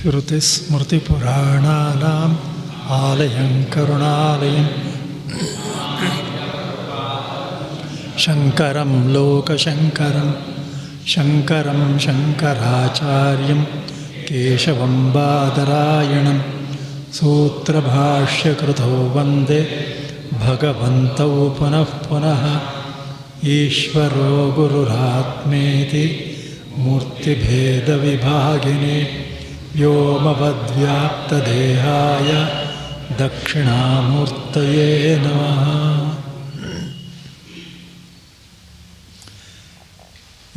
ಶ್ರುತಿಸ್ಮೃತಿಪುರಾಣಾನಾಂ ಆಲಯಂ ಕರುಣಾಲಯಂ ಶಂಕರಂ ಲೋಕಶಂಕರಂ ಶಂಕರಂ ಶಂಕರಾಚಾರ್ಯಂ ಕೇಶವಂ ಬಾದರಾಯಣಂ ಸೂತ್ರಭಾಷ್ಯಕೃತೌ ವಂದೇ ಭಗವಂತೌ ಪುನಃ ಪುನಃ ಈಶ್ವರೋ ಗುರುರಾತ್ಮೇತಿ ಮೂರ್ತಿಭೇದವಿಭಾಗಿನೇ ವ್ಯೋಮವದ್ವ್ಯಾಪ್ತದೇಹಾಯ ದಕ್ಷಿಣಾಮೂರ್ತಯೇ ನಮಃ.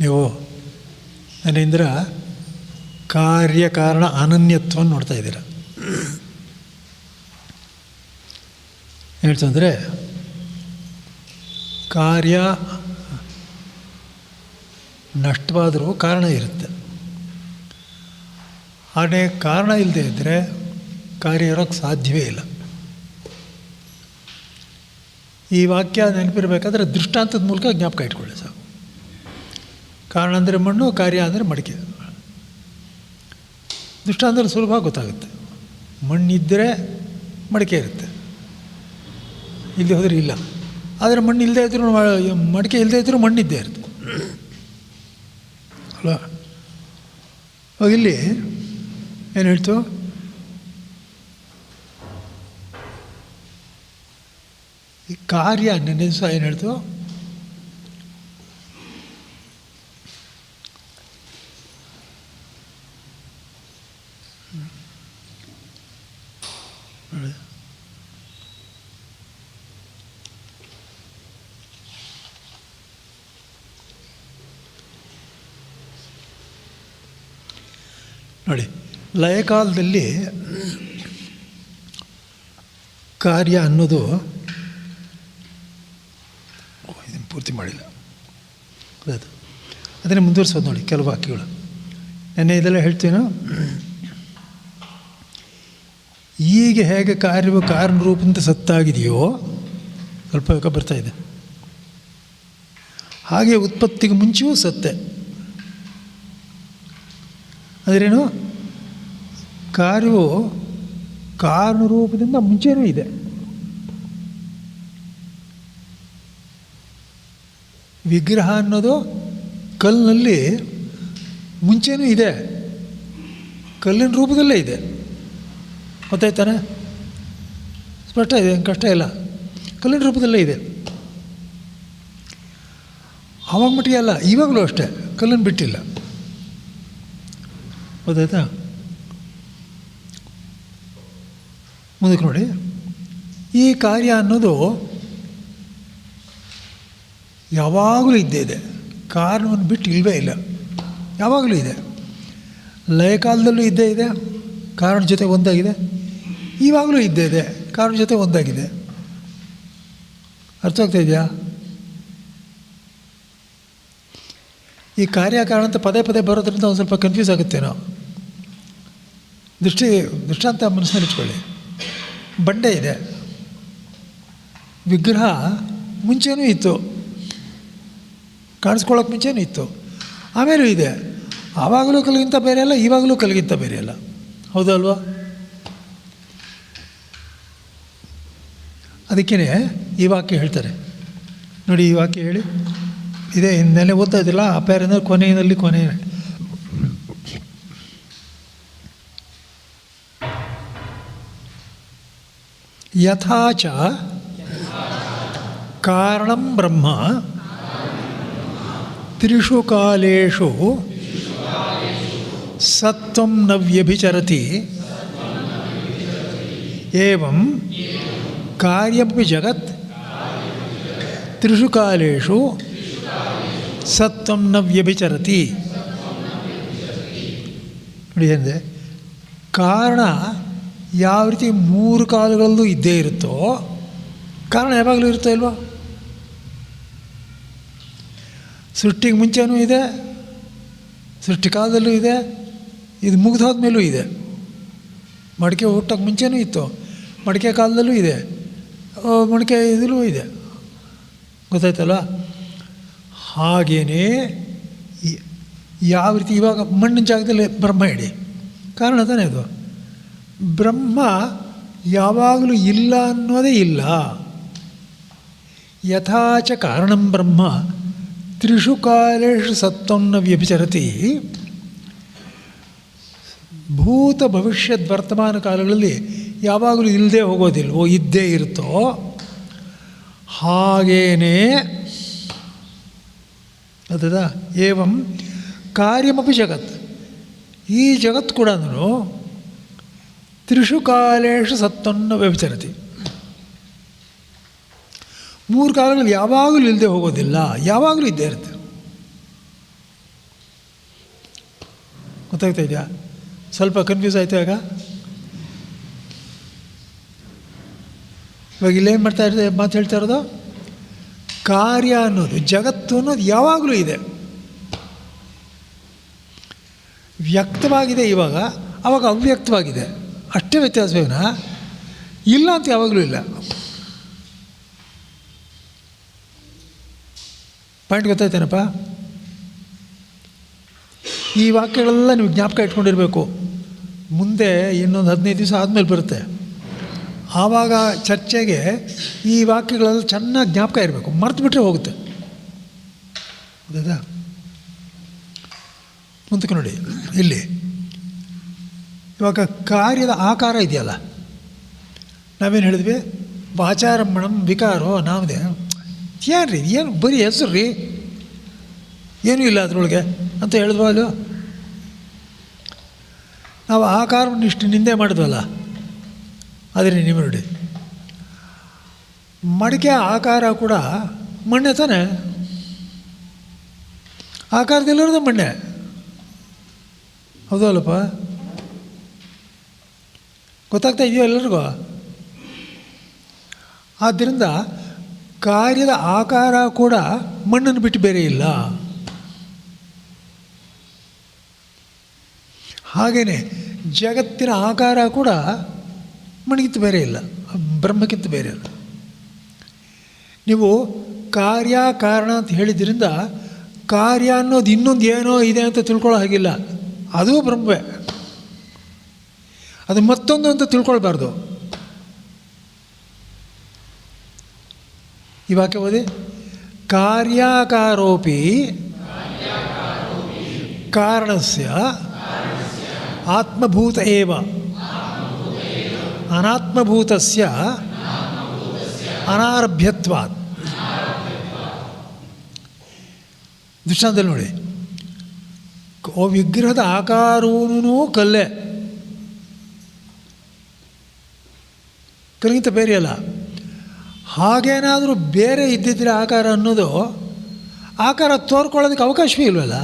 ನೀವು ನನ್ನಿಂದ ಕಾರ್ಯಕಾರಣ ಅನನ್ಯತ್ವವನ್ನು ನೋಡ್ತಾ ಇದ್ದೀರ. ಹೇಳ್ತಂದರೆ ಕಾರ್ಯ ನಷ್ಟವಾದರೂ ಕಾರಣ ಇರುತ್ತೆ. ಆದರೆ ಕಾರಣ ಇಲ್ಲದೆ ಇದ್ದರೆ ಕಾರ್ಯ ಇರೋಕ್ಕೆ ಸಾಧ್ಯವೇ ಇಲ್ಲ. ಈ ವಾಕ್ಯ ನೆನಪಿರಬೇಕಾದ್ರೆ ದೃಷ್ಟಾಂತದ ಮೂಲಕ ಜ್ಞಾಪಕ ಇಟ್ಕೊಳ್ಳಿ ಸಾಕು. ಕಾರಣ ಅಂದರೆ ಮಣ್ಣು, ಕಾರ್ಯ ಅಂದರೆ ಮಡಿಕೆ. ದೃಷ್ಟಾಂತದಲ್ಲಿ ಸುಲಭ ಗೊತ್ತಾಗುತ್ತೆ. ಮಣ್ಣಿದ್ದರೆ ಮಡಿಕೆ ಇರುತ್ತೆ, ಇಲ್ಲಿ ಹೋದರೆ ಇಲ್ಲ. ಆದರೆ ಮಣ್ಣು ಇಲ್ಲದೆ ಇದ್ದರೂ ಮಡಿಕೆ ಇಲ್ಲದೆ ಇದ್ದರೂ ಮಣ್ಣಿದ್ದೇ ಇರುತ್ತೆ ಅಲ್ಲ. ಇಲ್ಲಿ ಏನು ಹೇಳ್ತು, ಈ ಕಾರ್ಯ ನೆನ್ನೆ ದಿವಸ ಏನು ಹೇಳ್ತು, ನೋಡಿ, ಲಯಕಾಲದಲ್ಲಿ ಕಾರ್ಯ ಅನ್ನೋದು, ಇದನ್ನು ಪೂರ್ತಿ ಮಾಡಿಲ್ಲ, ಅದು ಅದನ್ನೇ ಮುಂದುವರಿಸೋದು ನೋಡಿ ಕೆಲವು ವಾಕ್ಯಗಳು. ನೆನ್ನೆ ಇದೆಲ್ಲ ಹೇಳ್ತೀನೋ, ಈಗ ಹೇಗೆ ಕಾರ್ಯವು ಕಾರಣ ರೂಪದಿಂದ ಸತ್ತಾಗಿದೆಯೋ, ಸ್ವಲ್ಪ ಬೇಕಾ ಬರ್ತಾಯಿದೆ, ಹಾಗೆ ಉತ್ಪತ್ತಿಗೆ ಮುಂಚೆಯೂ ಸತ್ತೆ. ಅದರೇನು, ಕಾರ್ಯವು ಕಾರಣ ರೂಪದಿಂದ ಮುಂಚೆನೂ ಇದೆ. ವಿಗ್ರಹ ಅನ್ನೋದು ಕಲ್ಲಿನಲ್ಲಿ ಮುಂಚೆನೂ ಇದೆ, ಕಲ್ಲಿನ ರೂಪದಲ್ಲೇ ಇದೆ. ಗೊತ್ತಾಯ್ತಾನೆ? ಸ್ಪಷ್ಟ ಇದೆ, ಕಷ್ಟ ಇಲ್ಲ. ಕಲ್ಲಿನ ರೂಪದಲ್ಲೇ ಇದೆ. ಆವಾಗ ಮಟ್ಟಿಗೆ ಅಲ್ಲ, ಇವಾಗಲೂ ಅಷ್ಟೇ, ಕಲ್ಲನ್ನು ಬಿಟ್ಟಿಲ್ಲ. ಗೊತ್ತಾಯ್ತಾ? ಮುಂದಕ್ಕೆ ನೋಡಿ, ಈ ಕಾರ್ಯ ಅನ್ನೋದು ಯಾವಾಗಲೂ ಇದ್ದೇ ಇದೆ, ಕಾರಣವನ್ನು ಬಿಟ್ಟು ಇಲ್ಲವೇ ಇಲ್ಲ, ಯಾವಾಗಲೂ ಇದೆ. ಲಯಕಾಲದಲ್ಲೂ ಇದ್ದೇ ಇದೆ, ಕಾರಣ ಜೊತೆ ಒಂದಾಗಿದೆ. ಇವಾಗಲೂ ಇದ್ದೇ ಇದೆ, ಕಾರಣ ಜೊತೆ ಒಂದಾಗಿದೆ. ಅರ್ಥ ಆಗ್ತಾ ಇದೆಯಾ? ಈ ಕಾರ್ಯಕಾರಣ ಅಂತ ಪದೇ ಪದೇ ಬರೋದ್ರಿಂದ ಒಂದು ಸ್ವಲ್ಪ ಕನ್ಫ್ಯೂಸ್ ಆಗುತ್ತೇನೋ. ದೃಷ್ಟಾಂತ ಮನಸ್ಸಿನಲ್ಲಿ ಇಟ್ಕೊಳ್ಳಿ. ಬಂಡೆ ಇದೆ, ವಿಗ್ರಹ ಮುಂಚೆನೂ ಇತ್ತು, ಕಾಣಿಸ್ಕೊಳ್ಳೋಕೆ ಮುಂಚೆನೂ ಇತ್ತು, ಆಮೇಲೂ ಇದೆ. ಆವಾಗಲೂ ಕಲ್ಲಿಗಿಂತ ಬೇರೆ ಅಲ್ಲ, ಇವಾಗಲೂ ಕಲ್ಲಿಗಿಂತ ಬೇರೆ ಅಲ್ಲ. ಹೌದಲ್ವಾ? ಅದಕ್ಕೇ ಈ ವಾಕ್ಯ ಹೇಳ್ತಾರೆ ನೋಡಿ. ಈ ವಾಕ್ಯ ಹೇಳಿ, ಇದೇ ನೆನ್ನೆ ಓದ್ತಾ ಇದ್ದಿಲ್ಲ, ಆ ಪ್ಯಾರಿನ ಕೊನೆಯಲ್ಲಿ ಯಥಾಚ ಕಾರಣಂ ಬ್ರಹ್ಮ ತ್ರಿಷು ಕಾಲೇಷು ಸತ್ವಂ ನ ವ್ಯಭಿಚರತಿ ಏವಂ ಕಾರ್ಯಮಪಿ ಜಗತ್ ತ್ರಿಷು ಕಾಲೇಷು ಸತ್ವಂ ನ ವ್ಯಭಿಚರತಿ. ನೋಡಿ ಅಂದರೆ, ಕಾರಣ ಯಾವ ರೀತಿ ಮೂರು ಕಾಲಗಳಲ್ಲೂ ಇದ್ದೇ ಇರುತ್ತೋ, ಕಾರಣ ಯಾವಾಗಲೂ ಇರುತ್ತೋ ಇಲ್ವಾ? ಸೃಷ್ಟಿಗೆ ಮುಂಚೆನೂ ಇದೆ, ಸೃಷ್ಟಿ ಕಾಲದಲ್ಲೂ ಇದೆ, ಇದು ಮುಗಿದೋದ ಮೇಲೂ ಇದೆ. ಮಡಿಕೆ ಹುಟ್ಟೋಕ್ಕೆ ಮುಂಚೆನೂ ಇತ್ತು, ಮಡಿಕೆ ಕಾಲದಲ್ಲೂ ಇದೆ, ಮಡಿಕೆ ಇದರಲ್ಲೂ ಇದೆ. ಗೊತ್ತಾಯ್ತಲ್ಲ? ಹಾಗೆಯೇ ಯಾವ ರೀತಿ ಇವಾಗ ಮಣ್ಣಿನ ಜಾಗದಲ್ಲಿ ಬ್ರಹ್ಮ ಇಡಿ, ಕಾರಣ ತಾನೇ ಅದು. ಬ್ರಹ್ಮ ಯಾವಾಗಲೂ ಇಲ್ಲ ಅನ್ನೋದೇ ಇಲ್ಲ. ಯಥಾಚ ಕಾರಣಂ ಬ್ರಹ್ಮ ತ್ರಿಷು ಕಾಲೇಷು ಸತ್ವನ್ನ ವ್ಯಭಿಚರತಿ. ಭೂತ ಭವಿಷ್ಯದ ವರ್ತಮಾನ ಕಾಲಗಳಲ್ಲಿ ಯಾವಾಗಲೂ ಇಲ್ಲದೆ ಹೋಗೋದಿಲ್ವೋ, ಇದ್ದೇ ಇರುತ್ತೋ ಹಾಗೇನೇ ಅದದ ಏವಂ ಕಾರ್ಯಮಪಿ ಜಗತ್. ಈ ಜಗತ್ತು ಕೂಡ ತ್ರಿಷು ಕಾಲೇಷು ಸತ್ವನ್ನ ವ್ಯಭಿಚರತಿ. 3 ಕಾಲಗಳಲ್ಲಿ ಯಾವಾಗಲೂ ಇಲ್ಲದೆ ಹೋಗೋದಿಲ್ಲ, ಯಾವಾಗಲೂ ಇದ್ದೇ ಇರುತ್ತೆ. ಗೊತ್ತಾಗ್ತಾ ಇದೆಯಾ? ಸ್ವಲ್ಪ ಕನ್ಫ್ಯೂಸ್ ಆಯಿತು ಈಗ. ಇವಾಗ ಇಲ್ಲೇನು ಮಾಡ್ತಾ ಇರೋದು, ಮಾತು ಹೇಳ್ತಾ ಇರೋದು, ಕಾರ್ಯ ಅನ್ನೋದು, ಜಗತ್ತು ಅನ್ನೋದು ಯಾವಾಗಲೂ ಇದೆ, ವ್ಯಕ್ತವಾಗಿದೆ. ಇವಾಗ ಆವಾಗ ಅವ್ಯಕ್ತವಾಗಿದೆ, ಅಷ್ಟೇ ವ್ಯತ್ಯಾಸವೇನ, ಇಲ್ಲ ಅಂತ ಯಾವಾಗಲೂ ಇಲ್ಲ. ಪಾಯಿಂಟ್ ಗೊತ್ತಾಯ್ತೇನಪ್ಪ? ಈ ವಾಕ್ಯಗಳೆಲ್ಲ ನೀವು ಜ್ಞಾಪಕ ಇಟ್ಕೊಂಡಿರಬೇಕು. ಮುಂದೆ ಇನ್ನೊಂದು 15 ದಿವಸ ಆದಮೇಲೆ ಬರುತ್ತೆ, ಆವಾಗ ಚರ್ಚೆಗೆ ಈ ವಾಕ್ಯಗಳೆಲ್ಲ ಚೆನ್ನಾಗಿ ಜ್ಞಾಪಕ ಇರಬೇಕು. ಮರ್ತು ಬಿಟ್ಟರೆ ಹೋಗುತ್ತೆ. ಹೌದಾ? ಮುಂದಕ್ಕೆ ನೋಡಿ, ಇಲ್ಲಿ ಇವಾಗ ಕಾರ್ಯದ ಆಕಾರ ಇದೆಯಲ್ಲ, ನಾವೇನು ಹೇಳಿದ್ವಿ? ವಾಚಾರಂಭಣಂ ವಿಕಾರೋ ನಾಮದೇ. ಏನು ರೀ, ಏನು ಬರೀ ಹೆಸರು ರೀ, ಏನೂ ಇಲ್ಲ ಅದರೊಳಗೆ ಅಂತ ಹೇಳಿದ್ವ ಅಲ್ಲೋ. ನಾವು ಆಕಾರವನ್ನು ಇಷ್ಟು ನಿಂದೆ ಮಾಡಿದ್ವಲ್ಲ, ಆದರೆ ನೀವು ನೋಡಿ, ಮಡಿಕೆ ಆಕಾರ ಕೂಡ ಮಣ್ಣೆ ತಾನೆ, ಆಕಾರದಲ್ಲಿರೋದು ಮಣ್ಣೆ, ಹೌದಲ್ಲಪ್ಪ? ಗೊತ್ತಾಗ್ತಾ ಇದೆಯೋ ಎಲ್ಲರಿಗೂ? ಆದ್ದರಿಂದ ಕಾರ್ಯದ ಆಕಾರ ಕೂಡ ಮಣ್ಣನ್ನು ಬಿಟ್ಟು ಬೇರೆ ಇಲ್ಲ. ಹಾಗೆಯೇ ಜಗತ್ತಿನ ಆಕಾರ ಕೂಡ ಮಣ್ಣಿಗಿಂತ ಬೇರೆ ಇಲ್ಲ, ಬ್ರಹ್ಮಕ್ಕಿಂತ ಬೇರೆ ಇಲ್ಲ. ನೀವು ಕಾರ್ಯ ಕಾರಣ ಅಂತ ಹೇಳಿದ್ರಿಂದ ಕಾರ್ಯ ಅನ್ನೋದು ಇನ್ನೊಂದು ಏನೋ ಇದೆ ಅಂತ ತಿಳ್ಕೊಳ್ಳೋ ಹಾಗಿಲ್ಲ, ಅದೂ ಬ್ರಹ್ಮವೇ, ಅದು ಮತ್ತೊಂದು ಅಂತ ತಿಳ್ಕೊಳ್ಬಾರ್ದು. ಈ ವಾಕ್ಯ ಓದಿ. ಕಾರ್ಯಾಕಾರೋಪಿ ಕಾರಣಸ್ಯ ಆತ್ಮಭೂತ ಏವ ಅನಾತ್ಮಭೂತಸ್ಯ ಅನಾರಭ್ಯತ್ವಾತ್. ದೃಷ್ಟಾಂತದಲ್ಲಿ ನೋಡಿ, ವಿಗ್ರಹದ ಆಕಾರವೂ ಕಲ್ಲೇ, ಕಲ್ಲಿಗಿಂತ ಬೇರೆ ಅಲ್ಲ. ಹಾಗೇನಾದರೂ ಬೇರೆ ಇದ್ದಿದ್ದರೆ ಆಕಾರ ಅನ್ನೋದು, ಆಕಾರ ತೋರ್ಕೊಳ್ಳೋದಕ್ಕೆ ಅವಕಾಶವೇ ಇಲ್ವಲ್ಲ.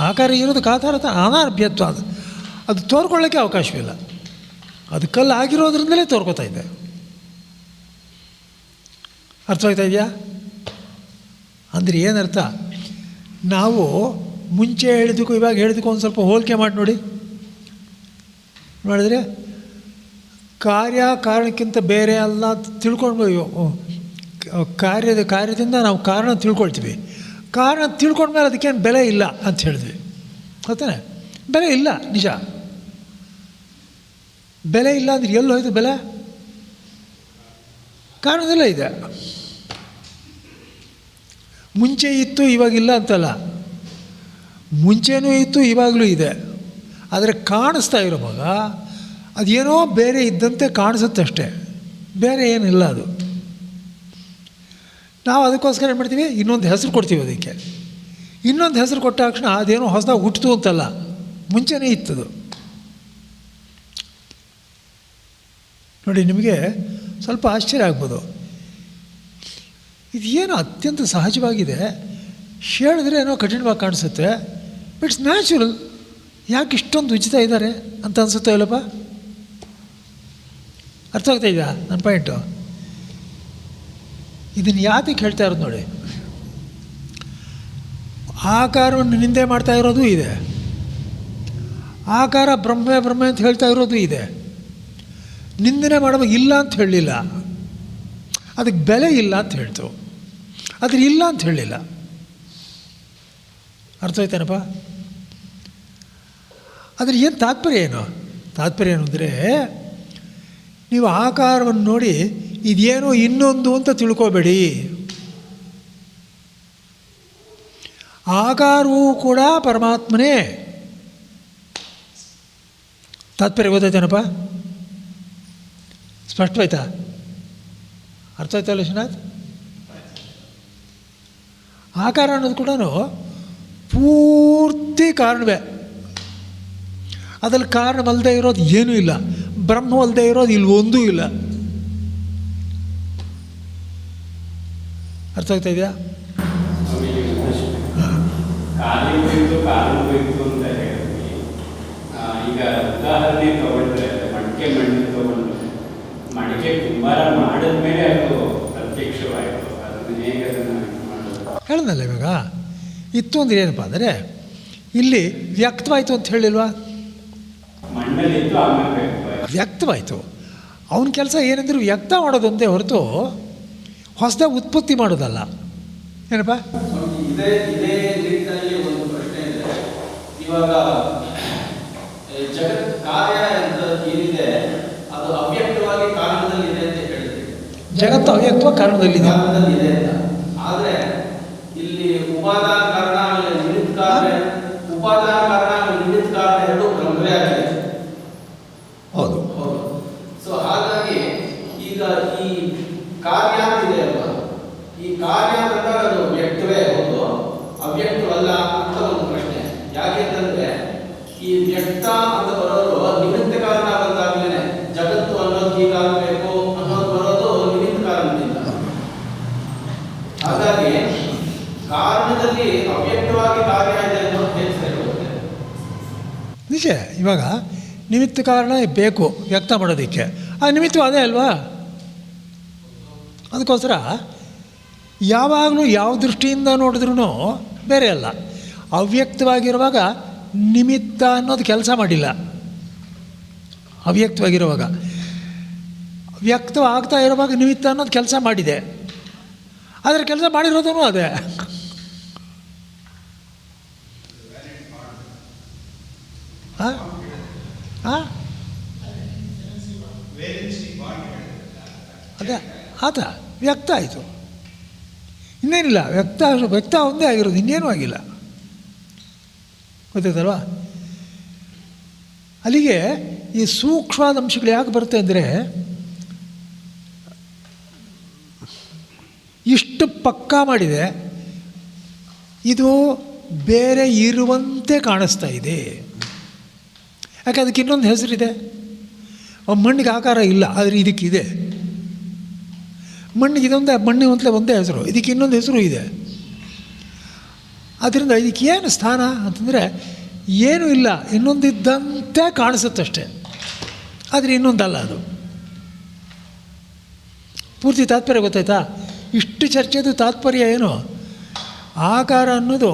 ಆಕಾರ ಇರೋದಕ್ಕೆ ಆಧಾರ ಅನಾರಭ್ಯತ್ವ, ಅದು ತೋರ್ಕೊಳ್ಳೋಕ್ಕೆ ಅವಕಾಶವಿಲ್ಲ. ಅದು ಕಲ್ಲು ಆಗಿರೋದ್ರಿಂದಲೇ ತೋರ್ಕೋತಾ ಇದೆ. ಅರ್ಥವಾಗ್ತಾ ಇದೆಯಾ? ಅಂದರೆ ಏನರ್ಥ? ನಾವು ಮುಂಚೆ ಹೇಳಿದಕ್ಕೂ ಇವಾಗ ಹೇಳಿದಕ್ಕೂ ಒಂದು ಸ್ವಲ್ಪ ಹೋಲಿಕೆ ಮಾಡಿ ನೋಡಿ. ಮಾಡಿದ್ರೆ ಕಾರ್ಯ ಕಾರಣಕ್ಕಿಂತ ಬೇರೆ ಅಲ್ಲ ತಿಳ್ಕೊಂಡು, ಕಾರ್ಯದಿಂದ ನಾವು ಕಾರಣ ತಿಳ್ಕೊಳ್ತೀವಿ. ಕಾರಣ ತಿಳ್ಕೊಂಡ್ಮೇಲೆ ಅದಕ್ಕೇನು ಬೆಲೆ ಇಲ್ಲ ಅಂತ ಹೇಳಿದ್ವಿ, ಗೊತ್ತಾನೆ? ಬೆಲೆ ಇಲ್ಲ, ನಿಜ. ಬೆಲೆ ಇಲ್ಲ ಅಂದರೆ ಎಲ್ಲಿ ಹೋಯ್ತು ಬೆಲೆ? ಕಾರಣದಲ್ಲೇ ಇದೆ. ಮುಂಚೆ ಇತ್ತು ಇವಾಗಿಲ್ಲ ಅಂತಲ್ಲ, ಮುಂಚೆನೂ ಇತ್ತು ಇವಾಗಲೂ ಇದೆ. ಆದರೆ ಕಾಣಿಸ್ತಾ ಇರುವಾಗ ಅದೇನೋ ಬೇರೆ ಇದ್ದಂತೆ ಕಾಣಿಸುತ್ತಷ್ಟೇ, ಬೇರೆ ಏನಿಲ್ಲ ಅದು. ನಾವು ಅದಕ್ಕೋಸ್ಕರ ಏನು ಮಾಡ್ತೀವಿ? ಇನ್ನೊಂದು ಹೆಸರು ಕೊಡ್ತೀವಿ ಅದಕ್ಕೆ. ಇನ್ನೊಂದು ಹೆಸರು ಕೊಟ್ಟ ತಕ್ಷಣ ಅದೇನೋ ಹೊಸದಾಗಿ ಹುಟ್ಟಿತು ಅಂತಲ್ಲ, ಮುಂಚೆನೇ ಇತ್ತದು. ನೋಡಿ, ನಿಮಗೆ ಸ್ವಲ್ಪ ಆಶ್ಚರ್ಯ ಆಗ್ಬೋದು. ಇದೇನೋ ಅತ್ಯಂತ ಸಹಜವಾಗಿದೆ, ಹೇಳಿದ್ರೆ ಏನೋ ಕಠಿಣವಾಗಿ ಕಾಣಿಸುತ್ತೆ, ಇಟ್ಸ್ ನ್ಯಾಚುರಲ್. ಯಾಕೆ ಇಷ್ಟೊಂದು ಉಚಿತ ಇದ್ದಾರೆ ಅಂತ ಅನಿಸುತ್ತೋ ಇಲ್ಲಪ್ಪ? ಅರ್ಥ ಆಗ್ತಾ ಇದೆಯಾ ನನ್ನ ಪಾಯಿಂಟು? ಇದನ್ನು ಯಾತಕ್ಕೆ ಹೇಳ್ತಾ ಇರೋದು ನೋಡಿ. ಆಕಾರವನ್ನು ನಿಂದೆ ಮಾಡ್ತಾ ಇರೋದು ಇದೆ, ಆಕಾರ ಬ್ರಹ್ಮ ಅಂತ ಹೇಳ್ತಾ ಇರೋದು ಇದೆ. ನಿಂದನೆ ಮಾಡುವಾಗ ಇಲ್ಲ ಅಂತ ಹೇಳಲಿಲ್ಲ, ಅದಕ್ಕೆ ಬೆಲೆ ಇಲ್ಲ ಅಂತ ಹೇಳ್ತು, ಆದರೆ ಇಲ್ಲ ಅಂತ ಹೇಳಲಿಲ್ಲ. ಅರ್ಥ ಆಯ್ತೇನಪ್ಪ? ಆದರೆ ಏನು ತಾತ್ಪರ್ಯ ಏನು? ತಾತ್ಪರ್ಯ ಏನು ಅಂದರೆ, ನೀವು ಆಕಾರವನ್ನು ನೋಡಿ ಇದೇನೋ ಇನ್ನೊಂದು ಅಂತ ತಿಳ್ಕೊಬೇಡಿ. ಆಕಾರವೂ ಕೂಡ ಪರಮಾತ್ಮನೇ. ತಾತ್ಪರ್ಯ ಗೊತ್ತಾಯ್ತೇನಪ್ಪ? ಸ್ಪಷ್ಟವಾಯ್ತಾ? ಅರ್ಥ ಆಯ್ತಲ್ಲ ವಿಶ್ವನಾಥ್? ಆಕಾರ ಅನ್ನೋದು ಕೂಡ ಪೂರ್ತಿ ಕಾರಣವೇ. ಅದ್ರಲ್ಲಿ ಕಾರಣವಲ್ಲದೆ ಇರೋದು ಏನೂ ಇಲ್ಲ, ಬ್ರಹ್ಮವಲ್ಲದೆ ಇರೋದು ಇಲ್ಲಿ ಒಂದೂ ಇಲ್ಲ. ಅರ್ಥ ಆಗ್ತಾ ಇದೆಯಾ? ಈಗ ಉದಾಹರಣೆ ತಗೊಂಡ್ರೆ ಮಡಿಕೆ ಮಣ್ಣು ತಗೊಂಡು ಮಡಿಕೆ ಕುಂಬಾರ ಮಾಡಿದ್ಮೇಲೆ ಅದು ಪ್ರತ್ಯಕ್ಷವಾಯಿತು. ಅದನ್ನು ಹೇಗೆ ಅದನ್ನು ಮಾಡೋದು ಹೇಳೋದಲ್ಲ. ಇವಾಗ ಇತ್ತು ಅಂದರೆ ಏನಪ್ಪ ಅಂದರೆ, ಇಲ್ಲಿ ವ್ಯಕ್ತವಾಯಿತು ಅಂತ ಹೇಳಿಲ್ವಾ? ಮಣ್ಣಲ್ಲಿತ್ತು ಆಮೇಲೆ ವ್ಯಕ್ತವಾಯಿತು. ಅವನ ಕೆಲಸ ಏನೆಂದರೂ ವ್ಯಕ್ತ ಮಾಡೋದೊಂದೇ ಹೊರತು ಹೊಸದಾಗಿ ಉತ್ಪತ್ತಿ ಮಾಡೋದಲ್ಲ. ಏನಪ್ಪ? ಇದೇ ರೀತಿಯಲ್ಲಿ ಒಂದು ಪ್ರಶ್ನೆ ಇದೆ. ಇವಾಗ ಜಗತ್ ಕಾರ್ಯ ಅಂತ ಏನಿದೆ ಅದು ಅವ್ಯಕ್ತವಾಗಿ ಕಾರಣದಲ್ಲಿದೆ ಅಂತ ಹೇಳಿದ್ರಿ. ಜಗತ್ತು ಅವ್ಯಕ್ತವಾಗಿ ಕಾರಣದಲ್ಲಿದೆ ಅಂತ. ಆದರೆ ಇಲ್ಲಿ ಉಪಾದಾನ ಕಾರಣ ಆಮೇಲೆ ನಿಮಿತ್ತ ಕಾರಣ, ಉಪಾದಾನ ಕಾರಣ ಆಮೇಲೆ ನಿಮಿತ್ತ ಕಾರಣ ಎರಡು ಬ್ರಹ್ಮವೇ ಆಗಿದೆ. ಹೌದು. ಸೊ ಹಾಗಾಗಿ ಈಗ ಈ ಕಾರ್ಯ ಅಂತಿದೆ ಅಲ್ವಾ, ಈ ಕಾರ್ಯ ಅಂತ ಅದು ವ್ಯಕ್ತವೇ ಹೌದು, ಅವ್ಯಕ್ತವಲ್ಲ ಅಂತ ಒಂದು ಪ್ರಶ್ನೆ. ಯಾಕೆಂತಂದ್ರೆ ಈ ವ್ಯಕ್ತ ಅಂತ ಬರೋದು ನಿಮಿತ್ತ ಕಾರಣ ಬಂದಾಗಲೇ ಜಗತ್ತು ಅನ್ನೋದು ಹೀಗಾಗಬೇಕು ಅನ್ನೋದು ಬರೋದು ನಿಮಿತ್ತ ಕಾರಣದಿಂದ. ಹಾಗಾಗಿ ಕಾರಣದಲ್ಲಿ ಅವ್ಯಕ್ತವಾಗಿ ಕಾರ್ಯ ಇದೆ ಅನ್ನೋದು ಹೇಗೆ ಸರಿ ಹೋಗುತ್ತೆ? ನಿಜ. ಇವಾಗ ನಿಮಿತ್ತ ಕಾರಣ ಬೇಕು ವ್ಯಕ್ತ ಮಾಡೋದಕ್ಕೆ. ಆ ನಿಮಿತ್ತ ಅದೇ ಅಲ್ವಾ? ಅದಕ್ಕೋಸ್ಕರ ಯಾವಾಗಲೂ ಯಾವ ದೃಷ್ಟಿಯಿಂದ ನೋಡಿದ್ರೂ ಬೇರೆ ಅಲ್ಲ. ಅವ್ಯಕ್ತವಾಗಿರುವಾಗ ನಿಮಿತ್ತ ಅನ್ನೋದು ಕೆಲಸ ಮಾಡಿಲ್ಲ. ಅವ್ಯಕ್ತವಾಗಿರುವಾಗ, ವ್ಯಕ್ತವಾಗ್ತಾ ಇರುವಾಗ ನಿಮಿತ್ತ ಅನ್ನೋದು ಕೆಲಸ ಮಾಡಿದೆ. ಆದರೆ ಕೆಲಸ ಮಾಡಿರೋದೂ ಅದೇ. ಹಾಂ ಹಾಂ ಅದೇ ಆತ ವ್ಯಕ್ತ ಆಯಿತು, ಇನ್ನೇನಿಲ್ಲ. ವ್ಯಕ್ತ ಒಂದೇ ಆಗಿರೋದು, ಇನ್ನೇನೂ ಆಗಿಲ್ಲ. ಗೊತ್ತಾಯ್ತಲ್ವಾ? ಅಲ್ಲಿಗೆ ಈ ಸೂಕ್ಷ್ಮವಾದ ಅಂಶಗಳು ಯಾಕೆ ಬರುತ್ತೆ ಅಂದರೆ, ಇಷ್ಟು ಪಕ್ಕಾ ಮಾಡಿದೆ, ಇದು ಬೇರೆ ಇರುವಂತೆ ಕಾಣಿಸ್ತಾ ಇದೆ. ಯಾಕೆ ಅದಕ್ಕೆ ಇನ್ನೊಂದು ಹೆಸರಿದೆ. ಮಣ್ಣಿಗೆ ಆಕಾರ ಇಲ್ಲ, ಆದರೆ ಇದಕ್ಕಿದೆ. ಮಣ್ಣಿಗೆ ಮಣ್ಣಿಗೆ ಒಂದೇ ಹೆಸರು, ಇದಕ್ಕೆ ಇನ್ನೊಂದು ಹೆಸರು ಇದೆ. ಆದ್ದರಿಂದ ಇದಕ್ಕೆ ಏನು ಸ್ಥಾನ ಅಂತಂದರೆ ಏನೂ ಇಲ್ಲ, ಇನ್ನೊಂದಿದ್ದಂತೆ ಕಾಣಿಸುತ್ತಷ್ಟೆ, ಆದರೆ ಇನ್ನೊಂದಲ್ಲ. ಅದು ಪೂರ್ತಿ ತಾತ್ಪರ್ಯ ಗೊತ್ತಾಯ್ತಾ? ಇಷ್ಟು ಚರ್ಚೆದು ತಾತ್ಪರ್ಯ ಏನು? ಆಕಾರ ಅನ್ನೋದು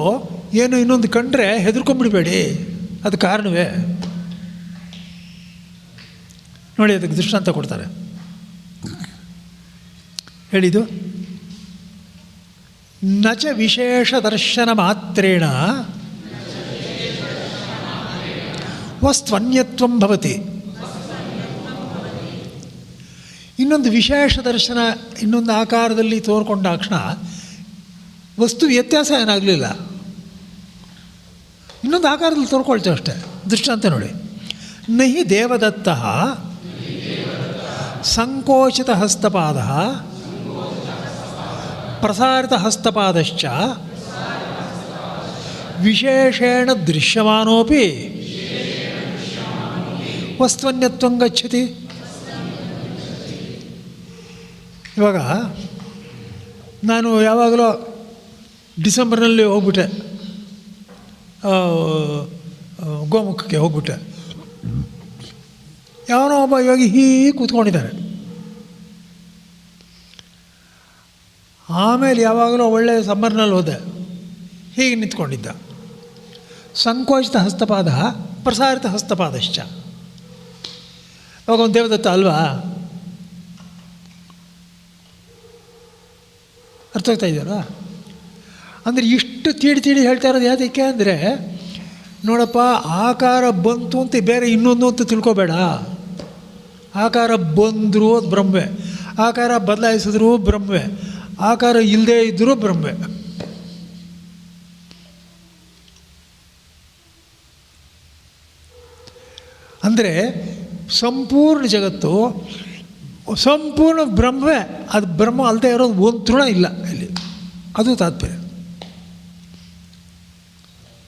ಏನು ಇನ್ನೊಂದು ಕಂಡ್ರೆ ಹೆದರ್ಕೊಂಡ್ಬಿಡಬೇಡಿ, ಅದು ಕಾರಣವೇ. ನೋಡಿ, ಅದಕ್ಕೆ ದೃಷ್ಟಾಂತ ಕೊಡ್ತಾರೆ. ಹೇಳಿದು ನಚ ವಿಶೇಷ ದರ್ಶನ ಮಾತ್ರೇಣ ವಸ್ತ್ವನ್ಯತ್ವಂ ಭವತಿ. ಇನ್ನೊಂದು ವಿಶೇಷ ದರ್ಶನ ಇನ್ನೊಂದು ಆಕಾರದಲ್ಲಿ ತೋರ್ಕೊಂಡಾಕ್ಷಣ ವಸ್ತು ವ್ಯತ್ಯಾಸ ಏನಾಗಲಿಲ್ಲ, ಇನ್ನೊಂದು ಆಕಾರದಲ್ಲಿ ತೋರ್ಕೊಳ್ತೇವೆ ಅಷ್ಟೇ. ದೃಷ್ಟಾಂತ ನೋಡಿ. ನಹಿ ದೇವದತ್ತ ಸಂಕೋಚಿತ ಹಸ್ತಪಾದ ಪ್ರಸಾರಿತ ಹಸ್ತಪಾದಶ್ಚ ವಿಶೇಷೇಣ ದೃಶ್ಯಮಾನೋಪಿ ವಸ್ತ್ವನ್ಯತ್ವಂ ಗಚ್ಚತಿ. ಇವಾಗ ನಾನು ಯಾವಾಗಲೂ ಡಿಸೆಂಬರ್ನಲ್ಲಿ ಹೋಗ್ಬಿಟ್ಟೆ, ಗೋಮುಖಕ್ಕೆ ಹೋಗ್ಬಿಟ್ಟೆ. ಯಾವನೋ ಒಬ್ಬ ಯೋಗಿ ಹೀಗೆ ಕೂತ್ಕೊಂಡಿದ್ದಾರೆ. ಆಮೇಲೆ ಯಾವಾಗಲೂ ಒಳ್ಳೆಯ ಸಮ್ಮರ್ನಲ್ಲಿ ಹೋದೆ, ಹೀಗೆ ನಿಂತ್ಕೊಂಡಿದ್ದ. ಸಂಕೋಚಿತ ಹಸ್ತಪಾದ ಪ್ರಸಾರಿತ ಹಸ್ತಪಾದಶ್ಚ. ಅವಾಗ ಒಂದು ದೇವದತ್ತ ಅಲ್ವಾ? ಅರ್ಥ ಆಗ್ತಾ ಇದೆಯಲ್ಲ? ಅಂದರೆ ಇಷ್ಟು ತೀಡಿ ಹೇಳ್ತಾ ಇರೋದು ಯಾವುದಕ್ಕೆ ಅಂದರೆ, ನೋಡಪ್ಪ, ಆಕಾರ ಬಂತು ಅಂತ ಬೇರೆ ಇನ್ನೊಂದು ಅಂತ ತಿಳ್ಕೊಬೇಡ. ಆಕಾರ ಬಂದರೂ ಅದು ಬ್ರಹ್ಮವೇ, ಆಕಾರ ಬದಲಾಯಿಸಿದ್ರೂ ಬ್ರಹ್ಮವೇ, ಆಕಾರ ಇಲ್ಲದೇ ಇದ್ದರೂ ಬ್ರಹ್ಮವೇ. ಅಂದರೆ ಸಂಪೂರ್ಣ ಜಗತ್ತು ಸಂಪೂರ್ಣ ಬ್ರಹ್ಮವೇ, ಅದು ಬ್ರಹ್ಮ ಅಲ್ಲದೆ ಇರೋದು ಒಂದು ತೃಣ ಇಲ್ಲ ಇಲ್ಲಿ. ಅದು ತಾತ್ಪರ್ಯ.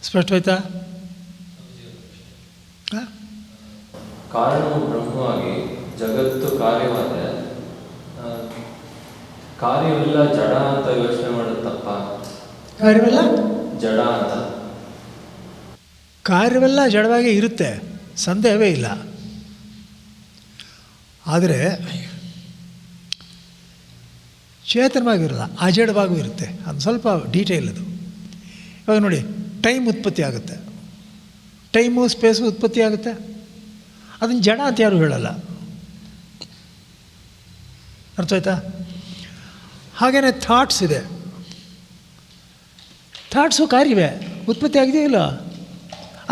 ಸ್ಪಷ್ಟವಾಯ್ತಾ? ಕಾರಣವು ಬ್ರಹ್ಮವಾಗಿ ಜಗತ್ತು ಕಾರ್ಯವಾದರೆ ಕಾರ್ಯವೆಲ್ಲ ಜಡ ಅಂತ ಯೋಚನೆ ಮಾಡುತ್ತಪ್ಪ. ಕಾರ್ಯವೆಲ್ಲ ಜಡ ಅಂತ, ಕಾರ್ಯವೆಲ್ಲ ಜಡವಾಗಿ ಇರುತ್ತೆ, ಸಂದೇಹವೇ ಇಲ್ಲ. ಆದರೆ ಚೇತನವಾಗಿರಲ್ಲ, ಅಜಡವಾಗೂ ಇರುತ್ತೆ. ಅದು ಸ್ವಲ್ಪ ಡೀಟೇಲ್ ಅದು. ಇವಾಗ ನೋಡಿ, ಟೈಮ್ ಉತ್ಪತ್ತಿ ಆಗುತ್ತೆ, ಟೈಮು ಸ್ಪೇಸು ಉತ್ಪತ್ತಿ ಆಗುತ್ತೆ. ಅದನ್ನು ಜಡ ಅಂತ ಯಾರು ಹೇಳಲ್ಲ. ಅರ್ಥ ಆಯ್ತಾ? ಹಾಗೆಯೇ ಥಾಟ್ಸ್ ಇದೆ, ಥಾಟ್ಸು ಕಾರ್ಯವೇ, ಉತ್ಪತ್ತಿ ಆಗಿದೆಯೋ ಇಲ್ಲ,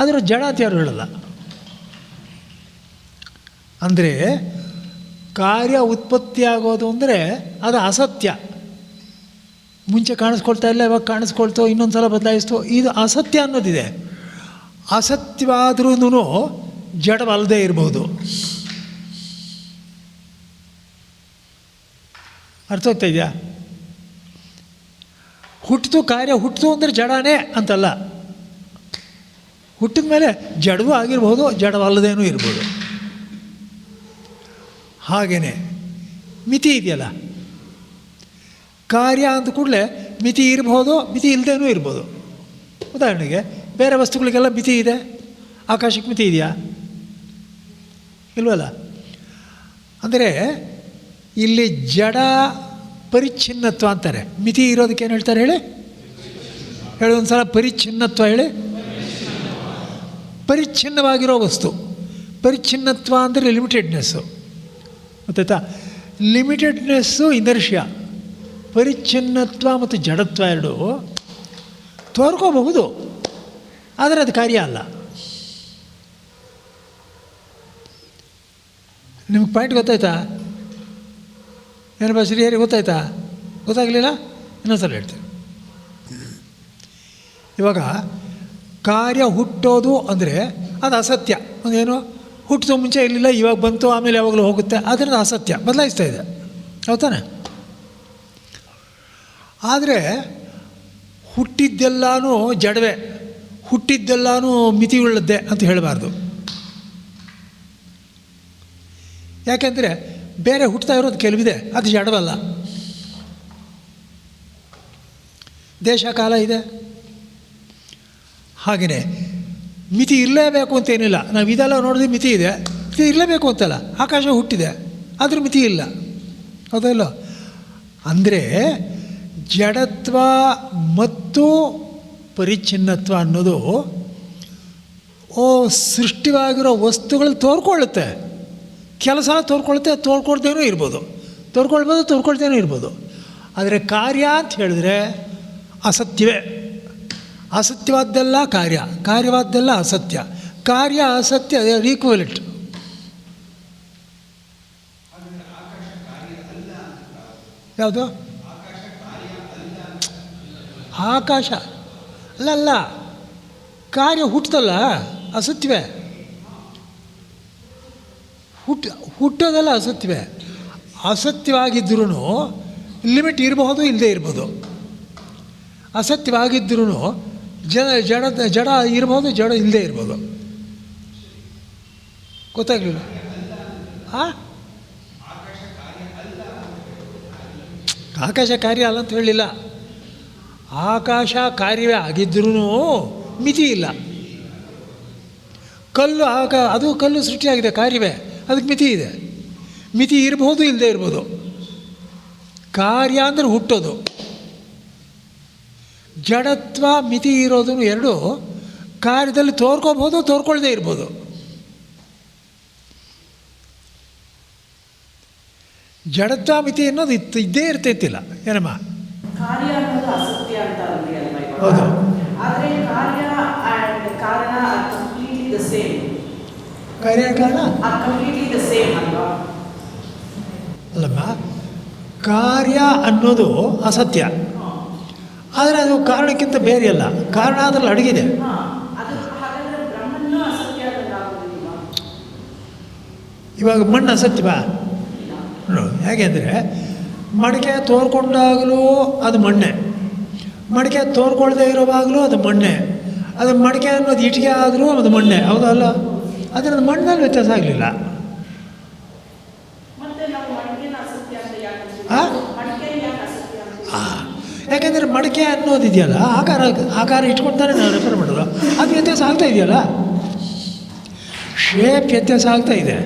ಅದರ ಜಡ ಅಂತ ಯಾರು ಹೇಳಲ್ಲ. ಅಂದರೆ ಕಾರ್ಯ ಉತ್ಪತ್ತಿ ಆಗೋದು ಅಂದರೆ ಅದು ಅಸತ್ಯ. ಮುಂಚೆ ಕಾಣಿಸ್ಕೊಳ್ತಾ ಇಲ್ಲ, ಇವಾಗ ಕಾಣಿಸ್ಕೊಳ್ತೋ, ಇನ್ನೊಂದು ಸಲ ಬದಲಾಯಿಸ್ತೋ, ಇದು ಅಸತ್ಯ ಅನ್ನೋದಿದೆ. ಅಸತ್ಯವಾದ್ರೂ ಜಡವಲ್ಲದೆ ಇರ್ಬೋದು. ಅರ್ಥ ಆಗ್ತಾ ಇದೆಯಾ? ಹುಟ್ಟಿತು, ಕಾರ್ಯ ಹುಟ್ಟಿತು ಅಂದರೆ ಜಡನೇ ಅಂತಲ್ಲ. ಹುಟ್ಟಿದ ಮೇಲೆ ಜಡವೂ ಆಗಿರ್ಬೋದು, ಜಡವಲ್ಲದೇನೂ ಇರ್ಬೋದು. ಹಾಗೆಯೇ ಮಿತಿ ಇದೆಯಲ್ಲ, ಕಾರ್ಯ ಅಂದ ಕೂಡಲೇ ಮಿತಿ ಇರ್ಬೋದು, ಮಿತಿ ಇಲ್ಲದೇನೂ ಇರ್ಬೋದು. ಉದಾಹರಣೆಗೆ ಬೇರೆ ವಸ್ತುಗಳಿಗೆಲ್ಲ ಮಿತಿ ಇದೆ, ಆಕಾಶಕ್ಕೆ ಮಿತಿ ಇದೆಯಾ? ಇಲ್ವಲ್ಲ. ಅಂದರೆ ಇಲ್ಲಿ ಜಡ ಪರಿಚ್ಛಿನ್ನತ್ವ ಅಂತಾರೆ. ಮಿತಿ ಇರೋದಕ್ಕೆ ಏನು ಹೇಳ್ತಾರೆ ಹೇಳಿ? ಹೇಳಿ ಒಂದು ಸಲ. ಪರಿಚ್ಛಿನ್ನತ್ವ ಹೇಳಿ. ಪರಿಚ್ಛಿನ್ನವಾಗಿರೋ ವಸ್ತು. ಪರಿಚ್ಛಿನ್ನತ್ವ ಅಂದರೆ ಲಿಮಿಟೆಡ್ನೆಸ್ಸು, ಗೊತ್ತಾಯ್ತಾ? ಲಿಮಿಟೆಡ್ನೆಸ್ಸು ಇನರ್ಷಿಯ. ಪರಿಚ್ಛಿನ್ನತ್ವ ಮತ್ತು ಜಡತ್ವ ಎರಡು ತೋರ್ಕೋಬಹುದು, ಆದರೆ ಅದು ಕಾರ್ಯ ಅಲ್ಲ. ನಿಮ್ಗೆ ಪಾಯಿಂಟ್ ಗೊತ್ತಾಯ್ತಾ? ಏನಪ್ಪ ಶ್ರೀಹರಿ, ಗೊತ್ತಾಯ್ತಾ? ಗೊತ್ತಾಗಲಿಲ್ಲ? ಇನ್ನೊಂದ್ಸಲ ಹೇಳ್ತೀನಿ. ಇವಾಗ ಕಾರ್ಯ ಹುಟ್ಟೋದು ಅಂದರೆ ಅದು ಅಸತ್ಯ. ಒಂದೇನು ಹುಟ್ಟಿಸೋ ಮುಂಚೆ ಇರಲಿಲ್ಲ, ಇವಾಗ ಬಂತು, ಆಮೇಲೆ ಯಾವಾಗಲೂ ಹೋಗುತ್ತೆ, ಅದರಿಂದ ಅಸತ್ಯ, ಬದಲಾಯಿಸ್ತಾ ಇದೆ. ಹೌದಾನೆ? ಆದರೆ ಹುಟ್ಟಿದ್ದೆಲ್ಲನೂ ಜಡವೇ, ಹುಟ್ಟಿದ್ದೆಲ್ಲನೂ ಮಿತಿಯುಳ್ಳದ್ದೇ ಅಂತ ಹೇಳಬಾರ್ದು. ಯಾಕೆಂದರೆ ಬೇರೆ ಹುಟ್ಟುತ್ತಾ ಇರೋದು ಕೆಲವಿದೆ, ಅದು ಜಡವಲ್ಲ. ದೇಶ ಕಾಲ ಇದೆ. ಹಾಗೆಯೇ ಮಿತಿ ಇರಲೇಬೇಕು ಅಂತೇನಿಲ್ಲ. ನಾವು ಇದೆಲ್ಲ ನೋಡಿದ್ರೆ ಮಿತಿ ಇದೆ, ಮಿತಿ ಇರಲೇಬೇಕು ಅಂತಲ್ಲ. ಆಕಾಶ ಹುಟ್ಟಿದೆ, ಅದ್ರ ಮಿತಿ ಇಲ್ಲ. ಹೌದಲ್ಲ? ಅಂದರೆ ಜಡತ್ವ ಮತ್ತು ಪರಿಚ್ಛಿನ್ನತ್ವ ಅನ್ನೋದು ಸೃಷ್ಟಿವಾಗಿರೋ ವಸ್ತುಗಳಲ್ಲಿ ತೋರ್ಕೊಳ್ಳುತ್ತೆ. ಕೆಲಸ ತೋರ್ಕೊಳ್ಳುತ್ತೆ, ತೋರ್ಕೊಳ್ದೇನೂ ಇರ್ಬೋದು, ತೋರ್ಕೊಳ್ದೇನೂ ಇರ್ಬೋದು. ಆದರೆ ಕಾರ್ಯ ಅಂತ ಹೇಳಿದ್ರೆ ಅಸತ್ಯವೇ. ಅಸತ್ಯವಾದ್ದೆಲ್ಲ ಕಾರ್ಯ, ಕಾರ್ಯವಾದ್ದೆಲ್ಲ ಅಸತ್ಯ. ಕಾರ್ಯ ಅಸತ್ಯ, ಈಕ್ವಲೆಂಟ್. ಯಾವುದು? ಆಕಾಶ ಅಲ್ಲ, ಕಾರ್ಯ ಹುಟ್ಟದಲ್ಲ, ಅಸತ್ಯವೇ. ಹುಟ್ಟೋದೆಲ್ಲ ಅಸತ್ಯವೇ. ಅಸತ್ಯವಾಗಿದ್ದರೂ ಲಿಮಿಟ್ ಇರಬಹುದು, ಇಲ್ಲದೆ ಇರ್ಬೋದು. ಅಸತ್ಯವಾಗಿದ್ದರೂ ಜಡ ಇರ್ಬೋದು, ಜಡ ಇಲ್ಲದೆ ಇರ್ಬೋದು. ಗೊತ್ತಾಗಲಿಲ್ಲ? ಆಕಾಶ ಕಾರ್ಯ ಅಲ್ಲ ಅಂತ ಹೇಳಿಲ್ಲ. ಆಕಾಶ ಕಾರ್ಯವೇ ಆಗಿದ್ರೂ ಮಿತಿ ಇಲ್ಲ. ಕಲ್ಲು ಅದು ಕಲ್ಲು ಸೃಷ್ಟಿಯಾಗಿದೆ, ಕಾರ್ಯವೇ, ಅದಕ್ಕೆ ಮಿತಿ ಇದೆ. ಮಿತಿ ಇರ್ಬೋದು, ಇಲ್ಲದೆ ಇರ್ಬೋದು. ಕಾರ್ಯ ಅಂದರೆ ಹುಟ್ಟೋದು. ಜಡತ್ವ ಮಿತಿ ಇರೋದು ಎರಡು ಕಾರ್ಯದಲ್ಲಿ ತೋರ್ಕೋಬಹುದು, ತೋರ್ಕೊಳ್ಳದೆ ಇರ್ಬೋದು. ಜಡತ್ವ ಮಿತಿ ಅನ್ನೋದು ಇದ್ದೇ ಇರ್ತೈತಿಲ್ಲ. ಏನಮ್ಮ? ಕಾರ್ಯ ಅನ್ನೋದು ಅಸತ್ಯ ಅಂತ ಅಂದ್ರಿ ಅಲ್ವಾ? ಹೌದು. ಆದರೆ ಕಾರ್ಯ ಕಾರಣ are completely the same. ಕಾರ್ಯಕಾರಣ Are completely the same ಅಲ್ವಾ? ಅಲ್ಲಮ್ಮ, ಕಾರ್ಯ ಅನ್ನೋದು ಅಸತ್ಯ, ಆದರೆ ಅದು ಕಾರಣಕ್ಕಿಂತ ಬೇರೆಯಲ್ಲ. ಕಾರಣ ಅದರಲ್ಲಿ ಅಡಗಿದೆ. ಅದು ಹಾಗಾದ್ರೆ ಬ್ರಹ್ಮನ್ನು ಅಸತ್ಯ ಆಗೋದಿಲ್ವಾ? ಇವಾಗ ಮಣ್ಣು ಅಸತ್ಯವಾ? ಹೇಗೆ ಅಂದರೆ ಮಡಿಕೆ ತೋರ್ಕೊಂಡಾಗಲೂ ಅದು ಮಣ್ಣೆ, ಮಡಿಕೆ ತೋರ್ಕೊಳ್ದೇ ಇರೋವಾಗಲೂ ಅದು ಮಣ್ಣೆ. ಅದು ಮಡಿಕೆ ಅನ್ನೋದು ಇಟ್ಟಿಗೆ ಆದರೂ ಅದು ಮಣ್ಣೆ, ಹೌದಲ್ಲ? ಅದರಿಂದ ಮಣ್ಣಲ್ಲಿ ವ್ಯತ್ಯಾಸ ಆಗಲಿಲ್ಲ. ಮತ್ತೆ ನಾವು ಮಡಿಕೆನ ಅಸತ್ಯ ಅಂತ ಯಾಕೆ ಆ? ಮಡಿಕೆನ ಯಾಕೆ ಅಸತ್ಯ ಅಂತ? ಯಾಕೆಂದರೆ ಮಡಿಕೆ ಅನ್ನೋದಿದೆಯಲ್ಲ, ಆಕಾರ ಇಟ್ಕೊಳ್ತಾನೆ ನಾವು ರೆಫರ್ ಮಾಡೋದು, ಅದು ವ್ಯತ್ಯಾಸ ಆಗ್ತಾ ಇದೆಯಲ್ಲ, ಶೇಪ್ ವ್ಯತ್ಯಾಸ ಆಗ್ತಾ ಇದೆ,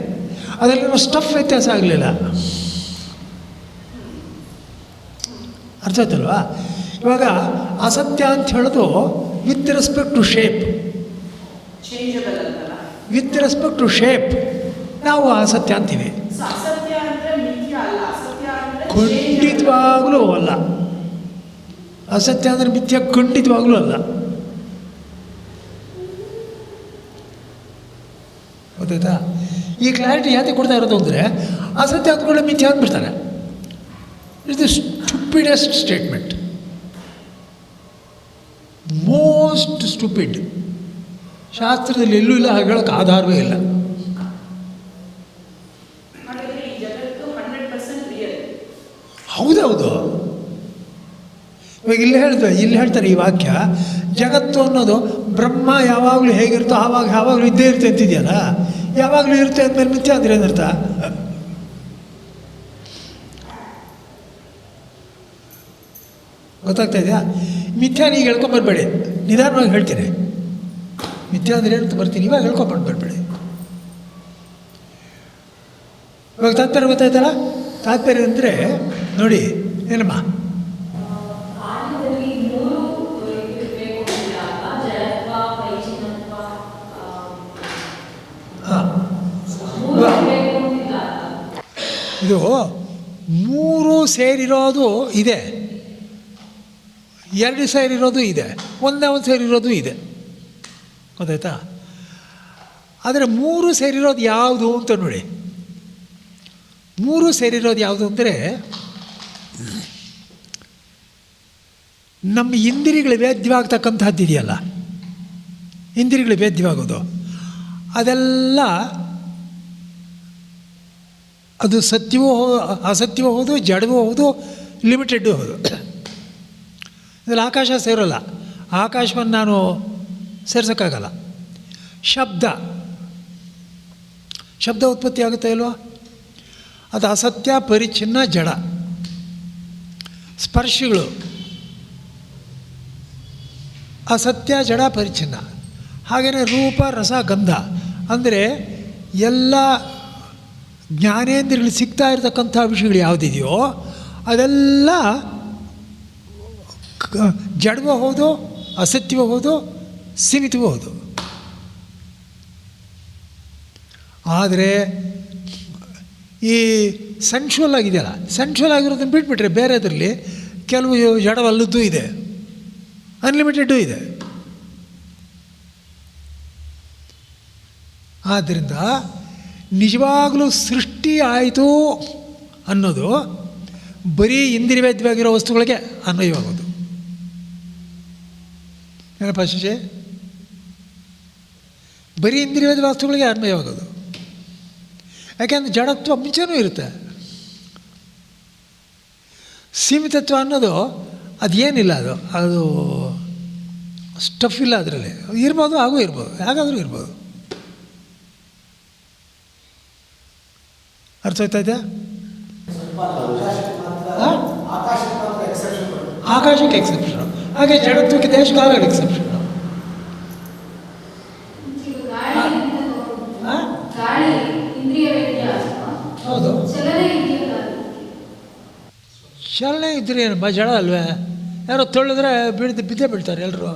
ಅದರಲ್ಲಿರೋ ಸ್ಟಫ್ ವ್ಯತ್ಯಾಸ ಆಗಲಿಲ್ಲ. ಅರ್ಥ ಆಯ್ತಲ್ವಾ? ಇವಾಗ ಅಸತ್ಯ ಅಂತ ಹೇಳೋದು with respect to shape, changeable ಅಂತಲ್ಲ. ವಿತ್ ರೆಸ್ಪೆಕ್ಟ್ ಟು ಶೇಪ್ ನಾವು ಅಸತ್ಯ ಅಂತೀವಿ. ಸೊ ಅಸತ್ಯ ಅಂದ್ರೆ ಮಿಥ್ಯ ಅಲ್ಲ, ಅಸತ್ಯ ಅಂದ್ರೆ ಖಂಡಿತವಾಗಲೂ ಅಲ್ಲ. ಅಸತ್ಯ ಅಂದರೆ ಮಿಥ್ಯ ಖಂಡಿತವಾಗಲೂ ಅಲ್ಲ. ಗೊತ್ತಾಯ್ತಾ? ಈ ಕ್ಲಾರಿಟಿ ಯಾಕೆ ಕೊಡ್ತಾ ಇರೋದು ಅಂದರೆ ಅಸತ್ಯ ಅಂದ್ಕೊಳ್ಳಿ ಮಿಥ್ಯ ಅಂದ್ಬಿಡ್ತಾರೆ. It's the stupidest statement, most stupid. ಶಾಸ್ತ್ರದಲ್ಲಿ ಎಲ್ಲೂ ಇಲ್ಲ, ಹಾಗೆ ಹೇಳೋಕ್ಕೆ ಆಧಾರವೇ ಇಲ್ಲ. ಹಾಗಾದ್ರೆ ಈ ಜಗತ್ತು 100% ರಿಯಲ್. ಹೌದೌದು. ಇವಾಗ ಇಲ್ಲಿ ಹೇಳ್ತಾರೆ ಈ ವಾಕ್ಯ, ಜಗತ್ತು ಅನ್ನೋದು ಬ್ರಹ್ಮ ಯಾವಾಗಲೂ ಹೇಗಿರುತ್ತೋ ಯಾವಾಗಲೂ ಇದ್ದೇ ಇರುತ್ತೆ ಅಂತಿದೆಯಲ್ಲ, ಯಾವಾಗಲೂ ಇರುತ್ತೆ ಅಂದಮೇಲೆ ಮಿಥ್ಯ ಅಂದರೆ ಏನರ್ಥ? ಗೊತ್ತಾಗ್ತಾ ಇದೆಯಾ? ಮಿಥ್ಯಾನ ಈಗ ಹೇಳ್ಕೊಂಬರ್ಬೇಡಿ, ನಿಧಾನವಾಗಿ ಹೇಳ್ತೀನಿ. ಮಿಥ್ಯಾ ಅಂದರೆ ಏನಂತ ಬರ್ತೀನಿ, ಇವಾಗ ಹೇಳ್ಕೊಂಬರ್ಬೇಡಿ. ಇವಾಗ ತಾತ್ಪರ್ಯ ಗೊತ್ತಾಯ್ತಲ್ಲ? ತಾತ್ಪರ್ಯ ಅಂದರೆ ನೋಡಿ, ಏನಮ್ಮ, ಇದು ಮೂರು ಸೇರಿರೋದು ಇದೆ, ಎರಡು ಸೇರಿರೋದು ಇದೆ, ಒಂದೇ ಒಂದು ಸೇರಿರೋದು ಇದೆ. ಗೊತ್ತಾಯ್ತಾ? ಆದರೆ ಮೂರು ಸೇರಿರೋದು ಯಾವುದು ಅಂತ ನೋಡಿ. ಮೂರು ಸೇರಿರೋದು ಯಾವುದು ಅಂದರೆ ನಮ್ಮ ಇಂದ್ರಿಯಗಳು ವೇದ್ಯವಾಗ್ತಕ್ಕಂಥದ್ದು ಇದೆಯಲ್ಲ, ಇಂದ್ರಿಯಗಳು ವೇದ್ಯವಾಗೋದು ಅದೆಲ್ಲ ಅದು ಸತ್ಯವೂ ಅಸತ್ಯವೂ ಹೌದು, ಜಡವೂ ಹೌದು, ಲಿಮಿಟೆಡ್ಡು ಹೌದು. ಇದರಲ್ಲಿ ಆಕಾಶ ಸೇರೋಲ್ಲ, ಆಕಾಶವನ್ನು ನಾನು ಸೇರ್ಸೋಕ್ಕಾಗಲ್ಲ. ಶಬ್ದ ಉತ್ಪತ್ತಿ ಆಗುತ್ತೆ ಇಲ್ವಾ? ಅದು ಅಸತ್ಯ, ಪರಿಚ್ಛಿನ್ನ, ಜಡ. ಸ್ಪರ್ಶಗಳು ಅಸತ್ಯ, ಜಡ, ಪರಿಚ್ಛಿನ್ನ. ಹಾಗೆಯೇ ರೂಪ, ರಸ, ಗಂಧ ಅಂದರೆ ಎಲ್ಲ ಜ್ಞಾನೇಂದ್ರಿಯಗಳು ಸಿಗ್ತಾ ಇರತಕ್ಕಂಥ ವಿಷಯಗಳು ಯಾವುದಿದೆಯೋ ಅದೆಲ್ಲ ಜಡವೂ ಹೌದು, ಅಸತ್ಯವೂ ಹೌದು, ಸೀಮಿತವೂ ಹೌದು. ಆದರೆ ಈ ಸೆನ್ಶುವಲ್ ಆಗಿದೆಯಲ್ಲ, ಸೆನ್ಶುವಲ್ ಆಗಿರೋದನ್ನು ಬಿಟ್ಬಿಟ್ರೆ ಬೇರೆದರಲ್ಲಿ ಕೆಲವು ಜಡವಲ್ಲದ್ದು ಇದೆ, ಅನ್ಲಿಮಿಟೆಡ್ಡು ಇದೆ. ಆದ್ದರಿಂದ ನಿಜವಾಗಲೂ ಸೃಷ್ಟಿ ಆಯಿತು ಅನ್ನೋದು ಬರೀ ಇಂದ್ರಿಯವೇದ್ಯವಾಗಿರೋ ವಸ್ತುಗಳಿಗೆ ಅನ್ವಯವಾಗೋದು. ಏನಪ್ಪ ಶಶಿ? ಬರೀ ಇಂದ್ರಿಯವೇದ್ಯ ವಸ್ತುಗಳಿಗೆ ಅನ್ವಯವಾಗೋದು. ಯಾಕೆಂದರೆ ಜಡತ್ವ ಮುಂಚೆನೂ ಇರುತ್ತೆ. ಸೀಮಿತತ್ವ ಅನ್ನೋದು ಅದೇನಿಲ್ಲ, ಅದು ಸ್ಟಫ್ ಇಲ್ಲ, ಅದರಲ್ಲಿ ಇರ್ಬೋದು, ಹಾಗೂ ಇರ್ಬೋದು, ಹೇಗಾದರೂ ಇರ್ಬೋದು. ಅರ್ಥ ಆಯ್ತಾ ಇದೆಯಾ? ಆಕಾಶಕ್ಕೆ ಎಕ್ಸೆಪ್ಷನ್, ಹಾಗೆ ಜಡತ್ವಕ್ಕೆ ದೇಶಕಾಲಕ್ಕೆ ಎಕ್ಸೆಪ್ಷನ್. ಹೌದು, ಚಲನೆ ಇದ್ರೆ ಏನಪ್ಪ, ಜಡ ಅಲ್ವೇ? ಯಾರೋ ತೊಳೆದ್ರೆ ಬಿದ್ದೇ ಬೀಳ್ತಾರೆ ಎಲ್ಲರೂ.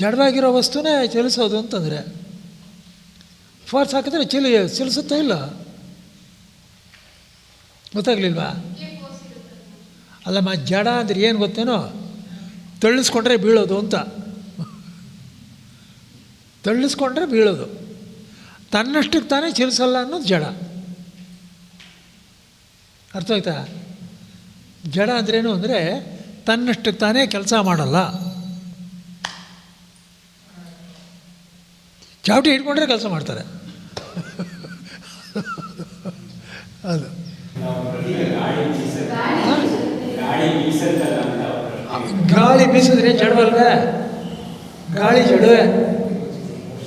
ಜಡವಾಗಿರೋ ವಸ್ತುನೇ ಚಲಿಸೋದು ಅಂತಂದರೆ ಫೋರ್ಸ್ ಹಾಕಿದ್ರೆ ಚಲಿಸುತ್ತೋ ಇಲ್ಲ? ಗೊತ್ತಾಗ್ಲಿಲ್ವಾ? ಅಲ್ಲಮ್ಮ, ಜಡ ಅಂದರೆ ಏನು ಗೊತ್ತೇನೋ, ತಳ್ಳಿಸ್ಕೊಂಡ್ರೆ ಬೀಳೋದು ಅಂತ. ತಳ್ಳಿಸ್ಕೊಂಡ್ರೆ ಬೀಳೋದು. ತನ್ನಷ್ಟಕ್ಕೆ ತಾನೇ ಚಲಿಸಲ್ಲ ಅನ್ನೋದು ಜಡ. ಅರ್ಥ ಆಯ್ತಾ? ಜಡ ಅಂದ್ರೇನು ಅಂದರೆ ತನ್ನಷ್ಟಕ್ಕೆ ತಾನೇ ಕೆಲಸ ಮಾಡಲ್ಲ. ಚಾವಟಿ ಹಿಡ್ಕೊಂಡ್ರೆ ಕೆಲಸ ಮಾಡ್ತಾರೆ. ಅದು ಗಾಳಿ ಬೀಸಿದ್ರೆ ಜಡವಲ್ವೇ? ಗಾಳಿ ಜಡವೇ.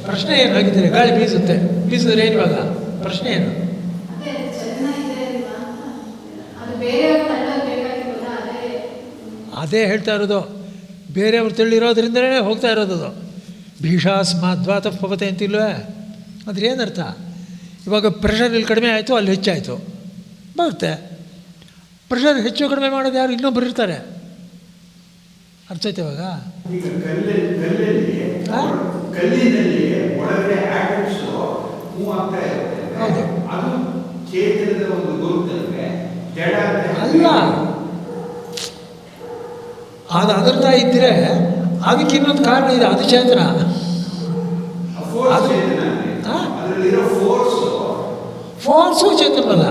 ಪ್ರಶ್ನೆ ಏನು ಹಾಗಿದ್ರೆ? ಗಾಳಿ ಬೀಸಿದ್ರೆ ಏನು ಇವಾಗ ಪ್ರಶ್ನೆ ಏನು? ಅದೇ ಹೇಳ್ತಾ ಇರೋದು. ಬೇರೆಯವ್ರು ತಳ್ಳಿರೋದ್ರಿಂದಲೇ ಹೋಗ್ತಾ ಇರೋದು. ಭೀಷಾಸ್ಮಾದ್ವಾತ ಪವತೆ ಅಂತಿಲ್ವೇ? ಅದ್ರ ಏನರ್ಥ? ಇವಾಗ ಪ್ರೆಷರ್ ಇಲ್ಲಿ ಕಡಿಮೆ ಆಯಿತು, ಅಲ್ಲಿ ಹೆಚ್ಚಾಯಿತು, ಬರುತ್ತೆ. ಪ್ರೆಷರ್ ಹೆಚ್ಚು ಕಡಿಮೆ ಮಾಡೋದು ಯಾರು? ಇನ್ನೊಬ್ಬರು ಇರ್ತಾರೆ. ಅರ್ಥ ಆಯ್ತು ಇವಾಗ? ಕಲ್ಲಿನಲ್ಲಿ ಒಳಗಡೆ ಆಟಮ್ಸ್ ಮೂವ್ ಆಗ್ತಾ ಇರುತ್ತೆ. ಹೌದು. ಅದು ಚೇತನದ ಒಂದು ಗುರುತಲ್ವೇ? ಜಡ ಅಲ್ಲ, ಅದು ಅದರ್ತಾ ಇದ್ದರೆ ಅದಕ್ಕೆ ಇನ್ನೊಂದು ಕಾರಣ ಇದೆ, ಅದು ಚೇತನ. ಫೋರ್ಸ್ ಚೇತನ. ಅದರಲ್ಲಿರೋ ಫೋರ್ಸು ಚೇತನಲ್ಲ.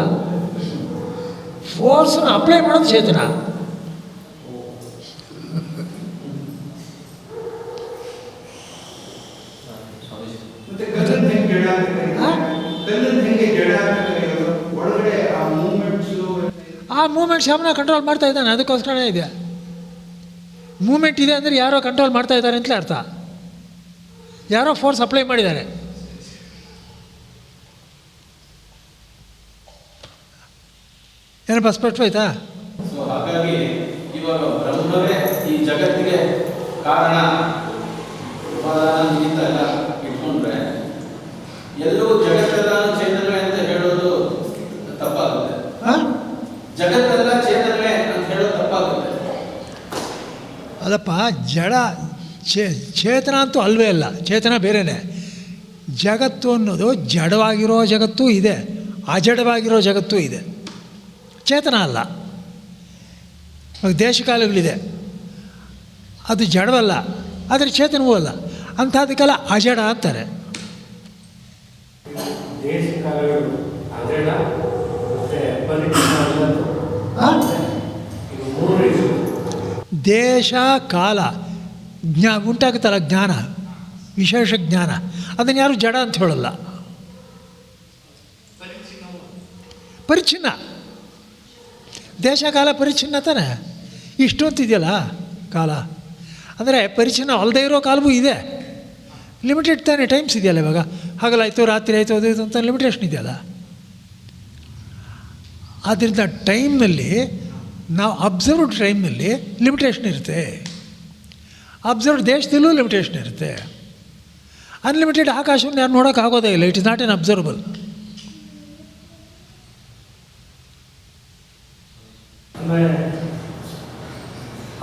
ಫೋರ್ಸನ್ನು ಅಪ್ಲೈ ಮಾಡೋದು ಚೇತನ. ಮತ್ತೆ ಕಲ್ಲನ್ನು ಹೆಂಗೆ ಜಡ ಅಂತ ಕಲ್ಲನ್ನು ಹೆಂಗೆ ಜಡ ಅಂತ ಕರೆಯೋದು? ಒಳಗಡೆ ಆ ಮೂಮೆಂಟ್ಸ್ ಯಾವನ ಕಂಟ್ರೋಲ್ ಮಾಡ್ತಾ ಇದ್ದಾನೆ, ಅದಕ್ಕೋಸ್ಕರನೇ ಇದೆ. ಮೂಮೆಂಟ್ ಇದೆ ಅಂದರೆ ಯಾರೋ ಕಂಟ್ರೋಲ್ ಮಾಡ್ತಾ ಇದ್ದಾರೆ ಅಂತಲೇ ಅರ್ಥ. ಯಾರೋ ಫೋರ್ಸ್ ಅಪ್ಲೈ ಮಾಡಿದ್ದಾರೆ. ಏನಪ್ಪ ಸ್ಪಷ್ಟವಾಯ್ತಾ? ಸೊ ಹಾಗಾಗಿ ಇವಾಗ ಬ್ರಹ್ಮವೇ ಈ ಜಗತ್ತಿಗೆ ಕಾರಣ, ಉಪಾದಾನ ನಿಮಿತ್ತ ಎಲ್ಲ ಇಟ್ಕೊಂಡ್ರೆ ಎಲ್ಲವೂ ಜಗತ್ತೆಲ್ಲ ಚೇತನವೇ ಅಂತ ಹೇಳೋದು ತಪ್ಪಾಗುತ್ತೆ. ಜಗತ್ತೆಲ್ಲ ಚೇತನವೇ ಅಂತ ಹೇಳೋದು ತಪ್ಪಾಗುತ್ತೆ. ಅಲ್ಲಪ್ಪ, ಜಡ ಚೇತನ ಅಂತೂ ಅಲ್ವೇ ಅಲ್ಲ, ಚೇತನ ಬೇರೆಯೇ. ಜಗತ್ತು ಅನ್ನೋದು ಜಡವಾಗಿರೋ ಜಗತ್ತೂ ಇದೆ, ಅಜಡವಾಗಿರೋ ಜಗತ್ತೂ ಇದೆ. ಚೇತನ ಅಲ್ಲ. ದೇಶಕಾಲಗಳಿದೆ, ಅದು ಜಡವಲ್ಲ, ಆದರೆ ಚೇತನವೂ ಅಲ್ಲ. ಅಂಥದಕ್ಕೆಲ್ಲ ಅಜಡ ಅಂತಾರೆ. ದೇಶ ಕಾಲ ಉಂಟಾಗುತ್ತಲ್ಲ ಜ್ಞಾನ, ವಿಶೇಷ ಜ್ಞಾನ, ಅದನ್ನು ಯಾರು ಜಡ ಅಂತ ಹೇಳಲ್ಲ. ಪರಿಚ್ಛಿನ್ನ. ದೇಶ ಕಾಲ ಪರಿಚ್ಛಿನ್ನ ತಾನೆ. ಇಷ್ಟು ಅಂತಿದೆಯಲ್ಲ ಕಾಲ, ಅಂದರೆ ಪರಿಚ್ಛಿನ್ನ ಅಲ್ಲದೆ ಇರೋ ಕಾಲವೂ ಇದೆ. ಲಿಮಿಟೆಡ್ ತಾನೇ, ಟೈಮ್ಸ್ ಇದೆಯಲ್ಲ. ಇವಾಗ ಹಗಲಾಯಿತು, ರಾತ್ರಿ ಆಯಿತು, ಅದು ಇದು ಅಂತ ಲಿಮಿಟೇಷನ್ ಇದೆಯಲ್ಲ. ಆದ್ದರಿಂದ ಟೈಮ್ನಲ್ಲಿ, ನಾವು ಅಬ್ಸರ್ವ್ಡ್ ಟೈಮ್ನಲ್ಲಿ ಲಿಮಿಟೇಷನ್ ಇರುತ್ತೆ. ಅಬ್ಸರ್ವ್ಡ್ ದೇಶದಲ್ಲೂ ಲಿಮಿಟೇಷನ್ ಇರುತ್ತೆ. ಅನ್ಲಿಮಿಟೆಡ್ ಆಕಾಶವನ್ನು ಯಾರು ನೋಡೋಕ್ಕಾಗೋದೇ ಇಲ್ಲ. It is not an observable.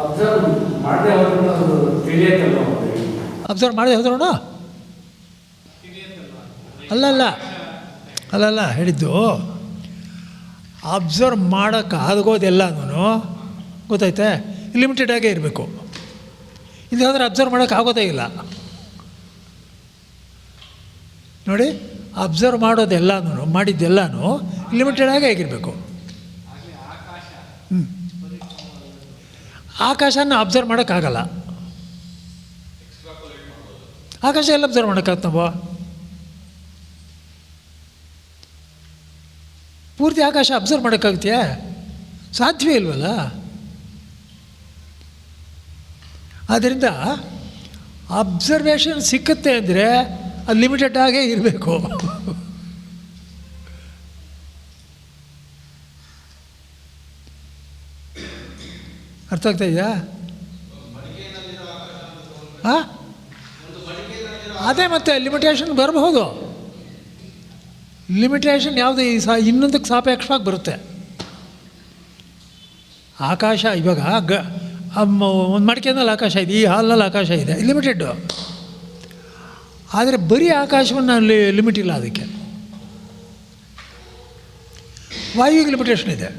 Observe ಮಾಡದೆ ಹೋದ್ರೂ ತಿಳಿಯತ್ತಲ್ಲ. ಅಬ್ಸರ್ವ್ ಮಾಡದೆ ಹೋದ್ರೂ ಅಲ್ಲಲ್ಲ ಹೇಳಿದ್ದು, ಅಬ್ಸರ್ವ್ ಮಾಡೋಕ್ಕಾಗೋದೆಲ್ಲನೂ ಗೊತ್ತೈತೆ ಲಿಮಿಟೆಡಾಗೇ ಇರಬೇಕು. ಇದಾದರೆ ಅಬ್ಸರ್ವ್ ಮಾಡೋಕ್ಕಾಗೋದೇ ಇಲ್ಲ. ನೋಡಿ, ಅಬ್ಸರ್ವ್ ಮಾಡೋದೆಲ್ಲನೂ, ಮಾಡಿದ್ದೆಲ್ಲನೂ ಲಿಮಿಟೆಡಾಗೇ ಆಗಿರಬೇಕು. ಆಕಾಶನ ಅಬ್ಸರ್ವ್ ಮಾಡೋಕ್ಕಾಗಲ್ಲ. ಆಕಾಶ ಎಲ್ಲ ಅಬ್ಸರ್ವ್ ಮಾಡೋಕ್ಕಾಗ್ತ ನಾವು? ಪೂರ್ತಿ ಆಕಾಶ ಅಬ್ಸರ್ವ್ ಮಾಡೋಕ್ಕಾಗ್ತೀಯಾ? ಸಾಧ್ಯವೇ ಇಲ್ವಲ್ಲ. ಆದ್ದರಿಂದ ಅಬ್ಸರ್ವೇಷನ್ ಸಿಕ್ಕುತ್ತೆ ಅಂದರೆ ಅದು ಲಿಮಿಟೆಡ್ ಆಗೇ ಇರಬೇಕು. ಅರ್ಥ ಆಗ್ತಾ ಇದೆಯಾ? ಹಾಂ, ಅದೇ ಮತ್ತೆ ಲಿಮಿಟೇಷನ್ ಬರಬಹುದು. ಲಿಮಿಟೇಷನ್ ಯಾವುದು ಇನ್ನೊಂದಕ್ಕೆ ಸಾಪೇಕ್ಷವಾಗಿ ಬರುತ್ತೆ. ಆಕಾಶ ಇವಾಗ ಒಂದು ಮಡಿಕೆನಲ್ಲಿ ಆಕಾಶ ಇದೆ, ಈ ಹಾಲ್ನಲ್ಲಿ ಆಕಾಶ ಇದೆ, ಲಿಮಿಟೆಡ್ಡು. ಆದರೆ ಬರೀ ಆಕಾಶವನ್ನು ಲಿಮಿಟ್ ಇಲ್ಲ. ಅದಕ್ಕೆ ವಾಯುವಿಗೆ ಲಿಮಿಟೇಷನ್ ಇದೆ,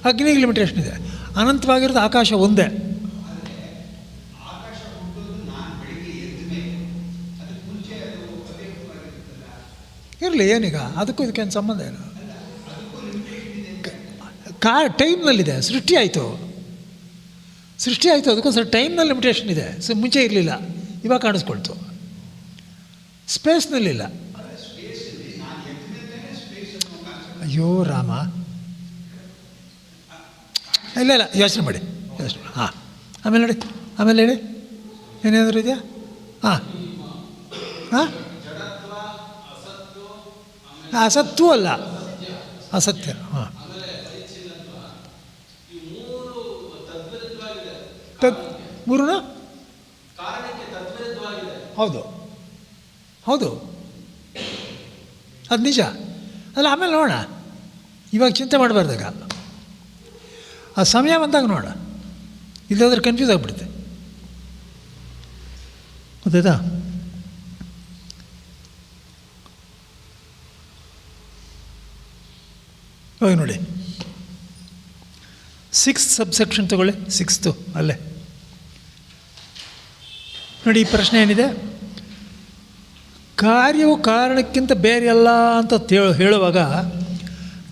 ಅಗ್ನಿಗೆ ಲಿಮಿಟೇಷನ್ ಇದೆ. ಅನಂತವಾಗಿರೋದು ಆಕಾಶ ಒಂದೇ. ಇರಲಿ, ಏನೀಗ ಅದಕ್ಕೂ ಇದಕ್ಕೇನು ಸಂಬಂಧ ಏನು? ಟೈಮ್ನಲ್ಲಿದೆ, ಸೃಷ್ಟಿ ಆಯಿತು, ಅದಕ್ಕೋಸ್ಕರ ಟೈಮ್ನಲ್ಲಿ ಲಿಮಿಟೇಷನ್ ಇದೆ. ಮುಂಚೆ ಇರಲಿಲ್ಲ, ಇವಾಗ ಕಾಣಿಸ್ಕೊಳ್ತು. ಸ್ಪೇಸ್ನಲ್ಲಿಲ್ಲ. ಅಯ್ಯೋ ರಾಮ, ಇಲ್ಲ ಯೋಚನೆ ಮಾಡಿ. ಹಾಂ, ಆಮೇಲೆ ನೋಡಿ, ಆಮೇಲೆ ಹೇಳಿ, ಏನೇನಾದರೂ ಇದೆಯಾ? ಹಾಂ ಹಾಂ, ಅಸತ್ತು ಅಲ್ಲ, ಅಸತ್ಯ. ಹಾಂ, ಮೂರೂ ಹೌದು, ಅದು ನಿಜ ಅಲ್ಲ. ಆಮೇಲೆ ನೋಡೋಣ, ಇವಾಗ ಚಿಂತೆ ಮಾಡಬಾರ್ದಾಗ, ಆ ಸಮಯ ಬಂದಾಗ ನೋಡೋಣ. ಇಲ್ಲೋದ್ರೆ ಕನ್ಫ್ಯೂಸ್ ಆಗಿಬಿಡುತ್ತೆ, ಗೊತ್ತಾಯ್ತಾ? ಹೋಗಿ ನೋಡಿ, 6th ಸಬ್ಸೆಕ್ಷನ್ ತಗೊಳ್ಳಿ. 6th ಅಲ್ಲೇ ನೋಡಿ, ಈ ಪ್ರಶ್ನೆ ಏನಿದೆ? ಕಾರ್ಯವು ಕಾರಣಕ್ಕಿಂತ ಬೇರೆಯಲ್ಲ ಅಂತ ಹೇಳುವಾಗ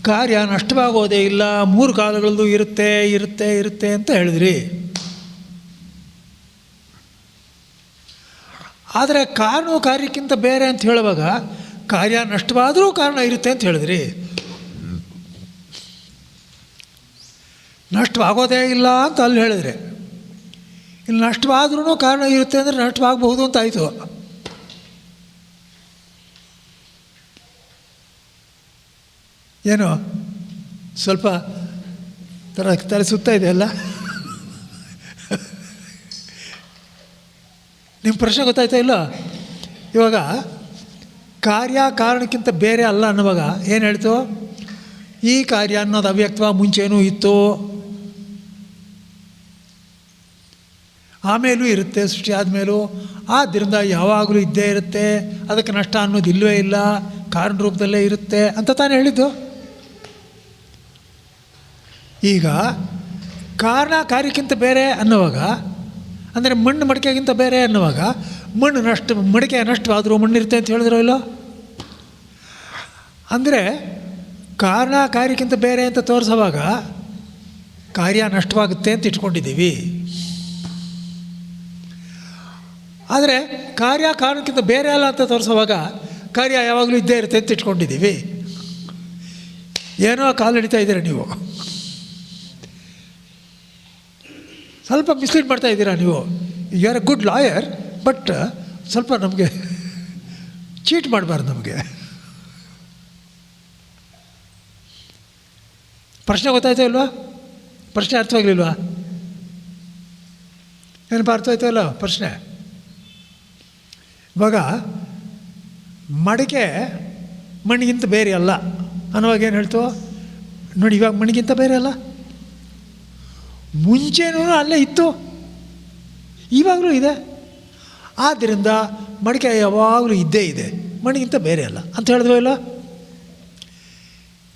ಕಾರ್ಯ ನಷ್ಟವಾಗೋದೇ ಇಲ್ಲ, 3 ಕಾಲಗಳದ್ದು ಇರುತ್ತೆ ಅಂತ ಹೇಳಿದ್ರಿ. ಆದರೆ ಕಾರಣವು ಕಾರ್ಯಕ್ಕಿಂತ ಬೇರೆ ಅಂತ ಹೇಳುವಾಗ ಕಾರ್ಯ ನಷ್ಟವಾದರೂ ಕಾರಣ ಇರುತ್ತೆ ಅಂತ ಹೇಳಿದ್ರಿ. ನಷ್ಟವಾಗೋದೇ ಇಲ್ಲ ಅಂತ ಅಲ್ಲಿ ಹೇಳಿದ್ರೆ, ಇಲ್ಲಿ ನಷ್ಟವಾದ್ರೂ ಕಾರಣ ಇರುತ್ತೆ ಅಂದರೆ ನಷ್ಟವಾಗಬಹುದು ಅಂತ ಆಯಿತು. ಏನು ಸ್ವಲ್ಪ ತಲೆ ಸುತ್ತ ಇದೆಯಲ್ಲ? ನಿಮ್ಮ ಪ್ರಶ್ನೆ ಗೊತ್ತಾಯ್ತಾ ಇಲ್ಲ? ಇವಾಗ ಕಾರ್ಯ ಕಾರಣಕ್ಕಿಂತ ಬೇರೆ ಅಲ್ಲ ಅನ್ನುವಾಗ ಏನು ಹೇಳ್ತು? ಈ ಕಾರ್ಯ ಅನ್ನೋದು ಅವ್ಯಕ್ತವ, ಮುಂಚೆನೂ ಇತ್ತು, ಆಮೇಲೂ ಇರುತ್ತೆ, ಸೃಷ್ಟಿ ಆದಮೇಲೂ. ಆದ್ದರಿಂದ ಯಾವಾಗಲೂ ಇದ್ದೇ ಇರುತ್ತೆ, ಅದಕ್ಕೆ ನಷ್ಟ ಅನ್ನೋದು ಇಲ್ಲವೇ ಇಲ್ಲ, ಕಾರಣ ರೂಪದಲ್ಲೇ ಇರುತ್ತೆ ಅಂತ ತಾನೇ ಹೇಳಿದ್ದು. ಈಗ ಕಾರಣ ಕಾರ್ಯಕ್ಕಿಂತ ಬೇರೆ ಅನ್ನುವಾಗ, ಅಂದರೆ ಮಣ್ಣು ಮಡಿಕೆಗಿಂತ ಬೇರೆ ಅನ್ನುವಾಗ, ಮಡಿಕೆ ನಷ್ಟವಾದರೂ ಮಣ್ಣಿರುತ್ತೆ ಅಂತ ಹೇಳಿದ್ರೋ ಇಲ್ಲೋ? ಅಂದರೆ ಕಾರಣ ಕಾರ್ಯಕ್ಕಿಂತ ಬೇರೆ ಅಂತ ತೋರಿಸೋವಾಗ ಕಾರ್ಯ ನಷ್ಟವಾಗುತ್ತೆ ಅಂತ ಇಟ್ಕೊಂಡಿದ್ದೀವಿ. ಆದರೆ ಕಾರ್ಯ ಕಾರಣಕ್ಕಿಂತ ಬೇರೆ ಅಲ್ಲ ಅಂತ ತೋರಿಸೋವಾಗ ಕಾರ್ಯ ಯಾವಾಗಲೂ ಇದ್ದೇ ಇರುತ್ತೆ ಅಂತ ಇಟ್ಕೊಂಡಿದ್ದೀವಿ. ಏನೋ ಕಾಲು ಹಿಡಿತಾ ಇದ್ದೀರಾ ನೀವು, ಸ್ವಲ್ಪ ಮಿಸ್ಲೀಡ್ ಮಾಡ್ತಾ ಇದ್ದೀರಾ ನೀವು. You are a good lawyer, but ಸ್ವಲ್ಪ ನಮಗೆ ಚೀಟ್ ಮಾಡಬಾರ್ದು. ನಮಗೆ ಪ್ರಶ್ನೆ ಗೊತ್ತಾಯ್ತಾ ಇಲ್ವಾ? ಪ್ರಶ್ನೆ ಅರ್ಥವಾಗಲಿಲ್ವಾ? ಏನಪ್ಪ ಅರ್ಥವಾಯ್ತಾ ಇಲ್ಲ ಪ್ರಶ್ನೆ? ಇವಾಗ ಮಡಿಕೆ ಮಣ್ಣಿಗಿಂತ ಬೇರೆ ಅಲ್ಲ ಅನ್ನುವಾಗ ಏನು ಹೇಳ್ತು ನೋಡಿ? ಇವಾಗ ಮಣ್ಣಿಗಿಂತ ಬೇರೆ ಅಲ್ಲ, ಮುಂಚೆನೂ ಅಲ್ಲೇ ಇತ್ತು, ಇವಾಗಲೂ ಇದೆ. ಆದ್ದರಿಂದ ಮಡಿಕೆ ಯಾವಾಗಲೂ ಇದ್ದೇ ಇದೆ, ಮಣ್ಣಿಗಿಂತ ಬೇರೆ ಅಲ್ಲ ಅಂತ ಹೇಳಿದ್ವೋ ಇಲ್ಲ?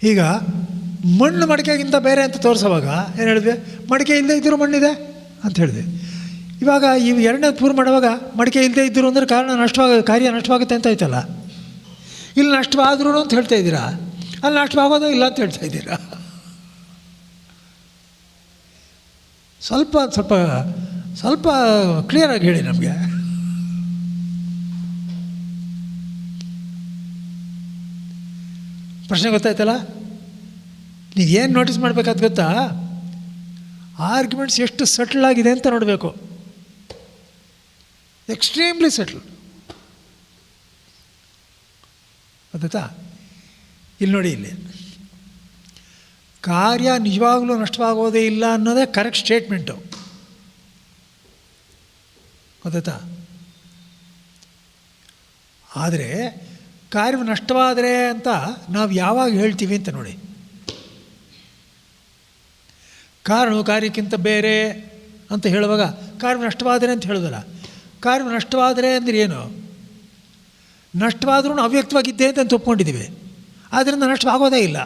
ಈಗ ಮಣ್ಣು ಮಡಿಕೆಗಿಂತ ಬೇರೆ ಅಂತ ತೋರಿಸೋವಾಗ ಏನು ಹೇಳಿದ್ವಿ? ಮಡಿಕೆ ಇಲ್ಲದೆ ಇದ್ದರೂ ಮಣ್ಣಿದೆ ಅಂತ ಹೇಳಿದೆ. ಇವಾಗ ಇವು ಎರಡನೇದು ಪ್ರೂವ್ ಮಾಡುವಾಗ ಮಡಿಕೆ ಇಲ್ಲದೆ ಇದ್ದರು ಅಂದರೆ ಕಾರ್ಯ ನಷ್ಟವಾಗುತ್ತೆ ಅಂತ ಆಯ್ತಲ್ಲ. ಇಲ್ಲಿ ನಷ್ಟವಾದ್ರೂ ಅಂತ ಹೇಳ್ತಾ ಇದ್ದೀರಾ, ಅಲ್ಲಿ ನಷ್ಟವಾಗೋದೇ ಇಲ್ಲ ಅಂತ ಹೇಳ್ತಾ ಇದ್ದೀರಾ. ಸ್ವಲ್ಪ ಸ್ವಲ್ಪ ಸ್ವಲ್ಪ ಕ್ಲಿಯರಾಗಿ ಹೇಳಿ ನಮಗೆ. ಪ್ರಶ್ನೆ ಗೊತ್ತಾಯ್ತಲ್ಲ? ನೀವೇನು ನೋಟಿಸ್ ಮಾಡಬೇಕಾದ ಗೊತ್ತಾ? ಆರ್ಗ್ಯುಮೆಂಟ್ಸ್ ಎಷ್ಟು ಸೆಟ್ಲ್ ಆಗಿದೆ ಅಂತ ನೋಡಬೇಕು. Extremely settle. ಗೊತ್ತಾಯ್ತಾ? ಇಲ್ಲಿ ನೋಡಿ, ಇಲ್ಲಿ ಕಾರ್ಯ ನಿಜವಾಗಲೂ ನಷ್ಟವಾಗೋದೇ ಇಲ್ಲ ಅನ್ನೋದೇ ಕರೆಕ್ಟ್ ಸ್ಟೇಟ್ಮೆಂಟು. ಗೊತ್ತಾಯ್ತಾ? ಆದರೆ ಕಾರ್ಯ ನಷ್ಟವಾದರೆ ಅಂತ ನಾವು ಯಾವಾಗ ಹೇಳ್ತೀವಿ ಅಂತ ನೋಡಿ. ಕಾರಣವು ಕಾರ್ಯಕ್ಕಿಂತ ಬೇರೆ ಅಂತ ಹೇಳುವಾಗ ಕಾರ್ಯ ನಷ್ಟವಾದರೆ ಅಂತ ಹೇಳೋದಲ್ಲ. ಕಾರ್ಯ ನಷ್ಟವಾದರೆ ಅಂದರೆ ಏನು? ನಷ್ಟವಾದ್ರೂ ಅವ್ಯಕ್ತವಾಗಿದ್ದೆ ಅಂತ ಒಪ್ಕೊಂಡಿದ್ದೀವಿ, ಆದ್ದರಿಂದ ನಷ್ಟವಾಗೋದೇ ಇಲ್ಲ.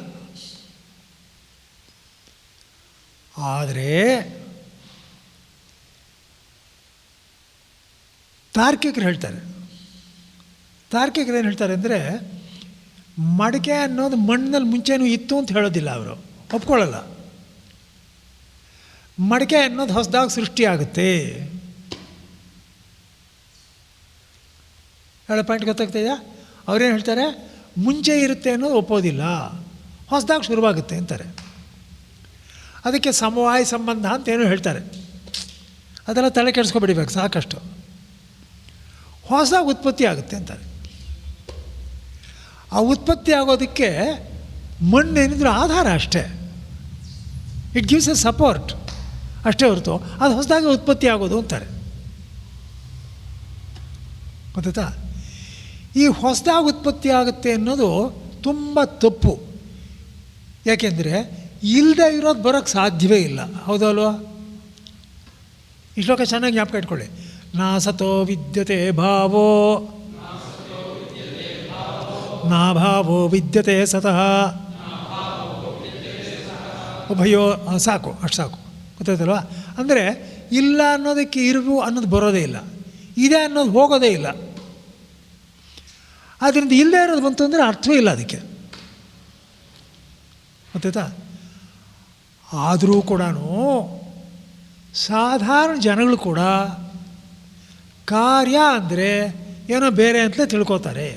ಆದರೆ ತಾರ್ಕಿಕರು ಹೇಳ್ತಾರೆ, ತಾರ್ಕಿಕರು ಏನು ಹೇಳ್ತಾರೆ ಅಂದರೆ, ಮಡಿಕೆ ಅನ್ನೋದು ಮಣ್ಣಿನಲ್ಲಿ ಮುಂಚೆನೂ ಇತ್ತು ಅಂತ ಹೇಳೋದಿಲ್ಲ ಅವರು, ಒಪ್ಕೊಳ್ಳಲ್ಲ. ಮಡಿಕೆ ಅನ್ನೋದು ಹೊಸದಾಗಿ ಸೃಷ್ಟಿಯಾಗುತ್ತೆ. ಹೇಳೋ ಪಾಯಿಂಟ್ ಗೊತ್ತಾಗ್ತಿದೆಯಾ? ಅವ್ರೇನು ಹೇಳ್ತಾರೆ, ಮುಂಚೆ ಇರುತ್ತೆ ಅನ್ನೋದು ಒಪ್ಪೋದಿಲ್ಲ, ಹೊಸದಾಗಿ ಶುರುವಾಗುತ್ತೆ ಅಂತಾರೆ. ಅದಕ್ಕೆ ಸಮವಾಯ ಸಂಬಂಧ ಅಂತೇನೋ ಹೇಳ್ತಾರೆ. ಅದೆಲ್ಲ ತಲೆ ಕೆಡಿಸ್ಕೊಬಿಡಿಬೇಕು ಸಾಕಷ್ಟು. ಹೊಸದಾಗಿ ಉತ್ಪತ್ತಿ ಆಗುತ್ತೆ ಅಂತಾರೆ. ಆ ಉತ್ಪತ್ತಿ ಆಗೋದಕ್ಕೆ ಮಣ್ಣು ಏನಿದ್ರು ಆಧಾರ ಅಷ್ಟೇ, ಇಟ್ ಗಿವ್ಸ್ ಎ ಸಪೋರ್ಟ್ ಅಷ್ಟೇ ಹೊರತು ಅದು ಹೊಸದಾಗಿ ಉತ್ಪತ್ತಿ ಆಗೋದು ಅಂತಾರೆ. ಗೊತ್ತಾ? ಈ ಹೊಸದಾಗಿ ಉತ್ಪತ್ತಿ ಆಗುತ್ತೆ ಅನ್ನೋದು ತುಂಬ ತಪ್ಪು. ಯಾಕೆಂದರೆ ಇಲ್ಲದೆ ಇರೋದು ಬರೋಕ್ಕೆ ಸಾಧ್ಯವೇ ಇಲ್ಲ. ಹೌದಲ್ವಾ? ಈ ಶ್ಲೋಕ ಚೆನ್ನಾಗಿ ಜ್ಞಾಪಕ ಇಟ್ಕೊಳ್ಳಿ. ನಾಸತೋ ವಿದ್ಯತೆ ಭಾವೋ ನಾಭಾವೋ ವಿದ್ಯತೆ ಸತಃ ಉಭಯೋ. ಸಾಕು, ಅಷ್ಟು ಸಾಕು. ಗೊತ್ತಾಯ್ತಲ್ವ? ಅಂದರೆ ಇಲ್ಲ ಅನ್ನೋದಕ್ಕೆ ಇರು ಅನ್ನೋದು ಬರೋದೇ ಇಲ್ಲ, ಇದೆ ಅನ್ನೋದು ಹೋಗೋದೇ ಇಲ್ಲ. ಆದ್ದರಿಂದ ಇಲ್ಲದೇ ಇರೋದು ಬಂತು ಅಂದರೆ ಅರ್ಥವೇ ಇಲ್ಲ ಅದಕ್ಕೆ. ಗೊತ್ತಾಯ್ತಾ? ಆದರೂ ಕೂಡ ಸಾಧಾರಣ ಜನಗಳು ಕೂಡ ಕಾರ್ಯ ಅಂದರೆ ಏನೋ ಬೇರೆ ಅಂತಲೇ ತಿಳ್ಕೊತಾರೆ.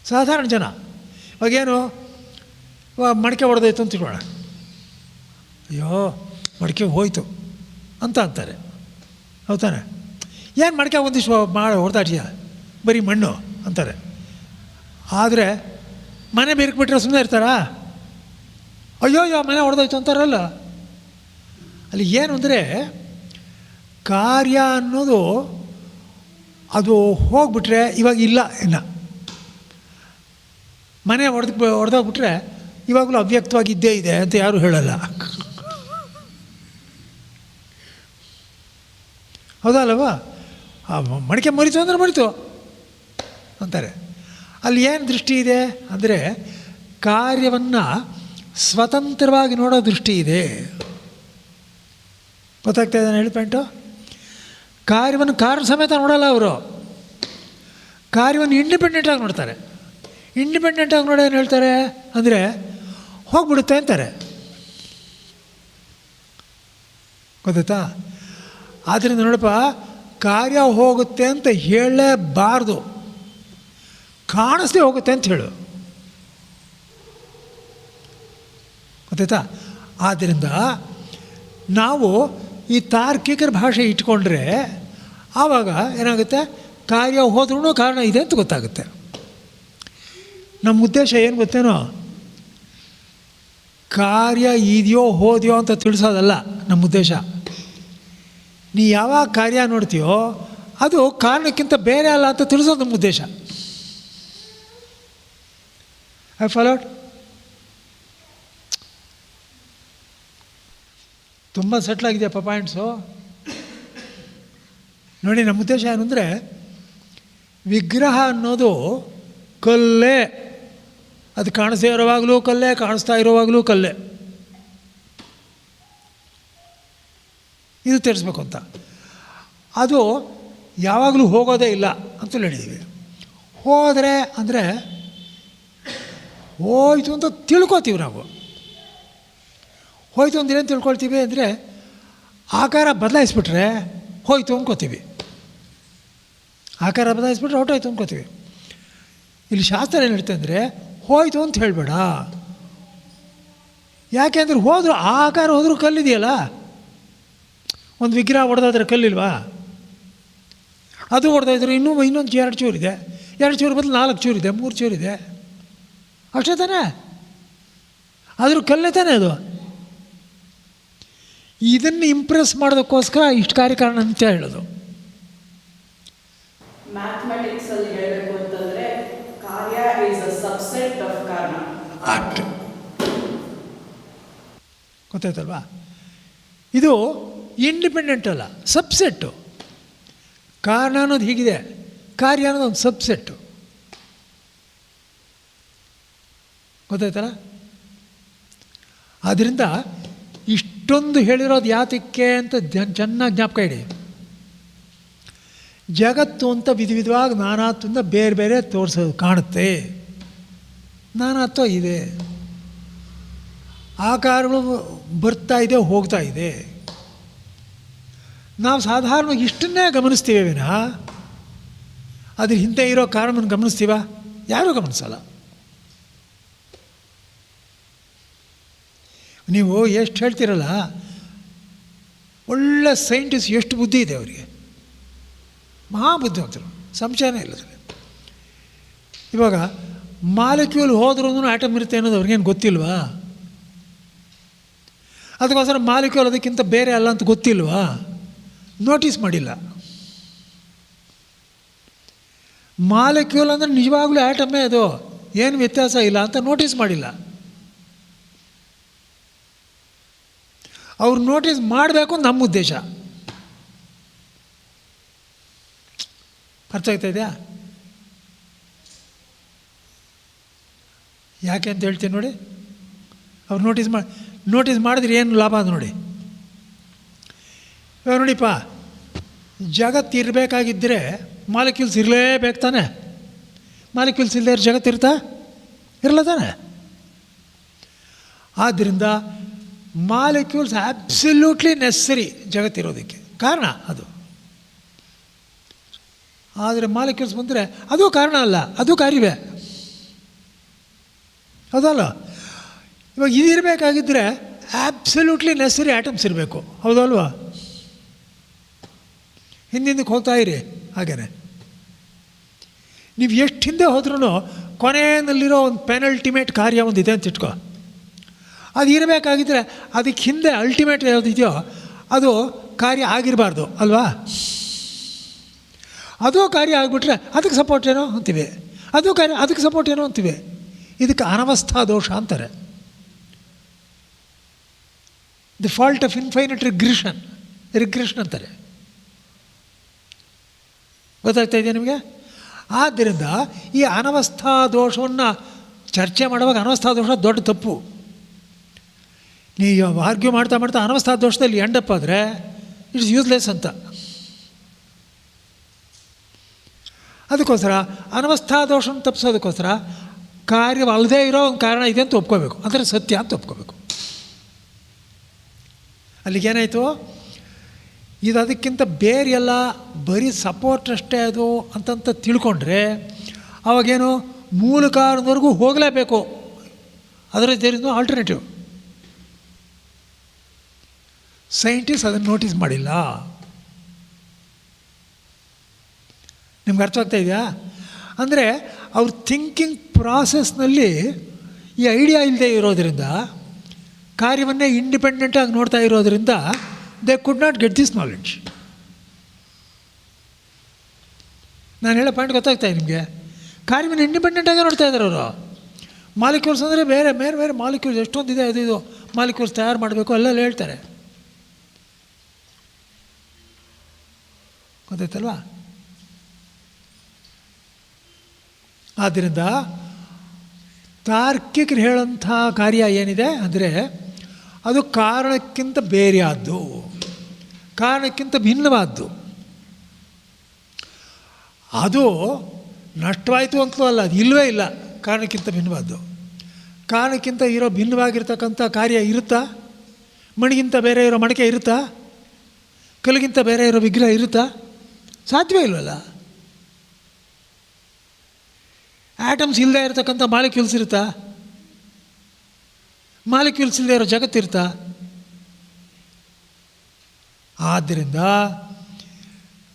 ಸಾಧಾರಣ ಜನ ಇವಾಗೇನು, ಮಡಿಕೆ ಹೊಡೆದೋಯ್ತು ಅಂತ ತಿಳ್ಕೊಳ್ಳೋಣ, ಅಯ್ಯೋ ಮಡಿಕೆ ಹೋಯ್ತು ಅಂತ ಅಂತಾರೆ. ಹೌದಾನೆ? ಏನು ಮಡಿಕೆ ಒಂದಿಷ್ಟು ಹೊಡೆದಾಟಿಯ, ಬರೀ ಮಣ್ಣು ಅಂತಾರೆ. ಆದರೆ ಮನೆ ಬೇರ್ಕ್ಬಿಟ್ರೆ ಸುಮ್ಮನೆ ಇರ್ತಾರಾ? ಅಯ್ಯೋ ಮನೆ ಹೊಡೆದೋಯ್ತು ಅಂತಾರಲ್ಲ. ಅಲ್ಲಿ ಏನು ಅಂದರೆ, ಕಾರ್ಯ ಅನ್ನೋದು ಅದು ಹೋಗ್ಬಿಟ್ರೆ ಇವಾಗ ಇಲ್ಲ, ಇನ್ನು ಮನೆ ಹೊಡೆದೋಗ್ಬಿಟ್ರೆ ಇವಾಗಲೂ ಅವ್ಯಕ್ತವಾಗಿದ್ದೇ ಇದೆ ಅಂತ ಯಾರೂ ಹೇಳಲ್ಲ. ಹೌದಲ್ಲವಾ? ಮಡಿಕೆ ಮರಿತು ಅಂದರೆ ಮರಿತು ಅಂತಾರೆ. ಅಲ್ಲಿ ಏನು ದೃಷ್ಟಿ ಇದೆ ಅಂದರೆ, ಕಾರ್ಯವನ್ನು ಸ್ವತಂತ್ರವಾಗಿ ನೋಡೋ ದೃಷ್ಟಿ ಇದೆ. ಗೊತ್ತಾಗ್ತಾ ಇದ್ದಾನೆ ಹೇಳಿ ಪಾಯಿಂಟು? ಕಾರ್ಯವನ್ನು ಕಾರಣ ಸಮೇತ ನೋಡಲ್ಲ ಅವರು, ಕಾರ್ಯವನ್ನು ಇಂಡಿಪೆಂಡೆಂಟಾಗಿ ನೋಡ್ತಾರೆ. ಇಂಡಿಪೆಂಡೆಂಟಾಗಿ ನೋಡಿ ಏನು ಹೇಳ್ತಾರೆ ಅಂದರೆ, ಹೋಗ್ಬಿಡುತ್ತೆ ಅಂತಾರೆ. ಗೊತ್ತಾಯ್ತಾ? ಆದ್ದರಿಂದ ನೋಡಪ್ಪ, ಕಾರ್ಯ ಹೋಗುತ್ತೆ ಅಂತ ಹೇಳಲೇಬಾರ್ದು, ಕಾಣಿಸ್ದೇ ಹೋಗುತ್ತೆ ಅಂತ ಹೇಳು. ಗೊತ್ತಾಯ್ತಾ? ಆದ್ದರಿಂದ ನಾವು ಈ ತಾರ್ಕಿಕರ ಭಾಷೆ ಇಟ್ಕೊಂಡ್ರೆ ಆವಾಗ ಏನಾಗುತ್ತೆ, ಕಾರ್ಯ ಹೋದ್ರೂ ಕಾರಣ ಇದೆ ಅಂತ ಗೊತ್ತಾಗುತ್ತೆ. ನಮ್ಮ ಉದ್ದೇಶ ಏನು ಗೊತ್ತೇನೋ, ಕಾರ್ಯ ಇದೆಯೋ ಹೋದೆಯೋ ಅಂತ ತಿಳಿಸೋದಲ್ಲ ನಮ್ಮ ಉದ್ದೇಶ. ನೀ ಯಾವಾಗ ಕಾರ್ಯ ನೋಡ್ತೀಯೋ ಅದು ಕಾರಣಕ್ಕಿಂತ ಬೇರೆ ಅಲ್ಲ ಅಂತ ತಿಳಿಸೋದು ನಮ್ಮ ಉದ್ದೇಶ. I followed? ತುಂಬ ಸೆಟ್ಲಾಗಿದೆಯಪ್ಪ ಪಾಯಿಂಟ್ಸು. ನೋಡಿ, ನಮ್ಮ ಉದ್ದೇಶ ಏನು ಅಂದರೆ, ವಿಗ್ರಹ ಅನ್ನೋದು ಕಲ್ಲೇ, ಅದು ಕಾಣಿಸ್ದೇ ಇರೋವಾಗಲೂ ಕಲ್ಲೇ, ಕಾಣಿಸ್ತಾ ಇರೋವಾಗಲೂ ಕಲ್ಲೇ. ಇದು ತಿಳಿಸ್ಬೇಕು ಅಂತ. ಅದು ಯಾವಾಗಲೂ ಹೋಗೋದೇ ಇಲ್ಲ ಅಂತ ಹೇಳಿದ್ದೀವಿ. ಹೋದರೆ ಅಂದರೆ ಹೋಯ್ತು ಅಂತ ತಿಳ್ಕೊತೀವಿ ನಾವು. ಹೋಯ್ತು ಅಂದ್ರೆ ಏನು ತಿಳ್ಕೊಳ್ತೀವಿ ಅಂದರೆ, ಆಕಾರ ಬದಲಾಯಿಸ್ಬಿಟ್ರೆ ಹೋಯ್ತು ಅಂದ್ಕೋತೀವಿ. ಆಕಾರ ಬದಲಾಯಿಸ್ಬಿಟ್ರೆ ಹೊರಟೋಯ್ತು ಅಂದ್ಕೋತೀವಿ. ಇಲ್ಲಿ ಶಾಸ್ತ್ರ ಏನು ಹೇಳ್ತೆ ಅಂದರೆ, ಹೋಯ್ತು ಅಂತ ಹೇಳಬೇಡ. ಯಾಕೆ ಅಂದರೆ ಹೋದರೂ ಆ ಆಕಾರ ಹೋದರೂ ಕಲ್ಲಿದೆಯಲ್ಲ. ಒಂದು ವಿಗ್ರಹ ಹೊಡೆದಾದ್ರೆ ಕಲ್ಲಿಲ್ವಾ? ಅದು ಹೊಡೆದಾದ್ರೆ ಇನ್ನೊಂದು 2 ಚೂರಿದೆ, 2 ಚೂರು ಬದಲು 4 ಚೂರಿದೆ, 3 ಚೂರಿದೆ, ಅಷ್ಟೇ ತಾನೇ? ಆದರೂ ಕಲ್ಲೇ ತಾನೇ ಅದು. ಇದನ್ನು ಇಂಪ್ರೆಸ್ ಮಾಡೋದಕ್ಕೋಸ್ಕರ ಇಷ್ಟು ಕಾರ್ಯಕಾರಣ ಅಂತ ಹೇಳೋದು. ಮ್ಯಾಥಮೆಟಿಕ್ಸ್ ಅಲ್ಲಿ ಹೇಳಬೇಕು ಅಂತಂದ್ರೆ, ಕಾರ್ಯ ಇಸ್ ಅ ಸಬ್ಸೆಟ್ ಆಫ್ ಕಾರಣ. ಗೊತ್ತಾಯ್ತಲ್ವಾ? ಇದು ಇಂಡಿಪೆಂಡೆಂಟ್ ಅಲ್ಲ, ಸಬ್ಸೆಟ್ಟು. ಕಾರಣ ಅನ್ನೋದು ಹೀಗಿದೆ, ಕಾರ್ಯ ಅನ್ನೋದು ಒಂದು ಸಬ್ಸೆಟ್ಟು. ಗೊತ್ತಾಯ್ತಲ್ಲ? ಆದ್ದರಿಂದ ಇಷ್ಟೊಂದು ಹೇಳಿರೋದು ಯಾತಕ್ಕೆ ಅಂತ ಚೆನ್ನಾಗಿ ಜ್ಞಾಪಕ ಇಡಿ. ಜಗತ್ತು ಅಂತ ವಿಧವಾಗಿ ನಾನಾತ್ವದಿಂದ ಬೇರೆ ಬೇರೆ ತೋರಿಸೋದು ಕಾಣುತ್ತೆ. ನಾನಾತ್ವ ಇದೆ, ಆಕಾರಗಳು ಬರ್ತಾ ಇದೆ, ಹೋಗ್ತಾ ಇದೆ. ನಾವು ಸಾಧಾರಣವಾಗಿ ಇಷ್ಟನ್ನೇ ಗಮನಿಸ್ತೀವಿ ವಿನಃ ಅದ್ರ ಹಿಂದೆ ಇರೋ ಕಾರಣವನ್ನು ಗಮನಿಸ್ತೀವ? ಯಾರೂ ಗಮನಿಸಲ್ಲ. ನೀವು ಎಷ್ಟು ಹೇಳ್ತೀರಲ್ಲ, ಒಳ್ಳೆ ಸೈಂಟಿಸ್ಟ್ ಎಷ್ಟು ಬುದ್ಧಿ ಇದೆ ಅವರಿಗೆ, ಮಹಾ ಬುದ್ಧಿವಂತರು, ಸಂಶಯನೇ ಇಲ್ಲ. ಇವಾಗ ಮಾಲಿಕ್ಯೂಲ್ ಹೋದ್ರೂ ಆಟಮ್ ಇರುತ್ತೆ ಅನ್ನೋದು ಅವ್ರಿಗೇನು ಗೊತ್ತಿಲ್ವಾ? ಅದಕ್ಕೋಸ್ಕರ ಮಾಲಿಕ್ಯೂಲ್ ಅದಕ್ಕಿಂತ ಬೇರೆ ಅಲ್ಲ ಅಂತ ಗೊತ್ತಿಲ್ವಾ? ನೋಟಿಸ್ ಮಾಡಿಲ್ಲ. ಮಾಲಿಕ್ಯೂಲ್ ಅಂದರೆ ನಿಜವಾಗ್ಲೂ ಆಟಮ್ಮೇ, ಅದು ಏನು ವ್ಯತ್ಯಾಸ ಇಲ್ಲ ಅಂತ ನೋಟಿಸ್ ಮಾಡಿಲ್ಲ. ಅವ್ರು ನೋಟಿಸ್ ಮಾಡಬೇಕು ನಮ್ಮ ಉದ್ದೇಶ. ಅರ್ಥ ಆಗ್ತಾ ಇದೆಯಾ? ಯಾಕೆ ಅಂತ ಹೇಳ್ತೀನಿ ನೋಡಿ. ಅವ್ರು ನೋಟಿಸ್ ಮಾಡಿದ್ರೆ ಏನು ಲಾಭ ಅದು ನೋಡಿ. ಇವಾಗ ನೋಡಿಪ್ಪ, ಜಗತ್ತು ಇರಬೇಕಾಗಿದ್ದರೆ ಮಾಲಿಕ್ಯೂಲ್ಸ್ ಇರಲೇಬೇಕು ತಾನೆ. ಮಾಲಿಕ್ಯೂಲ್ಸ್ ಇಲ್ಲದೆ ಜಗತ್ತು ಇರಲ್ಲ ತಾನೆ. ಆದ್ದರಿಂದ ಮಾಲಿಕ್ಯೂಲ್ಸ್ ಆಬ್ಸಲ್ಯೂಟ್ಲಿ ನೆಸರಿ ಜಗತ್ತಿರೋದಕ್ಕೆ ಕಾರಣ ಅದು. ಆದರೆ ಮಾಲಿಕ್ಯೂಲ್ಸ್ ಬಂದರೆ ಅದು ಕಾರಣ ಅಲ್ಲ, ಅದು ಕಾರ್ಯವೇ, ಹೌದಲ್ಲ? ಇವಾಗ ಇದಿರಬೇಕಾಗಿದ್ದರೆ ಆಬ್ಸಲ್ಯೂಟ್ಲಿ ನೆಸರಿ ಆಟಮ್ಸ್ ಇರಬೇಕು, ಹೌದಲ್ವಾ? ಹಿಂದಿಂದಕ್ಕೆ ಹೋಗ್ತಾ ಇರಿ. ಹಾಗೇ ನೀವು ಎಷ್ಟು ಹಿಂದೆ ಹೋದ್ರೂ ಕೊನೆಯಲ್ಲಿರೋ ಒಂದು ಪೆನಲ್ಟಿಮೇಟ್ ಕಾರ್ಯ ಒಂದಿದೆ ಅಂತ ಇಟ್ಕೋ. ಅದು ಇರಬೇಕಾಗಿದ್ದರೆ ಅದಕ್ಕೆ ಹಿಂದೆ ಅಲ್ಟಿಮೇಟ್ ಯಾವುದಿದೆಯೋ ಅದು ಕಾರ್ಯ ಆಗಿರಬಾರ್ದು ಅಲ್ವಾ? ಅದು ಕಾರ್ಯ ಆಗಿಬಿಟ್ರೆ ಅದಕ್ಕೆ ಸಪೋರ್ಟ್ ಏನೋ ಅಂತೀವಿ, ಅದು ಕಾರ್ಯ ಅದಕ್ಕೆ ಸಪೋರ್ಟ್ ಏನೋ ಅಂತೀವಿ. ಇದಕ್ಕೆ ಅನವಸ್ಥಾ ದೋಷ ಅಂತಾರೆ. The fault of infinite regression ಅಂತಾರೆ. ಗೊತ್ತಾಗ್ತಾ ಇದೆಯಾ ನಿಮಗೆ? ಆದ್ದರಿಂದ ಈ ಅನವಸ್ಥಾ ದೋಷವನ್ನು ಚರ್ಚೆ ಮಾಡುವಾಗ ಅನವಸ್ಥಾ ದೋಷ ದೊಡ್ಡ ತಪ್ಪು. ನೀವು ಆರ್ಗ್ಯೂ ಮಾಡ್ತಾ ಅನವಸ್ಥಾ ದೋಷದಲ್ಲಿ ಎಂಡಪ್ ಆದರೆ ಇಟ್ಸ್ ಯೂಸ್ಲೆಸ್ ಅಂತ. ಅದಕ್ಕೋಸ್ಕರ ಅನವಸ್ಥಾ ದೋಷವನ್ನು ತಪ್ಪಿಸೋದಕ್ಕೋಸ್ಕರ ಕಾರ್ಯವಲ್ಲದೇ ಇರೋ ಒಂದು ಕಾರಣ ಇದೆ ಅಂತ ಒಪ್ಕೋಬೇಕು, ಅಂದರೆ ಸತ್ಯ ಅಂತ ಒಪ್ಕೋಬೇಕು. ಅಲ್ಲಿಗೇನಾಯಿತು, ಇದು ಅದಕ್ಕಿಂತ ಬೇರೆ ಎಲ್ಲ ಬರೀ ಸಪೋರ್ಟ್ ಅಷ್ಟೇ ಅದು ಅಂತಂತ ತಿಳ್ಕೊಂಡ್ರೆ ಅವಾಗೇನು ಮೂಲ ಕಾರಣದವರೆಗೂ ಹೋಗಲೇಬೇಕು. ಅದರ ದೇರಿಂದ ಆಲ್ಟರ್ನೇಟಿವ್. ಸೈಂಟಿಸ್ಟ್ ಅದನ್ನು ನೋಟಿಸ್ ಮಾಡಿಲ್ಲ. ನಿಮ್ಗೆ ಅರ್ಥವಾಗ್ತಾ ಇದೆಯಾ? ಅಂದರೆ ಅವ್ರ ಥಿಂಕಿಂಗ್ ಪ್ರಾಸೆಸ್ನಲ್ಲಿ ಈ ಐಡಿಯಾ ಇಲ್ಲದೆ ಇರೋದರಿಂದ, ಕಾರ್ಯವನ್ನೇ ಇಂಡಿಪೆಂಡೆಂಟಾಗಿ ನೋಡ್ತಾ ಇರೋದರಿಂದ they could not get this knowledge. ನಾನು ಹೇಳೋ ಪಾಯಿಂಟ್ ಗೊತ್ತಾಗ್ತಾ ಇದೆ ನಿಮಗೆ? ಕಾರ್ಯವನ್ನು ಇಂಡಿಪೆಂಡೆಂಟಾಗಿ ನೋಡ್ತಾ ಇದ್ದಾರೆ ಅವರು. ಮಾಲಿಕ್ಯೂಲ್ಸ್ ಅಂದರೆ ಬೇರೆ ಬೇರೆ ಬೇರೆ ಮಾಲಿಕ್ಯೂಲ್ಸ್ ಎಷ್ಟೊಂದಿದೆ, ಅದು ಇದು ಮಾಲಿಕ್ಯೂಲ್ಸ್ ತಯಾರು ಮಾಡಬೇಕು ಅಲ್ಲೆಲ್ಲ ಹೇಳ್ತಾರೆ. ಗೊತ್ತಾಯ್ತಲ್ವಾ? ಆದ್ದರಿಂದ ತಾರ್ಕಿಕರು ಹೇಳೋಂಥ ಕಾರ್ಯ ಏನಿದೆ ಅಂದರೆ ಅದು ಕಾರಣಕ್ಕಿಂತ ಬೇರೆಯಾದ್ದು, ಕಾರಣಕ್ಕಿಂತ ಭಿನ್ನವಾದ್ದು. ಅದು ನಷ್ಟವಾಯಿತು ಅಂತಲೂ ಅಲ್ಲ, ಅದು ಇಲ್ಲವೇ ಇಲ್ಲ. ಕಾರಣಕ್ಕಿಂತ ಭಿನ್ನವಾದ್ದು. ಕಾರಣಕ್ಕಿಂತ ಭಿನ್ನವಾಗಿರ್ತಕ್ಕಂಥ ಕಾರ್ಯ ಇರುತ್ತಾ? ಮಣಿಗಿಂತ ಬೇರೆ ಇರೋ ಮಡಿಕೆ ಇರುತ್ತಾ? ಕಲ್ಲಿಗಿಂತ ಬೇರೆ ಇರೋ ವಿಗ್ರಹ ಇರುತ್ತಾ? ಸಾಧ್ಯವೇ ಇಲ್ವಲ್ಲ. ಆಟಮ್ಸ್ ಇಲ್ಲದೆ ಇರತಕ್ಕಂಥ ಮಾಲಿಕ್ಯೂಲ್ಸ್ ಇರುತ್ತಾ? ಮಾಲಿಕ್ಯೂಲ್ಸ್ ಇಲ್ಲದೆ ಇರೋ ಜಗತ್ತಿರುತ್ತಾ? ಆದ್ದರಿಂದ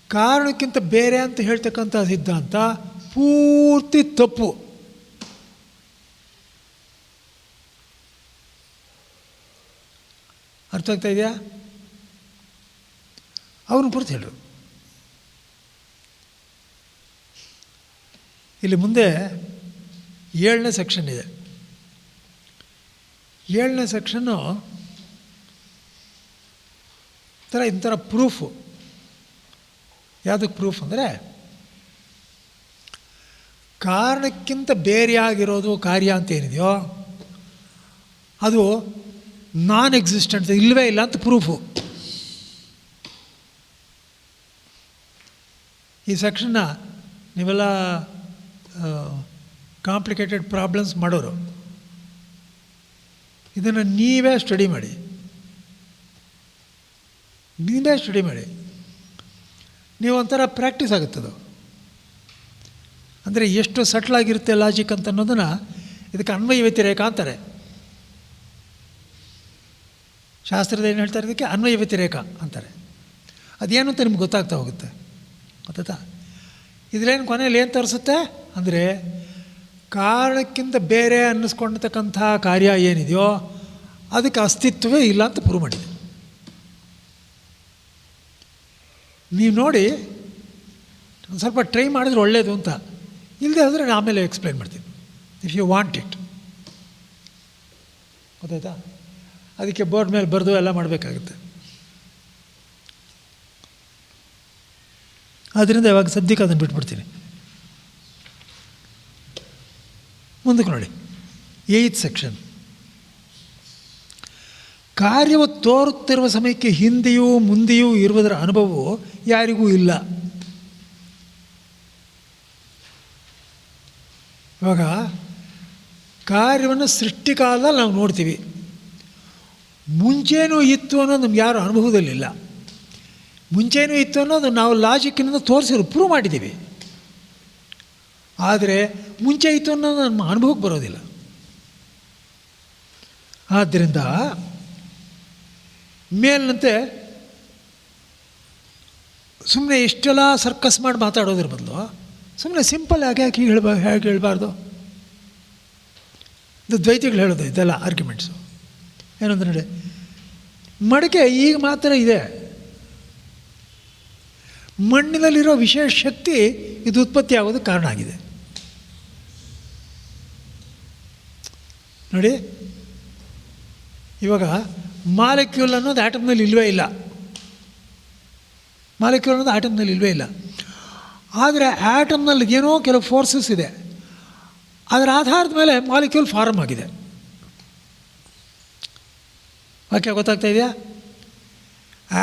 ಕಾರಣಕ್ಕಿಂತ ಬೇರೆ ಅಂತ ಹೇಳ್ತಕ್ಕಂಥ ಸಿದ್ಧಾಂತ ಪೂರ್ತಿ ತಪ್ಪು. ಅರ್ಥ ಆಗ್ತಾ ಇದೆಯಾ? ಅವ್ರನ್ನ ಪೂರ್ತಿ ಹೇಳು. ಇಲ್ಲಿ ಮುಂದೆ 7ನೇ ಸೆಕ್ಷನ್ ಇದೆ. 7ನೇ ಸೆಕ್ಷನ್ನು ಇಂಥರ ಪ್ರೂಫು. ಯಾವುದಕ್ಕೆ ಪ್ರೂಫ್ ಅಂದರೆ ಕಾರಣಕ್ಕಿಂತ ಬೇರೆಯಾಗಿರೋದು ಕಾರ್ಯ ಅಂತ ಏನಿದೆಯೋ ಅದು ನಾನ್ ಎಕ್ಸಿಸ್ಟೆಂಟ್, ಇಲ್ಲವೇ ಇಲ್ಲ ಅಂತ ಪ್ರೂಫು. ಈ ಸೆಕ್ಷನ್ನ ನೀವೆಲ್ಲ ಕಾಂಪ್ಲಿಕೇಟೆಡ್ ಪ್ರಾಬ್ಲಮ್ಸ್ ಮಾಡೋರು, ಇದನ್ನು ನೀವೇ ಸ್ಟಡಿ ಮಾಡಿ, ನೀವು ಒಂಥರ ಪ್ರಾಕ್ಟೀಸ್ ಆಗುತ್ತದು. ಅಂದರೆ ಎಷ್ಟು ಸಟ್ಲಾಗಿರುತ್ತೆ ಲಾಜಿಕ್ ಅಂತ ಅನ್ನೋದನ್ನು ಇದಕ್ಕೆ ಅನ್ವಯ ವ್ಯತಿರೇಕ ಅಂತಾರೆ. ಶಾಸ್ತ್ರದ ಏನು ಹೇಳ್ತಾರೆ, ಇದಕ್ಕೆ ಅನ್ವಯ ವ್ಯತಿರೇಕ ಅಂತಾರೆ. ಅದೇನು ಅಂತ ನಿಮ್ಗೆ ಗೊತ್ತಾಗ್ತಾ ಹೋಗುತ್ತೆ, ಗೊತ್ತಾ? ಇದರೇನು ಕೊನೆಯಲ್ಲಿ ಏನು ತೋರಿಸುತ್ತೆ ಅಂದರೆ, ಕಾರಣಕ್ಕಿಂತ ಬೇರೆ ಅನ್ನಿಸ್ಕೊಂಡಿರ್ತಕ್ಕಂಥ ಕಾರ್ಯ ಏನಿದೆಯೋ ಅದಕ್ಕೆ ಅಸ್ತಿತ್ವವೇ ಇಲ್ಲ ಅಂತ ಪ್ರೂವ್ ಮಾಡಿದೆ. ನೀವು ನೋಡಿ, ಒಂದು ಸ್ವಲ್ಪ ಟ್ರೈ ಮಾಡಿದ್ರೆ ಒಳ್ಳೆಯದು ಅಂತ, ಇಲ್ಲದೆ ಆದರೆ ನಾನು ಆಮೇಲೆ ಎಕ್ಸ್ಪ್ಲೈನ್ ಮಾಡ್ತೀನಿ, ಇಫ್ ಯು ವಾಂಟ್ ಇಟ್. ಗೊತ್ತಾಯ್ತಾ? ಅದಕ್ಕೆ ಬೋರ್ಡ್ ಮೇಲೆ ಬರೆದು ಎಲ್ಲ ಮಾಡಬೇಕಾಗುತ್ತೆ. ಆದ್ದರಿಂದ ಇವಾಗ ಸದ್ಯಕ್ಕೆ ಅದನ್ನು ಬಿಟ್ಬಿಡ್ತೀನಿ. ಮುಂದಕ್ಕೆ ನೋಡಿ, 8th ಸೆಕ್ಷನ್. ಕಾರ್ಯವು ತೋರುತ್ತಿರುವ ಸಮಯಕ್ಕೆ ಹಿಂದೆಯೂ ಮುಂದೆಯೂ ಇರುವುದರ ಅನುಭವವು ಯಾರಿಗೂ ಇಲ್ಲ. ಇವಾಗ ಕಾರ್ಯವನ್ನು ಸೃಷ್ಟಿಕಾಲದಲ್ಲಿ ನಾವು ನೋಡ್ತೀವಿ, ಮುಂಚೆನೂ ಇತ್ತು ಅನ್ನೋದು ನಮ್ಗೆ ಯಾರು ಅನುಭವದಲ್ಲಿಲ್ಲ. ಮುಂಚೆನೂ ಇತ್ತು ಅನ್ನೋದು ನಾವು ಲಾಜಿಕ್ಕಿನಿಂದ ತೋರಿಸಿದ್ರು, ಪ್ರೂವ್ ಮಾಡಿದ್ದೀವಿ. ಆದರೆ ಮುಂಚೆ ಇತ್ತು ಅನ್ನೋದು ನಮ್ಮ ಅನುಭವಕ್ಕೆ ಬರೋದಿಲ್ಲ. ಆದ್ದರಿಂದ ಮೇಲಿನಂತೆ ಸುಮ್ಮನೆ ಇಷ್ಟೆಲ್ಲ ಸರ್ಕಸ್ ಮಾಡಿ ಮಾತಾಡೋದ್ರ ಬದಲು ಸುಮ್ಮನೆ ಸಿಂಪಲ್ ಹೇಗೆ ಹೇಳಬಾರ್ದು? ಇದು ದ್ವೈತಿಗಳು ಹೇಳೋದು, ಇದೆಲ್ಲ ಆರ್ಗ್ಯುಮೆಂಟ್ಸು. ಏನಂದ್ರೆ ನೋಡಿ, ಮಡಿಕೆ ಈಗ ಮಾತ್ರ ಇದೆ, ಮಣ್ಣಿನಲ್ಲಿರೋ ವಿಶೇಷ ಶಕ್ತಿ ಇದು ಉತ್ಪತ್ತಿ ಆಗೋದಕ್ಕೆ ಕಾರಣ ಆಗಿದೆ. ನೋಡಿ, ಇವಾಗ ಮಾಲಿಕ್ಯೂಲ್ ಅನ್ನೋದು ಆಟಮ್ನಲ್ಲಿ ಇಲ್ಲವೇ ಇಲ್ಲ, ಮಾಲಿಕ್ಯೂಲ್ ಅನ್ನೋದು ಆಟಮ್ನಲ್ಲಿ ಇಲ್ಲವೇ ಇಲ್ಲ. ಆದರೆ ಆಟಮ್ನಲ್ಲಿ ಏನೋ ಕೆಲವು ಫೋರ್ಸಸ್ ಇದೆ, ಅದರ ಆಧಾರದ ಮೇಲೆ ಮಾಲಿಕ್ಯೂಲ್ ಫಾರ್ಮ್ ಆಗಿದೆ. ಓಕೆ, ಗೊತ್ತಾಗ್ತಾ ಇದೆಯಾ?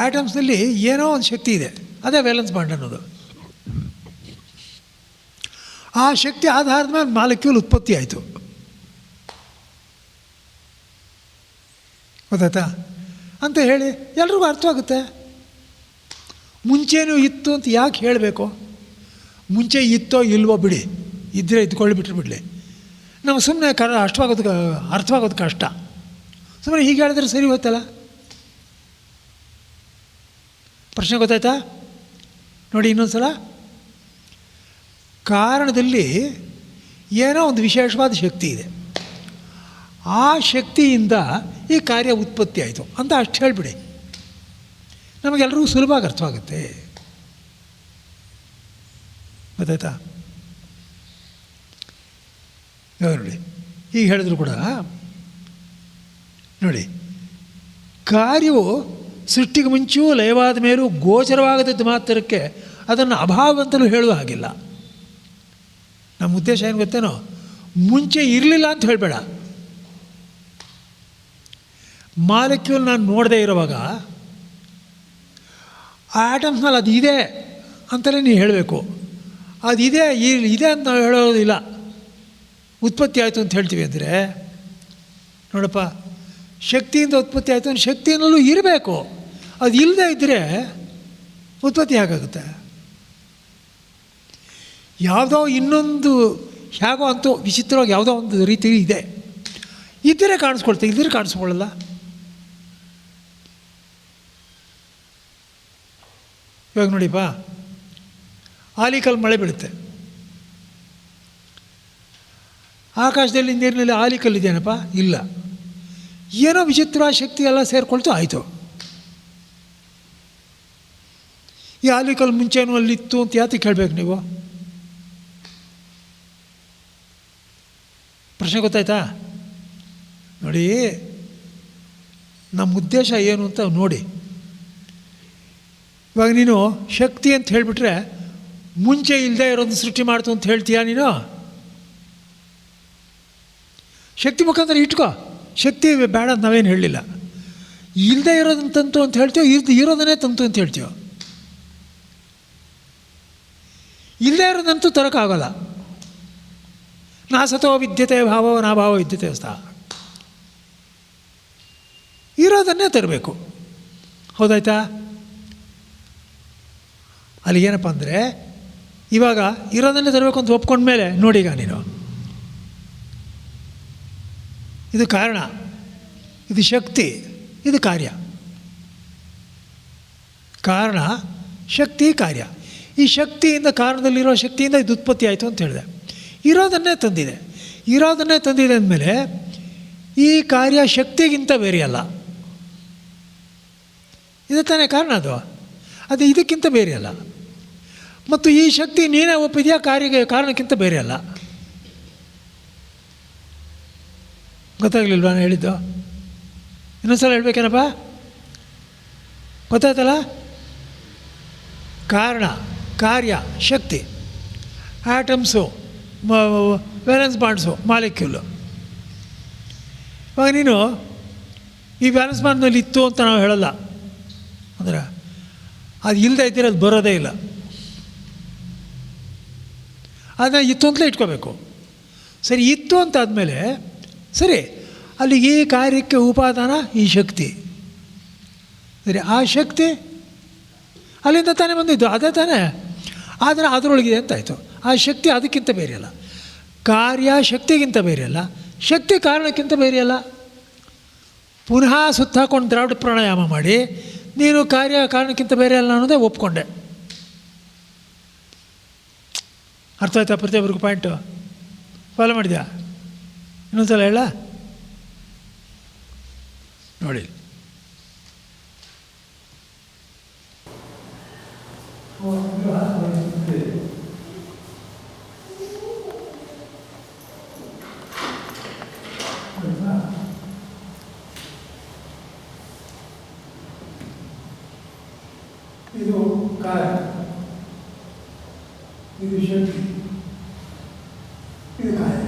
ಆಟಮ್ಸ್ನಲ್ಲಿ ಏನೋ ಒಂದು ಶಕ್ತಿ ಇದೆ, ಅದೇ ವೇಲೆನ್ಸ್ ಬಾಂಡ್ ಅನ್ನೋದು. ಆ ಶಕ್ತಿ ಆಧಾರದ ಮೇಲೆ ಮಾಲಿಕ್ಯೂಲ್ ಉತ್ಪತ್ತಿ ಆಯಿತು. ಗೊತ್ತಾಯ್ತಾ ಅಂತ ಹೇಳಿ ಎಲ್ರಿಗೂ ಅರ್ಥವಾಗುತ್ತೆ. ಮುಂಚೆನೂ ಇತ್ತು ಅಂತ ಯಾಕೆ ಹೇಳಬೇಕು? ಮುಂಚೆ ಇತ್ತೋ ಇಲ್ವೋ ಬಿಡಿ, ಇದ್ದರೆ ಇದ್ಕೊಳ್ಳಿ ಬಿಡಲಿ. ನಾವು ಸುಮ್ಮನೆ ಅರ್ಥವಾಗೋದು ಕಷ್ಟ. ಸುಮ್ಮನೆ ಹೀಗೆ ಹೇಳಿದ್ರೆ ಸರಿ ಹೋಯ್ತಲ್ಲ. ಪ್ರಶ್ನೆ ಗೊತ್ತಾಯ್ತಾ? ನೋಡಿ ಇನ್ನೊಂದು ಸಲ, ಕಾರಣದಲ್ಲಿ ಏನೋ ಒಂದು ವಿಶೇಷವಾದ ಶಕ್ತಿ ಇದೆ, ಆ ಶಕ್ತಿಯಿಂದ ಈ ಕಾರ್ಯ ಉತ್ಪತ್ತಿ ಆಯಿತು ಅಂತ ಅಷ್ಟು ಹೇಳಿಬಿಡಿ, ನಮಗೆಲ್ಲರಿಗೂ ಸುಲಭವಾಗಿ ಅರ್ಥವಾಗುತ್ತೆ. ಗೊತ್ತಾಯ್ತಾ? ನೋಡಿ, ಹೀಗೆ ಹೇಳಿದ್ರು ಕೂಡ ನೋಡಿ, ಕಾರ್ಯವು ಸೃಷ್ಟಿಗೆ ಮುಂಚೆಯೂ ಲಯವಾದ ಮೇಲೂ ಗೋಚರವಾಗದಿದ್ದು ಮಾತ್ರಕ್ಕೆ ಅದನ್ನು ಅಭಾವ ಅಂತಲೂ ಹೇಳುವ ಹಾಗಿಲ್ಲ. ನಮ್ಮ ಉದ್ದೇಶ ಏನು ಗೊತ್ತೇನೋ, ಮುಂಚೆ ಇರಲಿಲ್ಲ ಅಂತ ಹೇಳಬೇಡ. ಮಾಲಿಕ್ಯೂಲ್ ನಾನು ನೋಡದೇ ಇರುವಾಗ ಆ ಆಟಮ್ಸ್ನಲ್ಲಿ ಅದು ಇದೆ ಅಂತಲೇ ನೀವು ಹೇಳಬೇಕು. ಅದಿದೆ ಇದೆ ಅಂತ ನಾವು ಹೇಳೋದಿಲ್ಲ. ಉತ್ಪತ್ತಿ ಆಯಿತು ಅಂತ ಹೇಳ್ತೀವಿ ಅಂದರೆ, ನೋಡಪ್ಪ, ಶಕ್ತಿಯಿಂದ ಉತ್ಪತ್ತಿ ಆಯಿತು ಅಂದರೆ ಶಕ್ತಿಯಲ್ಲೂ ಇರಬೇಕು. ಅದು ಇಲ್ಲದೆ ಇದ್ದರೆ ಉತ್ಪತ್ತಿ ಹೇಗಾಗುತ್ತೆ? ಯಾವುದೋ ಇನ್ನೊಂದು ಹೇಗೋ ಅಂತೂ ವಿಚಿತ್ರವಾಗಿ ಯಾವುದೋ ಒಂದು ರೀತಿ ಇದೆ, ಇದ್ದರೆ ಕಾಣಿಸ್ಕೊಳ್ತೆ, ಇದ್ದರೆ ಕಾಣಿಸ್ಕೊಳ್ಳಲ್ಲ. ಇವಾಗ ನೋಡಿಪ್ಪ, ಆಲಿಕಲ್ಲು ಮಳೆ ಬೀಳುತ್ತೆ, ಆಕಾಶದಲ್ಲಿ ನೀರಿನಲ್ಲಿ ಆಲಿಕಲ್ಲಿದೆಯೇನಪ್ಪ? ಇಲ್ಲ. ಏನೋ ವಿಚಿತ್ರ ಶಕ್ತಿ ಎಲ್ಲ ಸೇರಿಕೊಳ್ತು, ಆಯಿತು. ಈ ಆಲಿಕಲ್ಲು ಮುಂಚೆನೂ ಅಲ್ಲಿತ್ತು ಅಂತ ಯಾತಕ್ಕೆ ಕೇಳಬೇಕು ನೀವು? ಪ್ರಶ್ನೆ ಗೊತ್ತಾಯ್ತಾ? ನೋಡಿ, ನಮ್ಮ ಉದ್ದೇಶ ಏನು ಅಂತ ನೋಡಿ. ಇವಾಗ ನೀನು ಶಕ್ತಿ ಅಂತ ಹೇಳಿಬಿಟ್ರೆ ಮುಂಚೆ ಇಲ್ಲದೆ ಇರೋದು ಸೃಷ್ಟಿ ಮಾಡ್ತು ಅಂತ ಹೇಳ್ತೀಯಾ ನೀನು? ಶಕ್ತಿ ಮುಖಾಂತರ ಇಟ್ಕೋ, ಶಕ್ತಿ ಬೇಡ ಅಂತ ನಾವೇನು ಹೇಳಲಿಲ್ಲ. ಇಲ್ಲದೆ ಇರೋದನ್ನು ತಂತು ಅಂತ ಹೇಳ್ತೀವೋ, ಇರೋದನ್ನೇ ತಂತು ಅಂತ ಹೇಳ್ತೀವೋ? ಇಲ್ಲದೇ ಇರೋದಂತೂ ತರೋಕ್ಕಾಗೋಲ್ಲ. ನಾಸತೋ ವಿದ್ಯತೆ ಭಾವೋ ನಾಭಾವ ವಿದ್ಯತೆ ಸ್ತಃ. ಇರೋದನ್ನೇ ತರಬೇಕು. ಹೌದಾಯ್ತಾ? ಅಲ್ಲಿ ಏನಪ್ಪ ಅಂದರೆ, ಇವಾಗ ಇರೋದನ್ನೇ ತರಬೇಕು ಅಂತ ಒಪ್ಕೊಂಡ್ಮೇಲೆ ನೋಡೀಗ ನೀನು, ಇದು ಕಾರಣ, ಇದು ಶಕ್ತಿ, ಇದು ಕಾರ್ಯ. ಕಾರಣ, ಶಕ್ತಿ, ಕಾರ್ಯ. ಈ ಶಕ್ತಿಯಿಂದ, ಕಾರಣದಲ್ಲಿರೋ ಶಕ್ತಿಯಿಂದ ಇದು ಉತ್ಪತ್ತಿ ಆಯಿತು ಅಂತ ಹೇಳಿದೆ. ಇರೋದನ್ನೇ ತಂದಿದೆ. ಇರೋದನ್ನೇ ತಂದಿದೆ ಅಂದಮೇಲೆ ಈ ಕಾರ್ಯ ಶಕ್ತಿಗಿಂತ ಬೇರೆಯಲ್ಲ. ಇದು ತಾನೇ ಕಾರಣ. ಅದು ಇದಕ್ಕಿಂತ ಬೇರೆಯಲ್ಲ. ಮತ್ತು ಈ ಶಕ್ತಿ ನೀನೇ ಒಪ್ಪಿದೆಯಾ ಕಾರಣಕ್ಕಿಂತ ಬೇರೆಯಲ್ಲ. ಗೊತ್ತಾಗಲಿಲ್ವಾ ನಾನು ಹೇಳಿದ್ದು? ಇನ್ನೊಂದ್ಸಲ ಹೇಳ್ಬೇಕೇನಪ್ಪ? ಗೊತ್ತಾಯ್ತಲ್ಲ? ಕಾರಣ, ಕಾರ್ಯ, ಶಕ್ತಿ, ಆಟಮ್ಸು, ವ್ಯಾಲೆನ್ಸ್ ಬಾಂಡ್ಸು, ಮಾಲಿಕ್ಯೂಲು. ಇವಾಗ ನೀನು ಈ ವ್ಯಾಲೆನ್ಸ್ ಬಾಂಡ್ನಲ್ಲಿ ಇತ್ತು ಅಂತ ನಾವು ಹೇಳಲ್ಲ. ಅಂದರೆ ಅದು ಇಲ್ಲದೆ ಇದ್ದರೆ ಅದು ಬರೋದೇ ಇಲ್ಲ. ಅದನ್ನ ಇತ್ತು ಅಂತಲೇ ಇಟ್ಕೋಬೇಕು. ಸರಿ, ಇತ್ತು ಅಂತ ಆದಮೇಲೆ ಸರಿ, ಅಲ್ಲಿ ಈ ಕಾರ್ಯಕ್ಕೆ ಉಪಾದಾನ ಈ ಶಕ್ತಿ. ಸರಿ, ಆ ಶಕ್ತಿ ಅಲ್ಲಿಂದ ತಾನೇ ಬಂದಿದ್ದು, ಅದೇ ತಾನೇ. ಆದರೆ ಅದರೊಳಗಿದೆ ಅಂತಾಯಿತು. ಆ ಶಕ್ತಿ ಅದಕ್ಕಿಂತ ಬೇರೆಯಲ್ಲ. ಕಾರ್ಯ ಶಕ್ತಿಗಿಂತ ಬೇರೆಯಲ್ಲ, ಶಕ್ತಿ ಕಾರಣಕ್ಕಿಂತ ಬೇರೆಯಲ್ಲ. ಪುನಃ ಸುತ್ತಾಕೊಂಡು ದ್ರಾವಿಡ ಪ್ರಾಣಾಯಾಮ ಮಾಡಿ ನೀನು ಕಾರ್ಯ ಕಾರಣಕ್ಕಿಂತ ಬೇರೆ ಅಲ್ಲ ಅನ್ನೋದೇ ಒಪ್ಕೊಂಡೆ. ಅರ್ಥ ಆಯ್ತಾ? ಪ್ರತಿಯೊಬ್ಬರಿಗೂ ಪಾಯಿಂಟು ಫಾಲೋ ಮಾಡಿದ್ಯಾ? ಇನ್ನೊಂದ್ಸಲ ಹೇಳ ನೋಡಿ. ಇದು ಕಾರ್ಯ, ಇದು ಶಕ್ತಿ, ಇದು ಕಾರ್ಯ.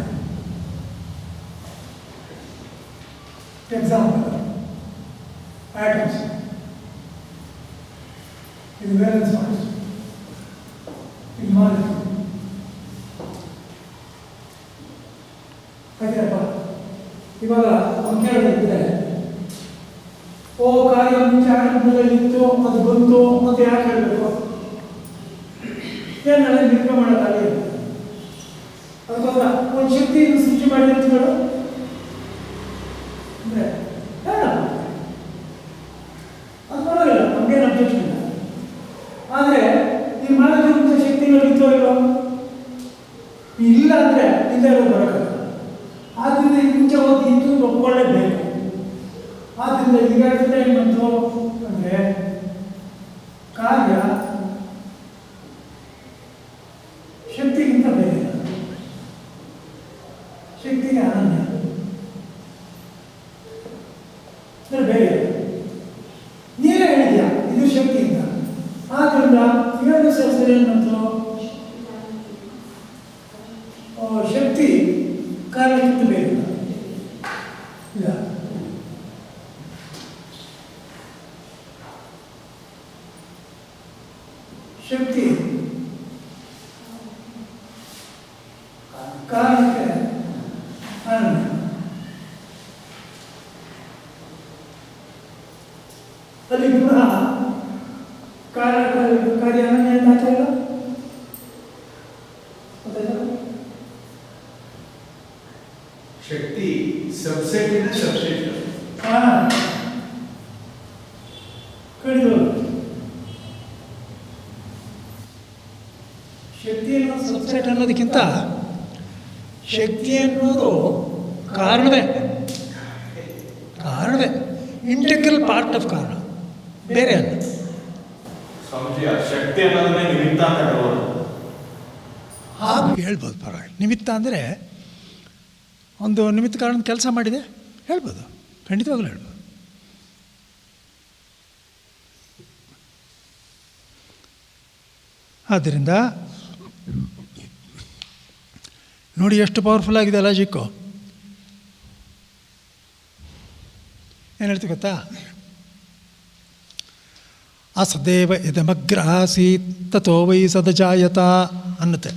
ಎಕ್ಸಾಂಪಲ್, ಆಟಮ್ಸ್, ಇದು ವ್ಯಾಲೆನ್ಸ್ ಬಾಂಡ್ಸ್, ಇದು ಮಾಲಿಕ್ಯೂಲ್. ಅದೇಪ್ಪ, ಇವಾಗ ಒಂದು ಕೇಳಿದ್ರೆ, ಓ ಕಾರ್ಯ ಮುಂಚೆ ಆಟಂಕದಲ್ಲಿತ್ತು, ಅದು ಬಂತು ಅಂತ ಯಾಕೆ ಹೇಳಬೇಕು? ಏನು ನಾಳೆ ನಿರ್ಣಯ ಮಾಡೋಕ್ಕಾಗಲಿ. ಅದಕ್ಕೋಸ್ಕರ ಒಂದು ಶಕ್ತಿಯನ್ನು ಸೃಷ್ಟಿ ಮಾಡಿ ಅಂತ ಹೇಳು ಅಂದರೆ ಹೇಳ, ಅದು ಬರೋದಿಲ್ಲ, ನಮಗೇನು ಅಬ್ಜೆಕ್ಷನ್ ಇಲ್ಲ. ಆದರೆ ಈ ಮಾಡೋದ್ರಿಂದ ಶಕ್ತಿಗಳು ಇತ್ತೋ ಇಲ್ಲೋ? ಇಲ್ಲ ಅಂದರೆ ಇಲ್ಲ ಇರೋದು ಬರೋಕ್ಕಲ್ಲ. ಆದ್ದರಿಂದ ಈ ಮುಂಚೆ ಹೋಗಿ ಇತ್ತು ಒಪ್ಕೊಳ್ಳೇಬೇಕು. ಆದ್ದರಿಂದ ಈಗ ಏನು ಬಂತು ಅಂದರೆ ಕಾರ್ಯ ಶಕ್ತಿಗಿಂತ ಬೇರೆ, ಶಕ್ತಿಗೆ ಅನನ್ಯ ಅಂದರೆ ಬೇರೆ. ನೀವೇ ಹೇಳಿದ್ಯಾ ಇದು ಶಕ್ತಿಯಿಂದ. ಆದ್ದರಿಂದ ಇನ್ನೊಂದು ಸರಿ ಏನು ಬಂತು? ಶಕ್ತಿ ಕಾರ್ಯಕ್ಕಿಂತ ಬೇರೆ ಇಲ್ಲ. ಶಕ್ತಿ ಕಾರಣಕ್ಕೆ ಅನನ್ಯ. ಅಲ್ಲಿ ಪುನಃ ಕಾರ್ಯ ಅನನ್ಯ ಅಂತ ಹಾಕಿಲ್ಲ. ಶಕ್ತಿ ಸಬ್ಸೆಟ್ ಇಂದ ಸಬ್ಸೆಟ್. ಕಡಿದು ಶಕ್ತಿ ಅನ್ನೋದು ಸಬ್ಸೆಟ್ ಅನ್ನೋದಕ್ಕಿಂತ ಶಕ್ತಿ ಅನ್ನೋದು ಕಾರಣವೇ, ಇಂಟೆಗ್ರಲ್ ಪಾರ್ಟ್ ಆಫ್ ಕಾರಣ, ಬೇರೆ ಅಲ್ಲ. ಸ್ವಾಮೀಜಿ, ಶಕ್ತಿ ಅನ್ನೋದನ್ನೇ ನಿಮಿತ್ತ ಅಂತ ಹೇಳ್ಬೋದು. ಹಾಗೆ ಹೇಳ್ಬೋದು, ಪರವಾಗಿಲ್ಲ. ನಿಮಿತ್ತ ಅಂದರೆ ಒಂದು ನಿಮಿತ್ತ ಕಾರಣದ ಕೆಲಸ ಮಾಡಿದೆ ಹೇಳ್ಬೋದು, ಖಂಡಿತವಾಗ್ಲೂ ಹೇಳ್ಬೋದು. ಆದ್ದರಿಂದ ನೋಡಿ ಎಷ್ಟು ಪವರ್ಫುಲ್ ಆಗಿದೆ ಲಾಜಿಕ್ಕು. ಏನು ಹೇಳ್ತೀವಿ ಗೊತ್ತಾ? ಅಸದೇವ ಇದಮಗ್ರ ಆಸೀತ್ ತಥೋ ವೈ ಸದಜಾಯತ ಅನ್ನುತ್ತೆ.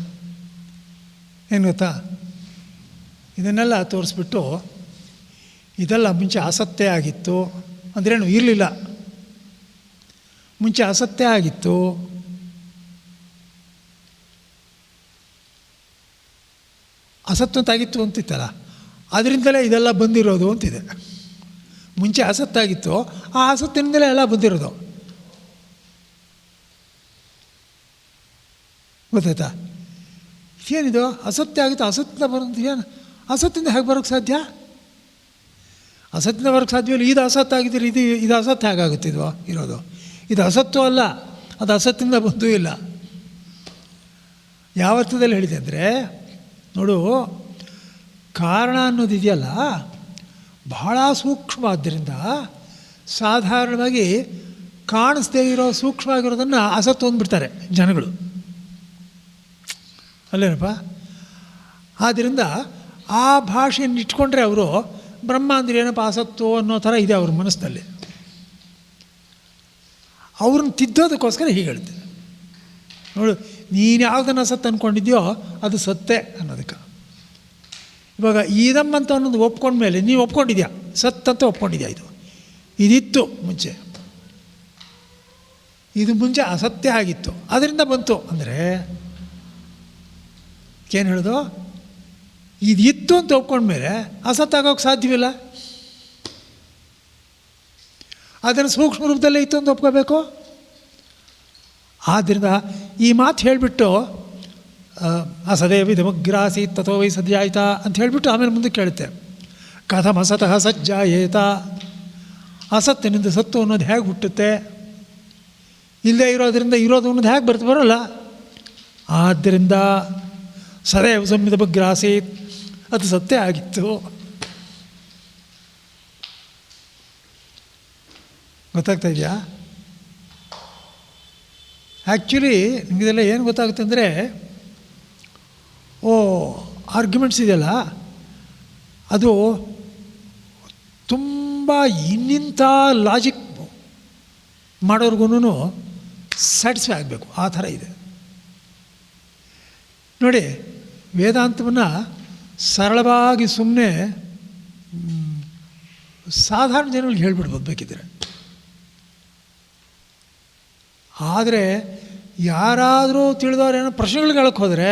ಏನು ಗೊತ್ತಾ, ಇದನ್ನೆಲ್ಲ ತೋರಿಸ್ಬಿಟ್ಟು ಇದೆಲ್ಲ ಮುಂಚೆ ಅಸತ್ಯ ಆಗಿತ್ತು ಅಂದ್ರೇನು ಇರಲಿಲ್ಲ, ಮುಂಚೆ ಅಸತ್ಯ ಆಗಿತ್ತು, ಅಸತ್ವಂತಾಗಿತ್ತು ಅಂತಿತ್ತಲ್ಲ, ಅದರಿಂದಲೇ ಇದೆಲ್ಲ ಬಂದಿರೋದು ಅಂತಿದೆ. ಮುಂಚೆ ಅಸತ್ತಾಗಿತ್ತು, ಆ ಅಸತ್ತಿನಿಂದಲೇ ಎಲ್ಲ ಬಂದಿರೋದು. ಗೊತ್ತಾಯ್ತಾ? ಏನಿದು ಅಸತ್ಯ ಆಗುತ್ತೆ, ಅಸತ್ಯ ಬರೋದು ಏನು? ಅಸತ್ತಿಂದ ಹೇಗೆ ಬರೋಕ್ಕೆ ಸಾಧ್ಯ? ಅಸತ್ತಿಂದ ಬರೋಕ್ಕೆ ಸಾಧ್ಯವಿಲ್ಲ. ಇದು ಅಸತ್ಯ ಆಗಿದ್ದರೆ ಇದು ಅಸತ್ಯ ಹೇಗಾಗುತ್ತಿದ್ವೋ ಇರೋದು? ಇದು ಅಸತ್ವ ಅಲ್ಲ, ಅದು ಅಸತ್ತಿಂದ ಬಂದೂ ಇಲ್ಲ. ಯಾವ ಅರ್ಥದಲ್ಲಿ ಹೇಳಿದೆ ಅಂದರೆ, ನೋಡು, ಕಾರಣ ಅನ್ನೋದಿದೆಯಲ್ಲ ಬಹಳ ಸೂಕ್ಷ್ಮ. ಆದ್ದರಿಂದ ಸಾಧಾರಣವಾಗಿ ಕಾಣಿಸ್ದೇ ಇರೋ ಸೂಕ್ಷ್ಮವಾಗಿರೋದನ್ನು ಅಸತ್ತು ಅಂದ್ಬಿಡ್ತಾರೆ ಜನಗಳು, ಅಲ್ಲೇನಪ್ಪ? ಆದ್ದರಿಂದ ಆ ಭಾಷೆಯನ್ನು ಇಟ್ಕೊಂಡ್ರೆ ಅವರು ಬ್ರಹ್ಮ ಅಂದರೆ ಏನಪ್ಪ ಅಸತ್ತು ಅನ್ನೋ ಥರ ಇದೆ ಅವ್ರ ಮನಸ್ಸಿನಲ್ಲಿ. ಅವ್ರನ್ನ ತಿದ್ದೋದಕ್ಕೋಸ್ಕರ ಹೀಗೆ ಹೇಳ್ತಾರೆ. ನೋಡು, ನೀನು ಯಾವುದನ್ನು ಸತ್ತು ಅಂದ್ಕೊಂಡಿದ್ಯೋ ಅದು ಸತ್ತೆ ಅನ್ನೋದಕ್ಕೆ. ಇವಾಗ ಈದಮ್ ಅಂತ ಅನ್ನೋದು ಒಪ್ಕೊಂಡ್ಮೇಲೆ ನೀವು ಒಪ್ಕೊಂಡಿದ್ಯಾ, ಸತ್ತಂತ ಒಪ್ಕೊಂಡಿದ್ಯಾ. ಇದಿತ್ತು ಮುಂಚೆ, ಇದು ಮುಂಚೆ ಅಸತ್ಯ ಆಗಿತ್ತು, ಅದರಿಂದ ಬಂತು ಅಂದರೆ ಏನು ಹೇಳೋದು? ಇದಿತ್ತು ಅಂತ ಒಪ್ಕೊಂಡ್ಮೇಲೆ ಅಸತ್ತಾಗೋಕ್ಕೆ ಸಾಧ್ಯವಿಲ್ಲ. ಅದನ್ನು ಸೂಕ್ಷ್ಮ ರೂಪದಲ್ಲೇ ಇತ್ತು ಅಂತ ಒಪ್ಕೋಬೇಕು. ಆದ್ದರಿಂದ ಈ ಮಾತು ಹೇಳಿಬಿಟ್ಟು ಅಸದೇವ ಇದಮಗ್ರಾಸೀತ್ ತಥೋ ವೈ ಸದ್ಯಾಯಿತ ಅಂತ ಹೇಳಿಬಿಟ್ಟು ಆಮೇಲೆ ಮುಂದೆ ಕೇಳುತ್ತೆ, ಕಥಮ ಅಸತಃ ಸಜ್ಜಾಯೇತ, ಅಸತ್ತಿನಿಂದ ಸತ್ತು ಅನ್ನೋದು ಹೇಗೆ ಹುಟ್ಟುತ್ತೆ? ಇಲ್ಲದೆ ಇರೋದರಿಂದ ಇರೋದು ಅನ್ನೋದು ಹೇಗೆ ಬರೋಲ್ಲ? ಆದ್ದರಿಂದ ಸದೈವ ಸಂವಿಧಮಗ್ರಾಸೀತ್, ಅದು ಸತ್ಯ ಆಗಿತ್ತು. ಗೊತ್ತಾಗ್ತಾ ಇದೆಯಾ? ಆ್ಯಕ್ಚುಲಿ ನಿಮಗಿದೆಲ್ಲ ಏನು ಗೊತ್ತಾಗುತ್ತೆ ಅಂದರೆ, ಆರ್ಗ್ಯುಮೆಂಟ್ಸ್ ಇದೆಯಲ್ಲ ಅದು ತುಂಬ ಇನ್ನಿಂಥ ಲಾಜಿಕ್ ಮಾಡೋರ್ಗು ಸ್ಯಾಟಿಸ್ಫೈ ಆಗಬೇಕು, ಆ ಥರ ಇದೆ. ನೋಡಿ, ವೇದಾಂತವನ್ನು ಸರಳವಾಗಿ ಸುಮ್ಮನೆ ಸಾಧಾರಣ ಜನಗಳಿಗೆ ಹೇಳ್ಬಿಡ್ಬೋದು ಬೇಕಿದ್ರೆ. ಆದರೆ ಯಾರಾದರೂ ತಿಳಿದವ್ರೇನೋ ಪ್ರಶ್ನೆಗಳಿಗೆ ಹೇಳಕ್ಕೆ ಹೋದರೆ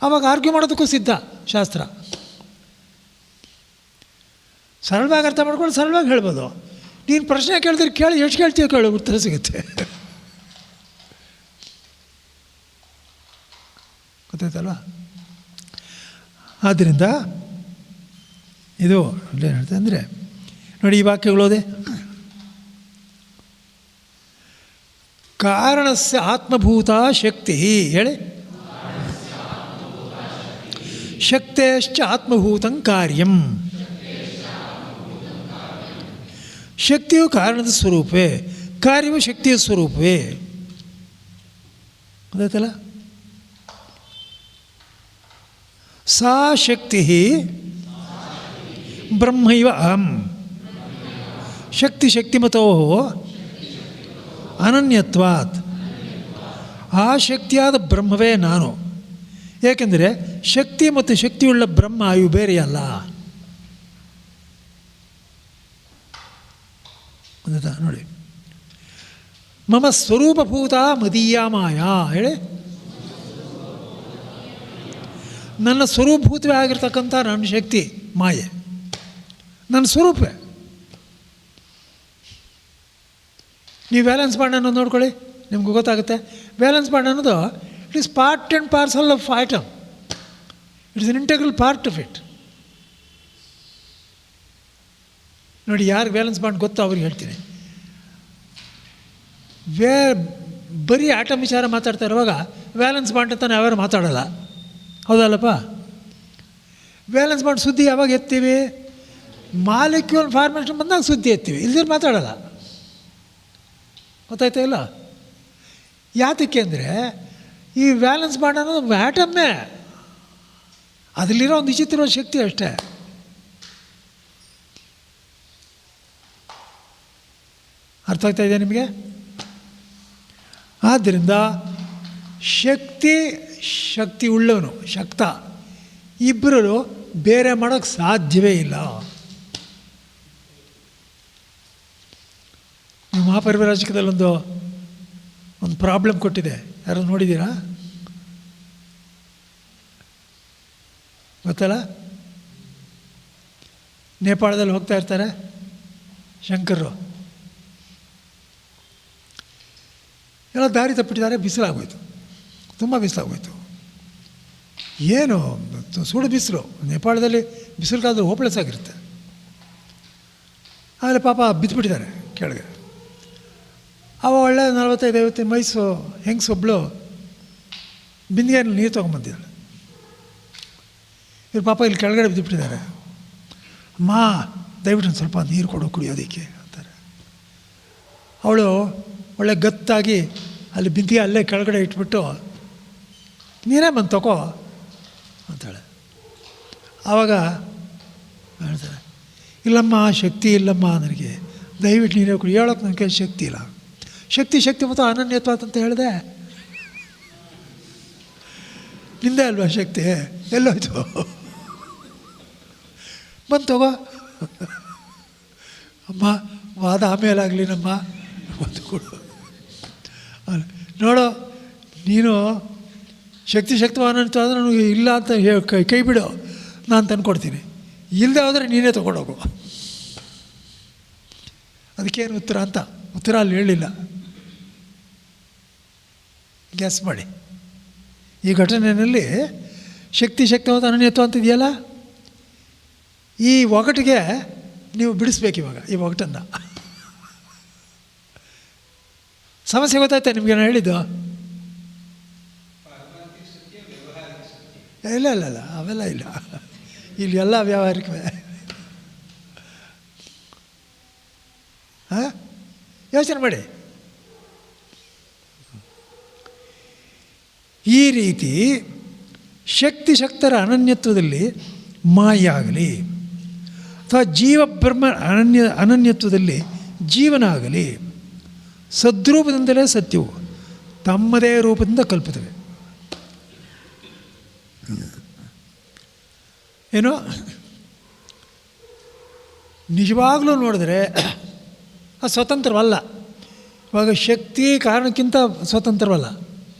ಆವಾಗ ಆರ್ಗ್ಯೂ ಮಾಡೋದಕ್ಕೂ ಸಿದ್ಧ ಶಾಸ್ತ್ರ. ಸರಳವಾಗಿ ಅರ್ಥ ಮಾಡ್ಕೊಂಡು ಸರಳವಾಗಿ ಹೇಳ್ಬೋದು. ನೀನು ಪ್ರಶ್ನೆ ಕೇಳಿದ್ರೆ ಕೇಳಿ, ಎಷ್ಟು ಕೇಳ್ತೀಯೋ ಕೇಳು, ಉತ್ತರ ಸಿಗುತ್ತೆ. ಗೊತ್ತಾಯ್ತಲ್ವ? ಆದ್ದರಿಂದ ಇದು ಏನು ಹೇಳ್ತದೆ ಅಂದರೆ, ನೋಡಿ ಈ ವಾಕ್ಯಗಳೋದೆ, ಕಾರಣಸ್ಯ ಆತ್ಮಭೂತ ಶಕ್ತಿ, ಹೇಳಿ, ಶಕ್ತೇಶ್ಚ ಆತ್ಮಭೂತಂ ಕಾರ್ಯಂ. ಶಕ್ತಿಯು ಕಾರಣದ ಸ್ವರೂಪವೇ, ಕಾರ್ಯವು ಶಕ್ತಿಯ ಸ್ವರೂಪವೇ. ಗೊತ್ತಾಯ್ತಲ್ಲ? ಸಾ ಶಕ್ತಿ ಬ್ರಹ್ಮೈವ ಅಹಂ. ಶಕ್ತಿ ಶಕ್ತಿಮತೋ ಅನನ್ಯತ್ವಾತ್. ಆ ಶಕ್ತಿಯಾದ ಬ್ರಹ್ಮವೇ ನಾನು. ಏಕೆಂದರೆ ಶಕ್ತಿ ಮತ್ತು ಶಕ್ತಿಯುಳ್ಳ ಬ್ರಹ್ಮ ಇವು ಬೇರೆಯಲ್ಲ. ಗೊತ್ತಾ? ನೋಡಿ, ಮಮ ಸ್ವರೂಪಭೂತ ಮದೀಯ ಮಾಯಾ, ಹೇಳಿ, ನನ್ನ ಸ್ವರೂಪಭೂತವೇ ಆಗಿರ್ತಕ್ಕಂಥ ನನ್ನ ಶಕ್ತಿ ಮಾಯೆ ನನ್ನ ಸ್ವರೂಪವೇ. ನೀವು ವ್ಯಾಲೆನ್ಸ್ ಬಾಂಡ್ ಅನ್ನೋದು ನೋಡ್ಕೊಳ್ಳಿ, ನಿಮ್ಗೆ ಗೊತ್ತಾಗುತ್ತೆ. ವ್ಯಾಲೆನ್ಸ್ ಬಾಂಡ್ ಅನ್ನೋದು it is part and parcel of item. It is an integral part of it. ನೋಡಿ, ಯಾರಿಗೆ ವ್ಯಾಲೆನ್ಸ್ ಬಾಂಡ್ ಗೊತ್ತೋ ಅವ್ರಿಗೆ ಹೇಳ್ತೀನಿ. ಬರೀ ಆಟಮ್ ವಿಚಾರ ಮಾತಾಡ್ತಾ ಇರುವಾಗ ವ್ಯಾಲೆನ್ಸ್ ಬಾಂಡ್ ಅಂತ ನಾವ್ಯಾರು ಮಾತಾಡೋಲ್ಲ, ಹೌದಲ್ಲಪ್ಪ? ವ್ಯಾಲೆನ್ಸ್ ಬಾಂಡ್ ಸುದ್ದಿ ಯಾವಾಗ ಎತ್ತೀವಿ? ಮಾಲಿಕ್ಯೂಲ್ ಫಾರ್ಮೇಷನ್ ಬಂದಾಗ ಸುದ್ದಿ ಎತ್ತೀವಿ, ಇಲ್ದಿರ ಮಾತಾಡೋಲ್ಲ. ಗೊತ್ತಾಯ್ತಾ ಇಲ್ಲ? ಯಾತಕ್ಕೆ ಅಂದರೆ ಈ ವ್ಯಾಲೆನ್ಸ್ ಬಾಂಡ್ ಅನ್ನೋದು ಆಟಮ್ಮೇ, ಅದರಲ್ಲಿರೋ ಒಂದು ವಿಚಿತ್ರ ಶಕ್ತಿ ಅಷ್ಟೇ. ಅರ್ಥ ಗೊತ್ತಾಗ್ತಾ ಇದೆ ನಿಮಗೆ? ಆದ್ದರಿಂದ ಶಕ್ತಿ ಉಳ್ಳವನು ಶಕ್ತ ಇಬ್ಬರು ಬೇರೆ ಮಾಡೋಕ್ಕೆ ಸಾಧ್ಯವೇ ಇಲ್ಲ. ನೀವು ಮಹಾಪರಿವ್ರಾಜಕದಲ್ಲಿ ಒಂದು ಪ್ರಾಬ್ಲಮ್ ಕೊಟ್ಟಿದೆ, ಯಾರು ನೋಡಿದ್ದೀರಾ? ಗೊತ್ತಲ್ಲ? ನೇಪಾಳದಲ್ಲಿ ಹೋಗ್ತಾ ಇರ್ತಾರೆ ಶಂಕರರು, ಎಲ್ಲ ದಾರಿ ತಪ್ಪಿಟ್ಟಿದ್ದಾರೆ, ಬಿಸಿಲಾಗೋಯ್ತು, ತುಂಬ ಬಿಸಿಲಾಗೋಯ್ತು. ಏನು ಸುಡು ಬಿಸಿಲು, ನೇಪಾಳದಲ್ಲಿ ಬಿಸಿಲು ಕಾಲದಲ್ಲಿ ಹೋಪ್ಲೆಸ್ ಆಗಿರುತ್ತೆ. ಆಮೇಲೆ ಪಾಪ ಬಿದ್ದುಬಿಟ್ಟಿದ್ದಾರೆ ಕೆಳಗೆ. ಅವ ಒಳ್ಳೆ 45-50 ವಯಸ್ಸು ಹೆಂಗಸೊಬ್ಳು ಬಿಂದಿಗೆಯಲ್ಲಿ ನೀರು ತೊಗೊಂಬಂದಿದ್ದಾಳೆ. ಇವ್ರು ಪಾಪ ಇಲ್ಲಿ ಕೆಳಗಡೆ ಬಿದ್ದುಬಿಟ್ಟಿದ್ದಾರೆ. ಅಮ್ಮ ದಯವಿಟ್ಟು ಒಂದು ಸ್ವಲ್ಪ ನೀರು ಕೊಡು ಕುಡಿಯೋದಕ್ಕೆ ಅಂತಾರೆ. ಅವಳು ಒಳ್ಳೆ ಗತ್ತಾಗಿ ಅಲ್ಲಿ ಬಿಂದಿಗೆ ಅಲ್ಲೇ ಕೆಳಗಡೆ ಇಟ್ಬಿಟ್ಟು ನೀರೇ ಬಂದು ತಗೋ ಅಂತಾಳೆ. ಆವಾಗ ಹೇಳ್ತಾರೆ, ಇಲ್ಲಮ್ಮ ಶಕ್ತಿ ಇಲ್ಲಮ್ಮ ನನಗೆ, ದಯವಿಟ್ಟು ನೀರೇ ಕುಡಿ. ಹೇಳೋಕ್ಕೆ ನನಗೆ ಶಕ್ತಿ ಇಲ್ಲ. ಶಕ್ತಿ ಮತ್ತು ಅನನ್ಯತ್ವ ಅಂತ ಹೇಳಿದೆ. ನಿಂದೆ ಅಲ್ವಾ ಶಕ್ತಿ? ಎಲ್ಲೋಯ್ತು? ಬಂದು ತಗೋ ಅಮ್ಮ, ವಾದ ಆಮೇಲಾಗಲಿ ನಮ್ಮ ಒಂದು ಕೊಡು. ನೋಡು, ನೀನು ಶಕ್ತಿವಾನಂತ ಆದರೆ ನನಗೆ ಇಲ್ಲ ಅಂತ ಕೈ ಬಿಡು, ನಾನು ತಂದುಕೊಡ್ತೀನಿ. ಇಲ್ಲದೆ ಹೋದರೆ ನೀನೇ ತೊಗೊಂಡೋಗು. ಅದಕ್ಕೇನು ಉತ್ತರ ಅಂತ ಉತ್ತರ ಅಲ್ಲಿ ಹೇಳಿಲ್ಲ. ಗ್ಯಾಸ್ ಮಾಡಿ. ಈ ಘಟನೆಯಲ್ಲಿ ಶಕ್ತಿವಾದ ಅನನ್ಯತ್ವ ಅಂತ ಇದೆಯಲ್ಲ, ಈ ಒಗಟಿಗೆ ನೀವು ಬಿಡಿಸ್ಬೇಕು ಇವಾಗ. ಈ ಒಗಟನ್ನು ಸಮಸ್ಯೆ ಗೊತ್ತಾಯ್ತಾ ನಿಮಗೆ? ನಾನು ಹೇಳಿದ್ದು ಇಲ್ಲ ಅವೆಲ್ಲ ಇಲ್ಲ. ಇಲ್ಲಿ ಎಲ್ಲ ವ್ಯಾವಹಾರಿಕವೇ. ಯೋಚನೆ ಮಾಡಿ. ಈ ರೀತಿ ಶಕ್ತರ ಅನನ್ಯತ್ವದಲ್ಲಿ ಮಾಯ ಆಗಲಿ ಅಥವಾ ಜೀವಬ್ರಹ್ಮ ಅನನ್ಯತ್ವದಲ್ಲಿ ಜೀವನ ಆಗಲಿ, ಸದ್ರೂಪದಿಂದಲೇ ಸತ್ಯವು ತಮ್ಮದೇ ರೂಪದಿಂದ ಕಲ್ಪುತ್ತವೆ. ಏನೋ ನಿಜವಾಗಲೂ ನೋಡಿದ್ರೆ ಅದು ಸ್ವತಂತ್ರವಲ್ಲ. ಇವಾಗ ಶಕ್ತಿ ಕಾರಣಕ್ಕಿಂತ ಸ್ವತಂತ್ರವಲ್ಲ,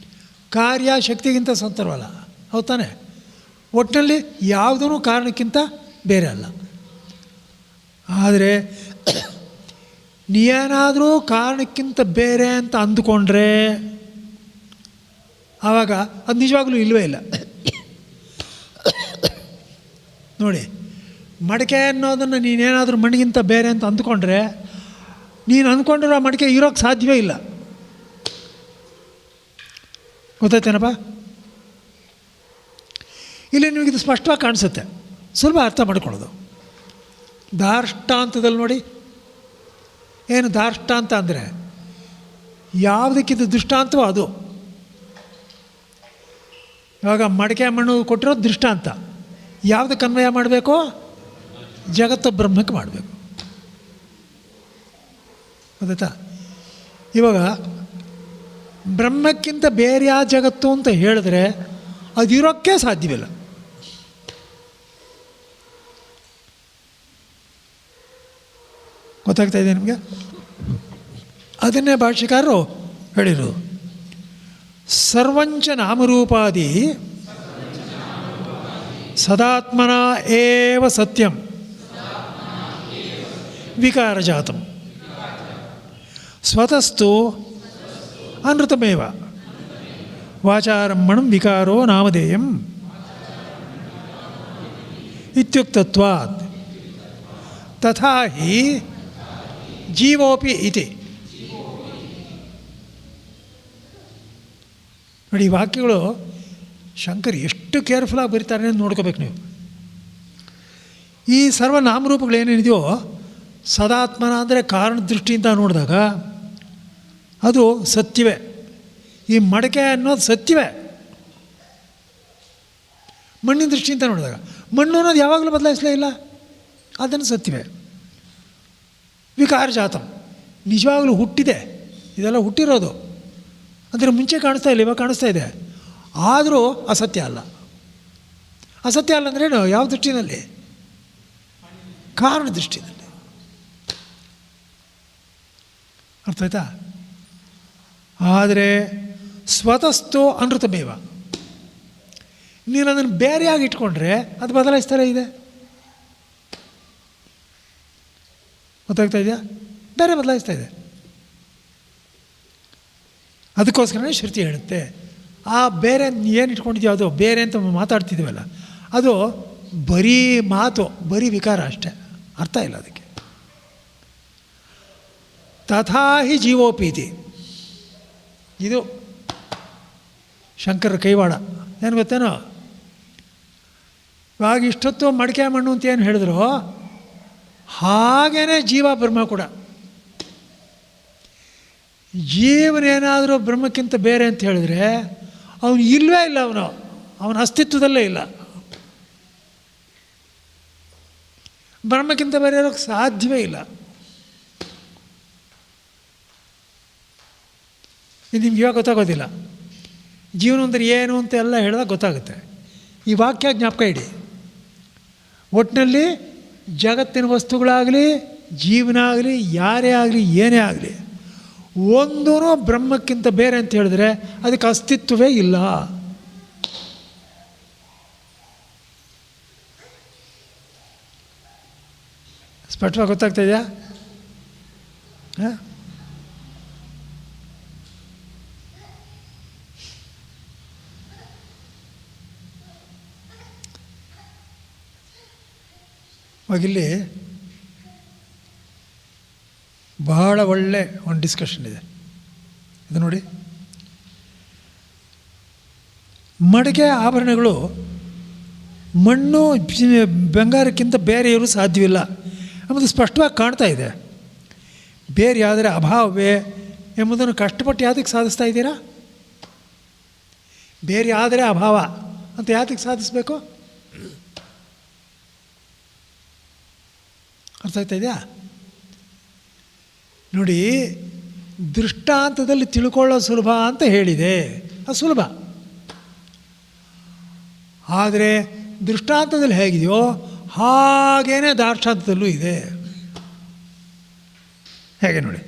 ಕಾರ್ಯ ಶಕ್ತಿಗಿಂತ ಸ್ವತಂತ್ರವಲ್ಲ. ಹೌದು ತಾನೆ? ಒಟ್ಟಿನಲ್ಲಿ ಯಾವುದೂ ಕಾರಣಕ್ಕಿಂತ ಬೇರೆ ಅಲ್ಲ. ಆದರೆ ನೀವೇನಾದರೂ ಕಾರಣಕ್ಕಿಂತ ಬೇರೆ ಅಂತ ಅಂದುಕೊಂಡ್ರೆ ಆವಾಗ ಅದು ನಿಜವಾಗ್ಲೂ ಇಲ್ಲವೇ ಇಲ್ಲ. ನೋಡಿ, ಮಡಿಕೆ ಅನ್ನೋದನ್ನು ನೀನೇನಾದರೂ ಮಣ್ಣಿಗಿಂತ ಬೇರೆ ಅಂತ ಅಂದ್ಕೊಂಡ್ರೆ, ನೀನು ಅಂದ್ಕೊಂಡ್ರೆ ಆ ಮಡಿಕೆ ಇರೋಕ್ಕೆ ಸಾಧ್ಯವೇ ಇಲ್ಲ. ಗೊತ್ತಾಯ್ತೇನಪ್ಪ? ಇಲ್ಲಿ ನಿಮಗಿದು ಸ್ಪಷ್ಟವಾಗಿ ಕಾಣಿಸುತ್ತೆ, ಸುಲಭ ಅರ್ಥ ಮಾಡ್ಕೊಳ್ಳೋದು. ದಾರ್ಷ್ಟಾಂತದಲ್ಲಿ ನೋಡಿ, ಏನು ದಾರ್ಷ್ಟಾಂತ ಅಂದರೆ ಯಾವುದಕ್ಕಿದು ದೃಷ್ಟಾಂತವೋ ಅದು. ಇವಾಗ ಮಡಿಕೆ ಮಣ್ಣು ಕೊಟ್ಟಿರೋದು ದೃಷ್ಟಾಂತ. ಯಾವುದಕ್ಕೆ ಅನ್ವಯ ಮಾಡಬೇಕು? ಜಗತ್ತು ಬ್ರಹ್ಮಕ್ಕೆ ಮಾಡಬೇಕು. ಗೊತ್ತಾಯ್ತಾ? ಇವಾಗ ಬ್ರಹ್ಮಕ್ಕಿಂತ ಬೇರೆ ಯಾವ ಜಗತ್ತು ಅಂತ ಹೇಳಿದ್ರೆ ಅದಿರೋಕ್ಕೆ ಸಾಧ್ಯವಿಲ್ಲ. ಗೊತ್ತಾಗ್ತಾ ಇದೆ ನಿಮಗೆ? ಅದನ್ನೇ ಭಾಷ್ಯಕಾರರು ಹೇಳಿರೋದು. ಸರ್ವಂಚ ನಾಮರೂಪಾದಿ ಸದಾತ್ಮನ ಏವ ಸತ್ಯಂ ವಿಕಾರಜಾತಂ ಸ್ವತಸ್ತು ಅನೃತಮೇವ ವಾಚಾರಂಭಣಂ ವಿಕಾರೋ ನಾಮಧೇಯಂ ಇತ್ಯುಕ್ತತ್ವಾತ್ ತಥಾ ಹಿ ಜೀವೋಪಿ ಇತಿ. ನೋಡಿ, ಈ ವಾಕ್ಯಗಳು ಶಂಕರ್ ಎಷ್ಟು ಕೇರ್ಫುಲ್ಲಾಗಿ ಬರೀತಾರೆ ಅಂತ ನೋಡ್ಕೋಬೇಕು ನೀವು. ಈ ಸರ್ವನಾಮರೂಪಗಳು ಏನೇನಿದೆಯೋ ಸದಾತ್ಮನ ಅಂದರೆ ಕಾರಣ ದೃಷ್ಟಿಯಿಂದ ನೋಡಿದಾಗ ಅದು ಸತ್ಯವೇ. ಈ ಮಡಿಕೆ ಅನ್ನೋದು ಸತ್ಯವೇ. ಮಣ್ಣಿನ ದೃಷ್ಟಿಯಿಂದ ನೋಡಿದಾಗ ಮಣ್ಣು ಅನ್ನೋದು ಯಾವಾಗಲೂ ಬದಲಾಯಿಸಲೇ ಇಲ್ಲ, ಅದನ್ನು ಸತ್ಯವೇ. ವಿಕಾರ ಜಾತಂ, ನಿಜವಾಗ್ಲೂ ಹುಟ್ಟಿದೆ, ಇದೆಲ್ಲ ಹುಟ್ಟಿರೋದು. ಅಂದರೆ ಮುಂಚೆ ಕಾಣಿಸ್ತಾ ಇಲ್ಲ, ಇವಾಗ ಕಾಣಿಸ್ತಾ ಇದೆ. ಆದರೂ ಅಸತ್ಯ ಅಲ್ಲ. ಅಸತ್ಯ ಅಲ್ಲ ಅಂದ್ರೇನು? ಯಾವ ದೃಷ್ಟಿನಲ್ಲಿ? ಕಾರಣ ದೃಷ್ಟಿನಲ್ಲಿ. ಅರ್ಥ ಆಯ್ತಾ? ಆದರೆ ಸ್ವತಸ್ಥೋ ಅನೃತಮೇವ. ನೀನು ಅದನ್ನು ಬೇರೆಯಾಗಿ ಇಟ್ಕೊಂಡ್ರೆ ಅದು ಬದಲಾಯಿಸ್ತಾರೆ ಇದೆ. ಗೊತ್ತಾಗ್ತಾ ಇದೆಯಾ? ಬೇರೆ ಬದಲಾಯಿಸ್ತಾ ಇದೆ. ಅದಕ್ಕೋಸ್ಕರನೇ ಶ್ರುತಿ ಹೇಳುತ್ತೆ ಆ ಬೇರೆ ಏನು ಇಟ್ಕೊಂಡಿದ್ಯೋ ಅದು ಬೇರೆ ಅಂತ ಮಾತಾಡ್ತಿದ್ದೀವಲ್ಲ, ಅದು ಬರೀ ಮಾತು, ಬರೀ ವಿಕಾರ ಅಷ್ಟೇ, ಅರ್ಥ ಇಲ್ಲ ಅದಕ್ಕೆ. ತಥಾ ಹಿ ಜೀವೋಪೀತಿ, ಇದು ಶಂಕರ ಕೈವಾಡ. ಏನು ಗೊತ್ತೇನೋ, ಇವಾಗ ಇಷ್ಟೊತ್ತು ಮಡಿಕೆ ಮಣ್ಣು ಅಂತ ಏನು ಹೇಳಿದ್ರು, ಹಾಗೇ ಜೀವ ಬ್ರಹ್ಮ ಕೂಡ. ಜೀವನೇನಾದರೂ ಬ್ರಹ್ಮಕ್ಕಿಂತ ಬೇರೆ ಅಂತ ಹೇಳಿದ್ರೆ ಅವನು ಇಲ್ಲವೇ ಇಲ್ಲ, ಅವನ ಅಸ್ತಿತ್ವದಲ್ಲೇ ಇಲ್ಲ. ಬ್ರಹ್ಮಕ್ಕಿಂತ ಬೇರೆ ಇರೋಕ್ಕೆ ಸಾಧ್ಯವೇ ಇಲ್ಲ. ಇದು ನಿಮ್ಗೆ ಇವಾಗ ಗೊತ್ತಾಗೋದಿಲ್ಲ. ಜೀವನ ಅಂದರೆ ಏನು ಅಂತ ಎಲ್ಲ ಹೇಳಿದಾಗ ಗೊತ್ತಾಗುತ್ತೆ. ಈ ವಾಕ್ಯ ಜ್ಞಾಪಕ ಇಡಿ. ಒಟ್ಟಿನಲ್ಲಿ ಜಗತ್ತಿನ ವಸ್ತುಗಳಾಗಲಿ, ಜೀವನ ಆಗಲಿ, ಯಾರೇ ಆಗಲಿ, ಏನೇ ಆಗಲಿ, ಒಂದೂ ಬ್ರಹ್ಮಕ್ಕಿಂತ ಬೇರೆ ಅಂತ ಹೇಳಿದ್ರೆ ಅದಕ್ಕೆ ಅಸ್ತಿತ್ವವೇ ಇಲ್ಲ. ಸ್ಪಷ್ಟವಾಗಿ ಗೊತ್ತಾಗ್ತಾ ಇದೆಯಾ? ಹಾಂ, ಇವಾಗಿಲ್ಲಿ ಬಹಳ ಒಳ್ಳೆ ಒಂದು ಡಿಸ್ಕಷನ್ ಇದೆ. ಇದು ನೋಡಿ, ಮಡಿಕೆ ಆಭರಣಗಳು ಮಣ್ಣು ಬಂಗಾರಕ್ಕಿಂತ ಬೇರೆ ಇರೋ ಸಾಧ್ಯವಿಲ್ಲ ಎಂಬುದು ಸ್ಪಷ್ಟವಾಗಿ ಕಾಣ್ತಾ ಇದೆ. ಬೇರೆ ಯಾವುದರೆ ಅಭಾವವೇ ಎಂಬುದನ್ನು ಕಷ್ಟಪಟ್ಟು ಯಾವುದಕ್ಕೆ ಸಾಧಿಸ್ತಾ ಇದ್ದೀರಾ? ಬೇರೆ ಆದರೆ ಅಭಾವ ಅಂತ ಯಾವುದಕ್ಕೆ ಸಾಧಿಸಬೇಕು? ಅರ್ಥ ಆಗ್ತಾ ಇದೆಯಾ? ನೋಡಿ, ದೃಷ್ಟಾಂತದಲ್ಲಿ ತಿಳ್ಕೊಳ್ಳೋ ಸುಲಭ ಅಂತ ಹೇಳಿದೆ, ಅದು ಸುಲಭ. ಆದರೆ ದೃಷ್ಟಾಂತದಲ್ಲಿ ಹೇಗಿದೆಯೋ ಹಾಗೇನೆ ದಾರ್ಷ್ಟಾಂತದಲ್ಲೂ ಇದೆ. ಹೇಗೆ ನೋಡಿ,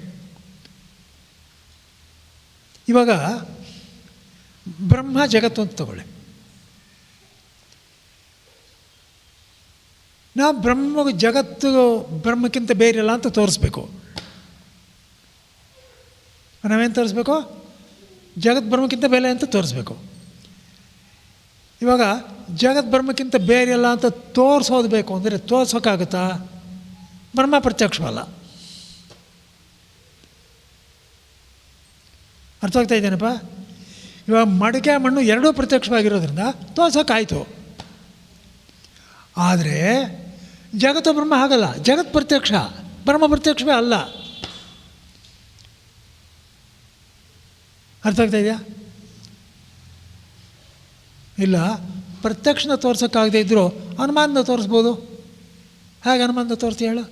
ಇವಾಗ ಬ್ರಹ್ಮ ಜಗತ್ತು ಅಂತ ತಗೊಳ್ಳಿ. ನಾವು ಜಗತ್ತು ಬ್ರಹ್ಮಕ್ಕಿಂತ ಬೇರೆಲ್ಲ ಅಂತ ತೋರಿಸ್ಬೇಕು. ನಾವೇನು ತೋರಿಸ್ಬೇಕು? ಜಗತ್ ಬ್ರಹ್ಮಕ್ಕಿಂತ ಬೇರೆ ಅಂತ ತೋರಿಸ್ಬೇಕು. ಇವಾಗ ಜಗತ್ ಬ್ರಹ್ಮಕ್ಕಿಂತ ಬೇರೆಯಲ್ಲ ಅಂತ ತೋರಿಸೋದು ಬೇಕು ಅಂದರೆ ತೋರ್ಸೋಕ್ಕಾಗುತ್ತಾ? ಬ್ರಹ್ಮ ಪ್ರತ್ಯಕ್ಷವಲ್ಲ. ಅರ್ಥವಾಗ್ತಾ ಇದ್ದೇನಪ್ಪ? ಇವಾಗ ಮಡಿಕೆ ಮಣ್ಣು ಎರಡೂ ಪ್ರತ್ಯಕ್ಷವಾಗಿರೋದ್ರಿಂದ ತೋರ್ಸೋಕ್ಕಾಯಿತು. ಆದರೆ ಜಗತ್ತು ಬ್ರಹ್ಮ ಹಾಗಲ್ಲ. ಜಗತ್ ಪ್ರತ್ಯಕ್ಷ, ಬ್ರಹ್ಮ ಪ್ರತ್ಯಕ್ಷವೇ ಅಲ್ಲ. ಅರ್ಥ ಆಗ್ತಾ ಇದೆಯಾ? ಇಲ್ಲ, ಪ್ರತ್ಯಕ್ಷನ ತೋರ್ಸೋಕ್ಕಾಗದೇ ಇದ್ದರೂ ಅನುಮಾನದ ತೋರಿಸ್ಬೋದು. ಹೇಗೆ ಅನುಮಾನದ ತೋರಿಸಿ ಹೇಳು?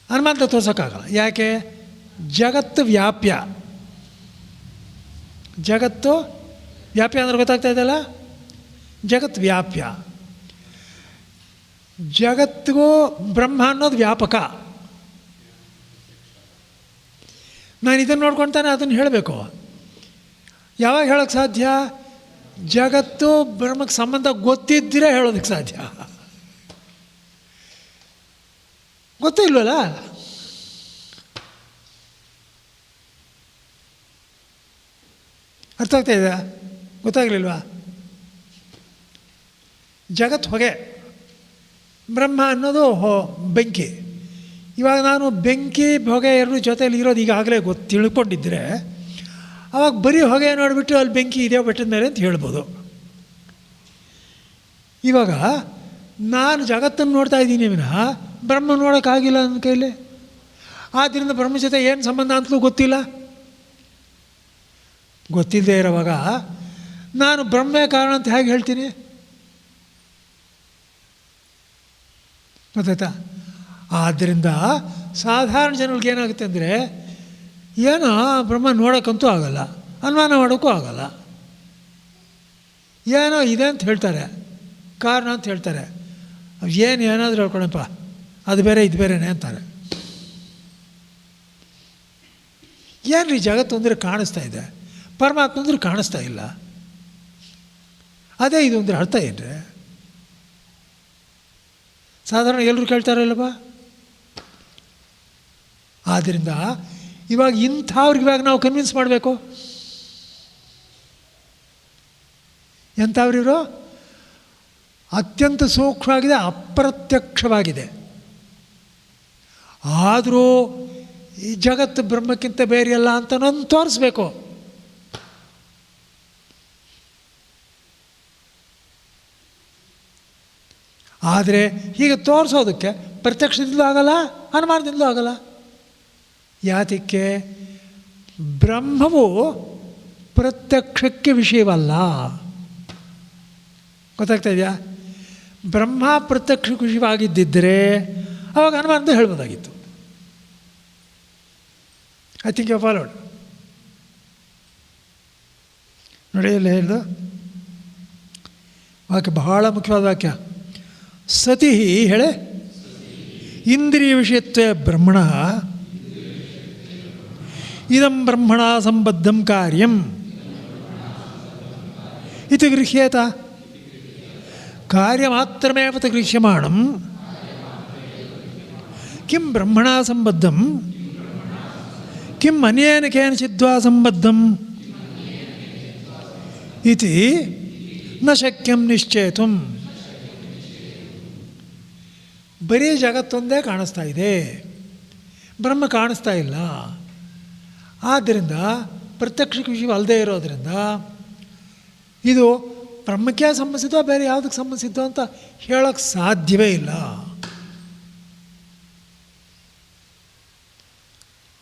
ಅನುಮಾನದ ತೋರ್ಸೋಕ್ಕಾಗಲ್ಲ. ಯಾಕೆ? ಜಗತ್ತು ವ್ಯಾಪ್ಯ. ಜಗತ್ತು ವ್ಯಾಪ್ಯ ಅಂದ್ರೆ ಗೊತ್ತಾಗ್ತಾ ಇದೆಯಲ್ಲ, ಜಗತ್ತು ವ್ಯಾಪ್ಯ. ಜಗತ್ತಿಗೂ ಬ್ರಹ್ಮ ಅನ್ನೋದು ವ್ಯಾಪಕ. ನಾನು ಇದನ್ನು ನೋಡ್ಕೊಳ್ತಾನೆ ಅದನ್ನು ಹೇಳಬೇಕು. ಯಾವಾಗ ಹೇಳೋಕ್ಕೆ ಸಾಧ್ಯ? ಜಗತ್ತು ಬ್ರಹ್ಮಕ್ಕೆ ಸಂಬಂಧ ಗೊತ್ತಿದ್ದರೆ ಹೇಳೋದಕ್ಕೆ ಸಾಧ್ಯ. ಗೊತ್ತೇ ಇಲ್ವಲ್ಲ? ಅರ್ಥ ಆಗ್ತಾ ಇದೆ? ಗೊತ್ತಾಗಲಿಲ್ವಾ? ಜಗತ್ತು ಹೊಗೆ, ಬ್ರಹ್ಮ ಅನ್ನೋದು ಬೆಂಕಿ. ಇವಾಗ ನಾನು ಬೆಂಕಿ ಹೊಗೆ ಎರಡು ಜೊತೆಯಲ್ಲಿ ಇರೋದು ಈಗಾಗಲೇ ತಿಳ್ಕೊಂಡಿದ್ದರೆ ಆವಾಗ ಬರೀ ಹೊಗೆ ನೋಡಿಬಿಟ್ಟು ಅಲ್ಲಿ ಬೆಂಕಿ ಇದೆಯೋ ಬೆಟ್ಟದ ಮೇಲೆ ಅಂತ ಹೇಳ್ಬೋದು. ಇವಾಗ ನಾನು ಜಗತ್ತನ್ನು ನೋಡ್ತಾ ಇದ್ದೀನಿ ವಿನಃ ಬ್ರಹ್ಮ ನೋಡೋಕ್ಕಾಗಿಲ್ಲ ನನ್ನ ಕೈಲಿ. ಆದ್ದರಿಂದ ಬ್ರಹ್ಮ ಜೊತೆ ಏನು ಸಂಬಂಧ ಅಂತಲೂ ಗೊತ್ತಿಲ್ಲ. ಗೊತ್ತಿಲ್ಲದೆ ಇರೋವಾಗ ನಾನು ಬ್ರಹ್ಮೇ ಕಾರಣ ಅಂತ ಹೇಗೆ ಹೇಳ್ತೀನಿ? ಗೊತ್ತಾಯ್ತಾ? ಆದ್ದರಿಂದ ಸಾಧಾರಣ ಜನಗಳಿಗೆ ಏನಾಗುತ್ತೆ ಅಂದರೆ ಏನೋ ಬ್ರಹ್ಮ ನೋಡೋಕ್ಕಂತೂ ಆಗಲ್ಲ, ಅನುಮಾನ ಮಾಡೋಕ್ಕೂ ಆಗಲ್ಲ, ಏನೋ ಇದೆ ಅಂತ ಹೇಳ್ತಾರೆ, ಕಾರಣ ಅಂತ ಹೇಳ್ತಾರೆ. ಏನಾದರೂ ಹೇಳ್ಕೊಳಪ್ಪ, ಅದು ಬೇರೆ ಇದು ಬೇರೆನೇ ಅಂತಾರೆ. ಏನು ರೀ ಜಗತ್ತು ಅಂದರೆ ಕಾಣಿಸ್ತಾ ಇದೆ, ಪರಮಾತ್ಮ ಅಂದ್ರೆ ಕಾಣಿಸ್ತಾ ಇಲ್ಲ, ಅದೇ ಇದು ಅಂದರೆ ಅರ್ಥ ಏನ್ರಿ? ಸಾಧಾರಣ ಎಲ್ಲರೂ ಕೇಳ್ತಾರಲ್ಲಪ್ಪ. ಆದ್ದರಿಂದ ಇವಾಗ ಇಂಥವ್ರಿಗೆ ಇವಾಗ ನಾವು ಕನ್ವಿನ್ಸ್ ಮಾಡಬೇಕು. ಎಂಥವ್ರಿವರು ಅತ್ಯಂತ ಸೂಕ್ಷ್ಮವಾಗಿದೆ, ಅಪ್ರತ್ಯಕ್ಷವಾಗಿದೆ. ಆದರೂ ಈ ಜಗತ್ತು ಬ್ರಹ್ಮಕ್ಕಿಂತ ಬೇರೆಯಲ್ಲ ಅಂತ ನಾನು ತೋರಿಸ್ಬೇಕು. ಆದರೆ ಹೀಗೆ ತೋರಿಸೋದಕ್ಕೆ ಪ್ರತ್ಯಕ್ಷದಿಂದಲೂ ಆಗಲ್ಲ, ಅನುಮಾನದಿಂದಲೂ ಆಗಲ್ಲ. ಯಾತಕ್ಕೆ? ಬ್ರಹ್ಮವು ಪ್ರತ್ಯಕ್ಷಕ್ಕೆ ವಿಷಯವಲ್ಲ. ಗೊತ್ತಾಗ್ತಾ ಇದೆಯಾ? ಬ್ರಹ್ಮ ಪ್ರತ್ಯಕ್ಷಕ್ಕೆ ವಿಷಯವಾಗಿದ್ದಿದ್ದರೆ ಅವಾಗ ಅನುಮಾನದಿಂದ ಹೇಳ್ಬೋದಾಗಿತ್ತು. I think you followed. ನೋಡಿ ಎಲ್ಲ ಹೇಳ್ದು ವಾಕ್ಯ ಬಹಳ ಮುಖ್ಯವಾದ ವಾಕ್ಯ. ಸತಿ ಹೇಳೆ ಇಂದ್ರಿಯ ವಿಷಯತ್ವೇ ಬ್ರಹ್ಮಣ ಇದಂ ಬ್ರಹ್ಮಣ ಸಂಬದ್ಧಂ ಕಾರ್ಯಂ ಇತಿ ಗೃಹ್ಯೇತ. ಕಾರ್ಯಮಾತ್ರಮೇವ ಗೃಹ್ಯಮಾಣಂ ಕಿಂ ಬ್ರಹ್ಮಣ ಸಂಬದ್ಧಂ ಕಿಂ ಅನ್ಯೇನ ಕೇನಚಿದ್ವಾ ಸಂಬದ್ಧಂ ಇತಿ ನ ಶಕ್ಯಂ ನಿಶ್ಚೇತುಂ. ಬರೀ ಜಗತ್ತೊಂದೇ ಕಾಣಿಸ್ತಾ ಇದೆ, ಬ್ರಹ್ಮ ಕಾಣಿಸ್ತಾ ಇಲ್ಲ. ಆದ್ದರಿಂದ ಪ್ರತ್ಯಕ್ಷ ವಿಷಯ ಅಲ್ಲದೆ ಇರೋದರಿಂದ ಇದು ಬ್ರಹ್ಮಕ್ಕೆ ಸಂಬಂಧಿಸಿದ್ದೋ ಬೇರೆ ಯಾವುದಕ್ಕೆ ಸಂಬಂಧಿಸಿದ್ದೋ ಅಂತ ಹೇಳೋಕ್ಕೆ ಸಾಧ್ಯವೇ ಇಲ್ಲ.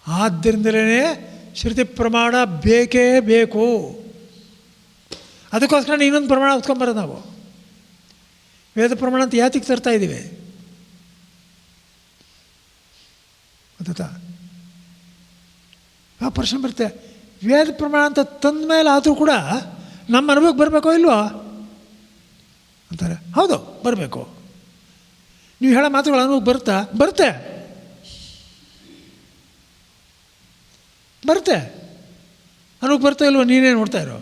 ಆದ್ದರಿಂದಲೇ ಶ್ರುತಿ ಪ್ರಮಾಣ ಬೇಕೇ ಬೇಕು. ಅದಕ್ಕೋಸ್ಕರ ಇನ್ನೊಂದು ಪ್ರಮಾಣ ಹೊತ್ಕೊಂಬರೋದು ನಾವು. ವೇದ ಪ್ರಮಾಣ ಅಂತ ಯಾತಿಗೆ ತರ್ತಾ ಇದ್ದೀವಿ ಗೊತ್ತಾ? ಆ ಪ್ರಶ್ನೆ ಬರುತ್ತೆ, ವೇದ ಪ್ರಮಾಣ ಅಂತ ತಂದ ಮೇಲೆ ಆದರೂ ಕೂಡ ನಮ್ಮ ಅನುಭವಕ್ಕೆ ಬರಬೇಕೋ ಇಲ್ವೋ ಅಂತಾರೆ. ಹೌದು, ಬರಬೇಕು. ನೀವು ಹೇಳೋ ಮಾತುಗಳು ಅನುಭವಕ್ಕೆ ಬರುತ್ತೆ ಅನುಭವಕ್ಕೆ ಬರ್ತಾ ಇಲ್ವೋ ನೀನೇ ನೋಡ್ತಾ ಇರೋ.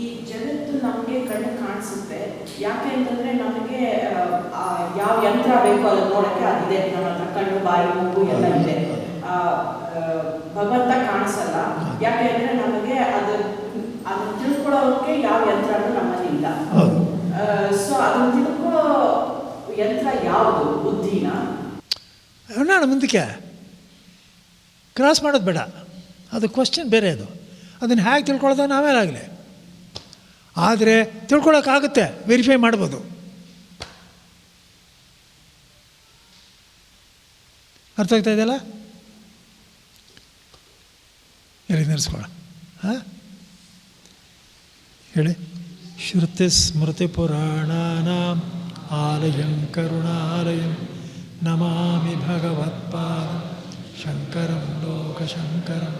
ಈ ಜಗತ್ತು ನಮಗೆ ಕಣ್ಣು ಕಾಣಿಸುತ್ತೆ. ಯಾಕೆ ಅಂತಂದ್ರೆ ನಮಗೆ ಯಾವ ಯಂತ್ರ ಬೇಕೋ ಅದನ್ನ ನೋಡಕ್ಕೆ ಅದಿದೆ ನಮ್ಮ ಹತ್ರ, ಕಣ್ಣು ಬಾಯಿ ಮೂಗು ಎಲ್ಲ ಇದೆ. ಭಗವಂತ ಕಾಣಿಸಲ್ಲ. ಯಾಕೆ ಅಂದ್ರೆ ನಮಗೆ ಅದನ್ನ ತಿಳ್ಕೊಳ್ಳೋಕೆ ಯಾವ ಯಂತ್ರನೂ ನಮ್ಮಲ್ಲಿ ಇಲ್ಲ. ಸೊ ಅದನ್ನ ತಿಳ್ಕೊಳ್ಳೋ ಯಂತ್ರ ಯಾವುದು? ಬುದ್ಧಿನ. ನಾನು ಮುಂದಕ್ಕೆ ಕ್ರಾಸ್ ಮಾಡೋದು ಬೇಡ, ಅದು ಕ್ವಶನ್ ಬೇರೆ. ಅದನ್ನು ಹೇಗೆ ತಿಳ್ಕೊಳ್ಳೋದು ನಾವೇನಾಗಲಿ, ಆದರೆ ತಿಳ್ಕೊಳ್ಳೋಕ್ಕಾಗುತ್ತೆ, ವೆರಿಫೈ ಮಾಡ್ಬೋದು. ಅರ್ಥ ಆಗ್ತಾ ಇದೆಯಲ್ಲ? ಹೇಳಿ ನಿಲ್ಲಿಸ್ಕೊಳ್ಳ. ಹಾಂ ಹೇಳಿ. ಶ್ರುತಿ ಸ್ಮೃತಿ ಪುರಾಣಾನಾಂ ಆಲಯಂ ಕರುಣಾಲಯಂ ನಮಾಮಿ ಭಗವತ್ಪಾದಂ ಶಂಕರಂ ಲೋಕಶಂಕರಂ.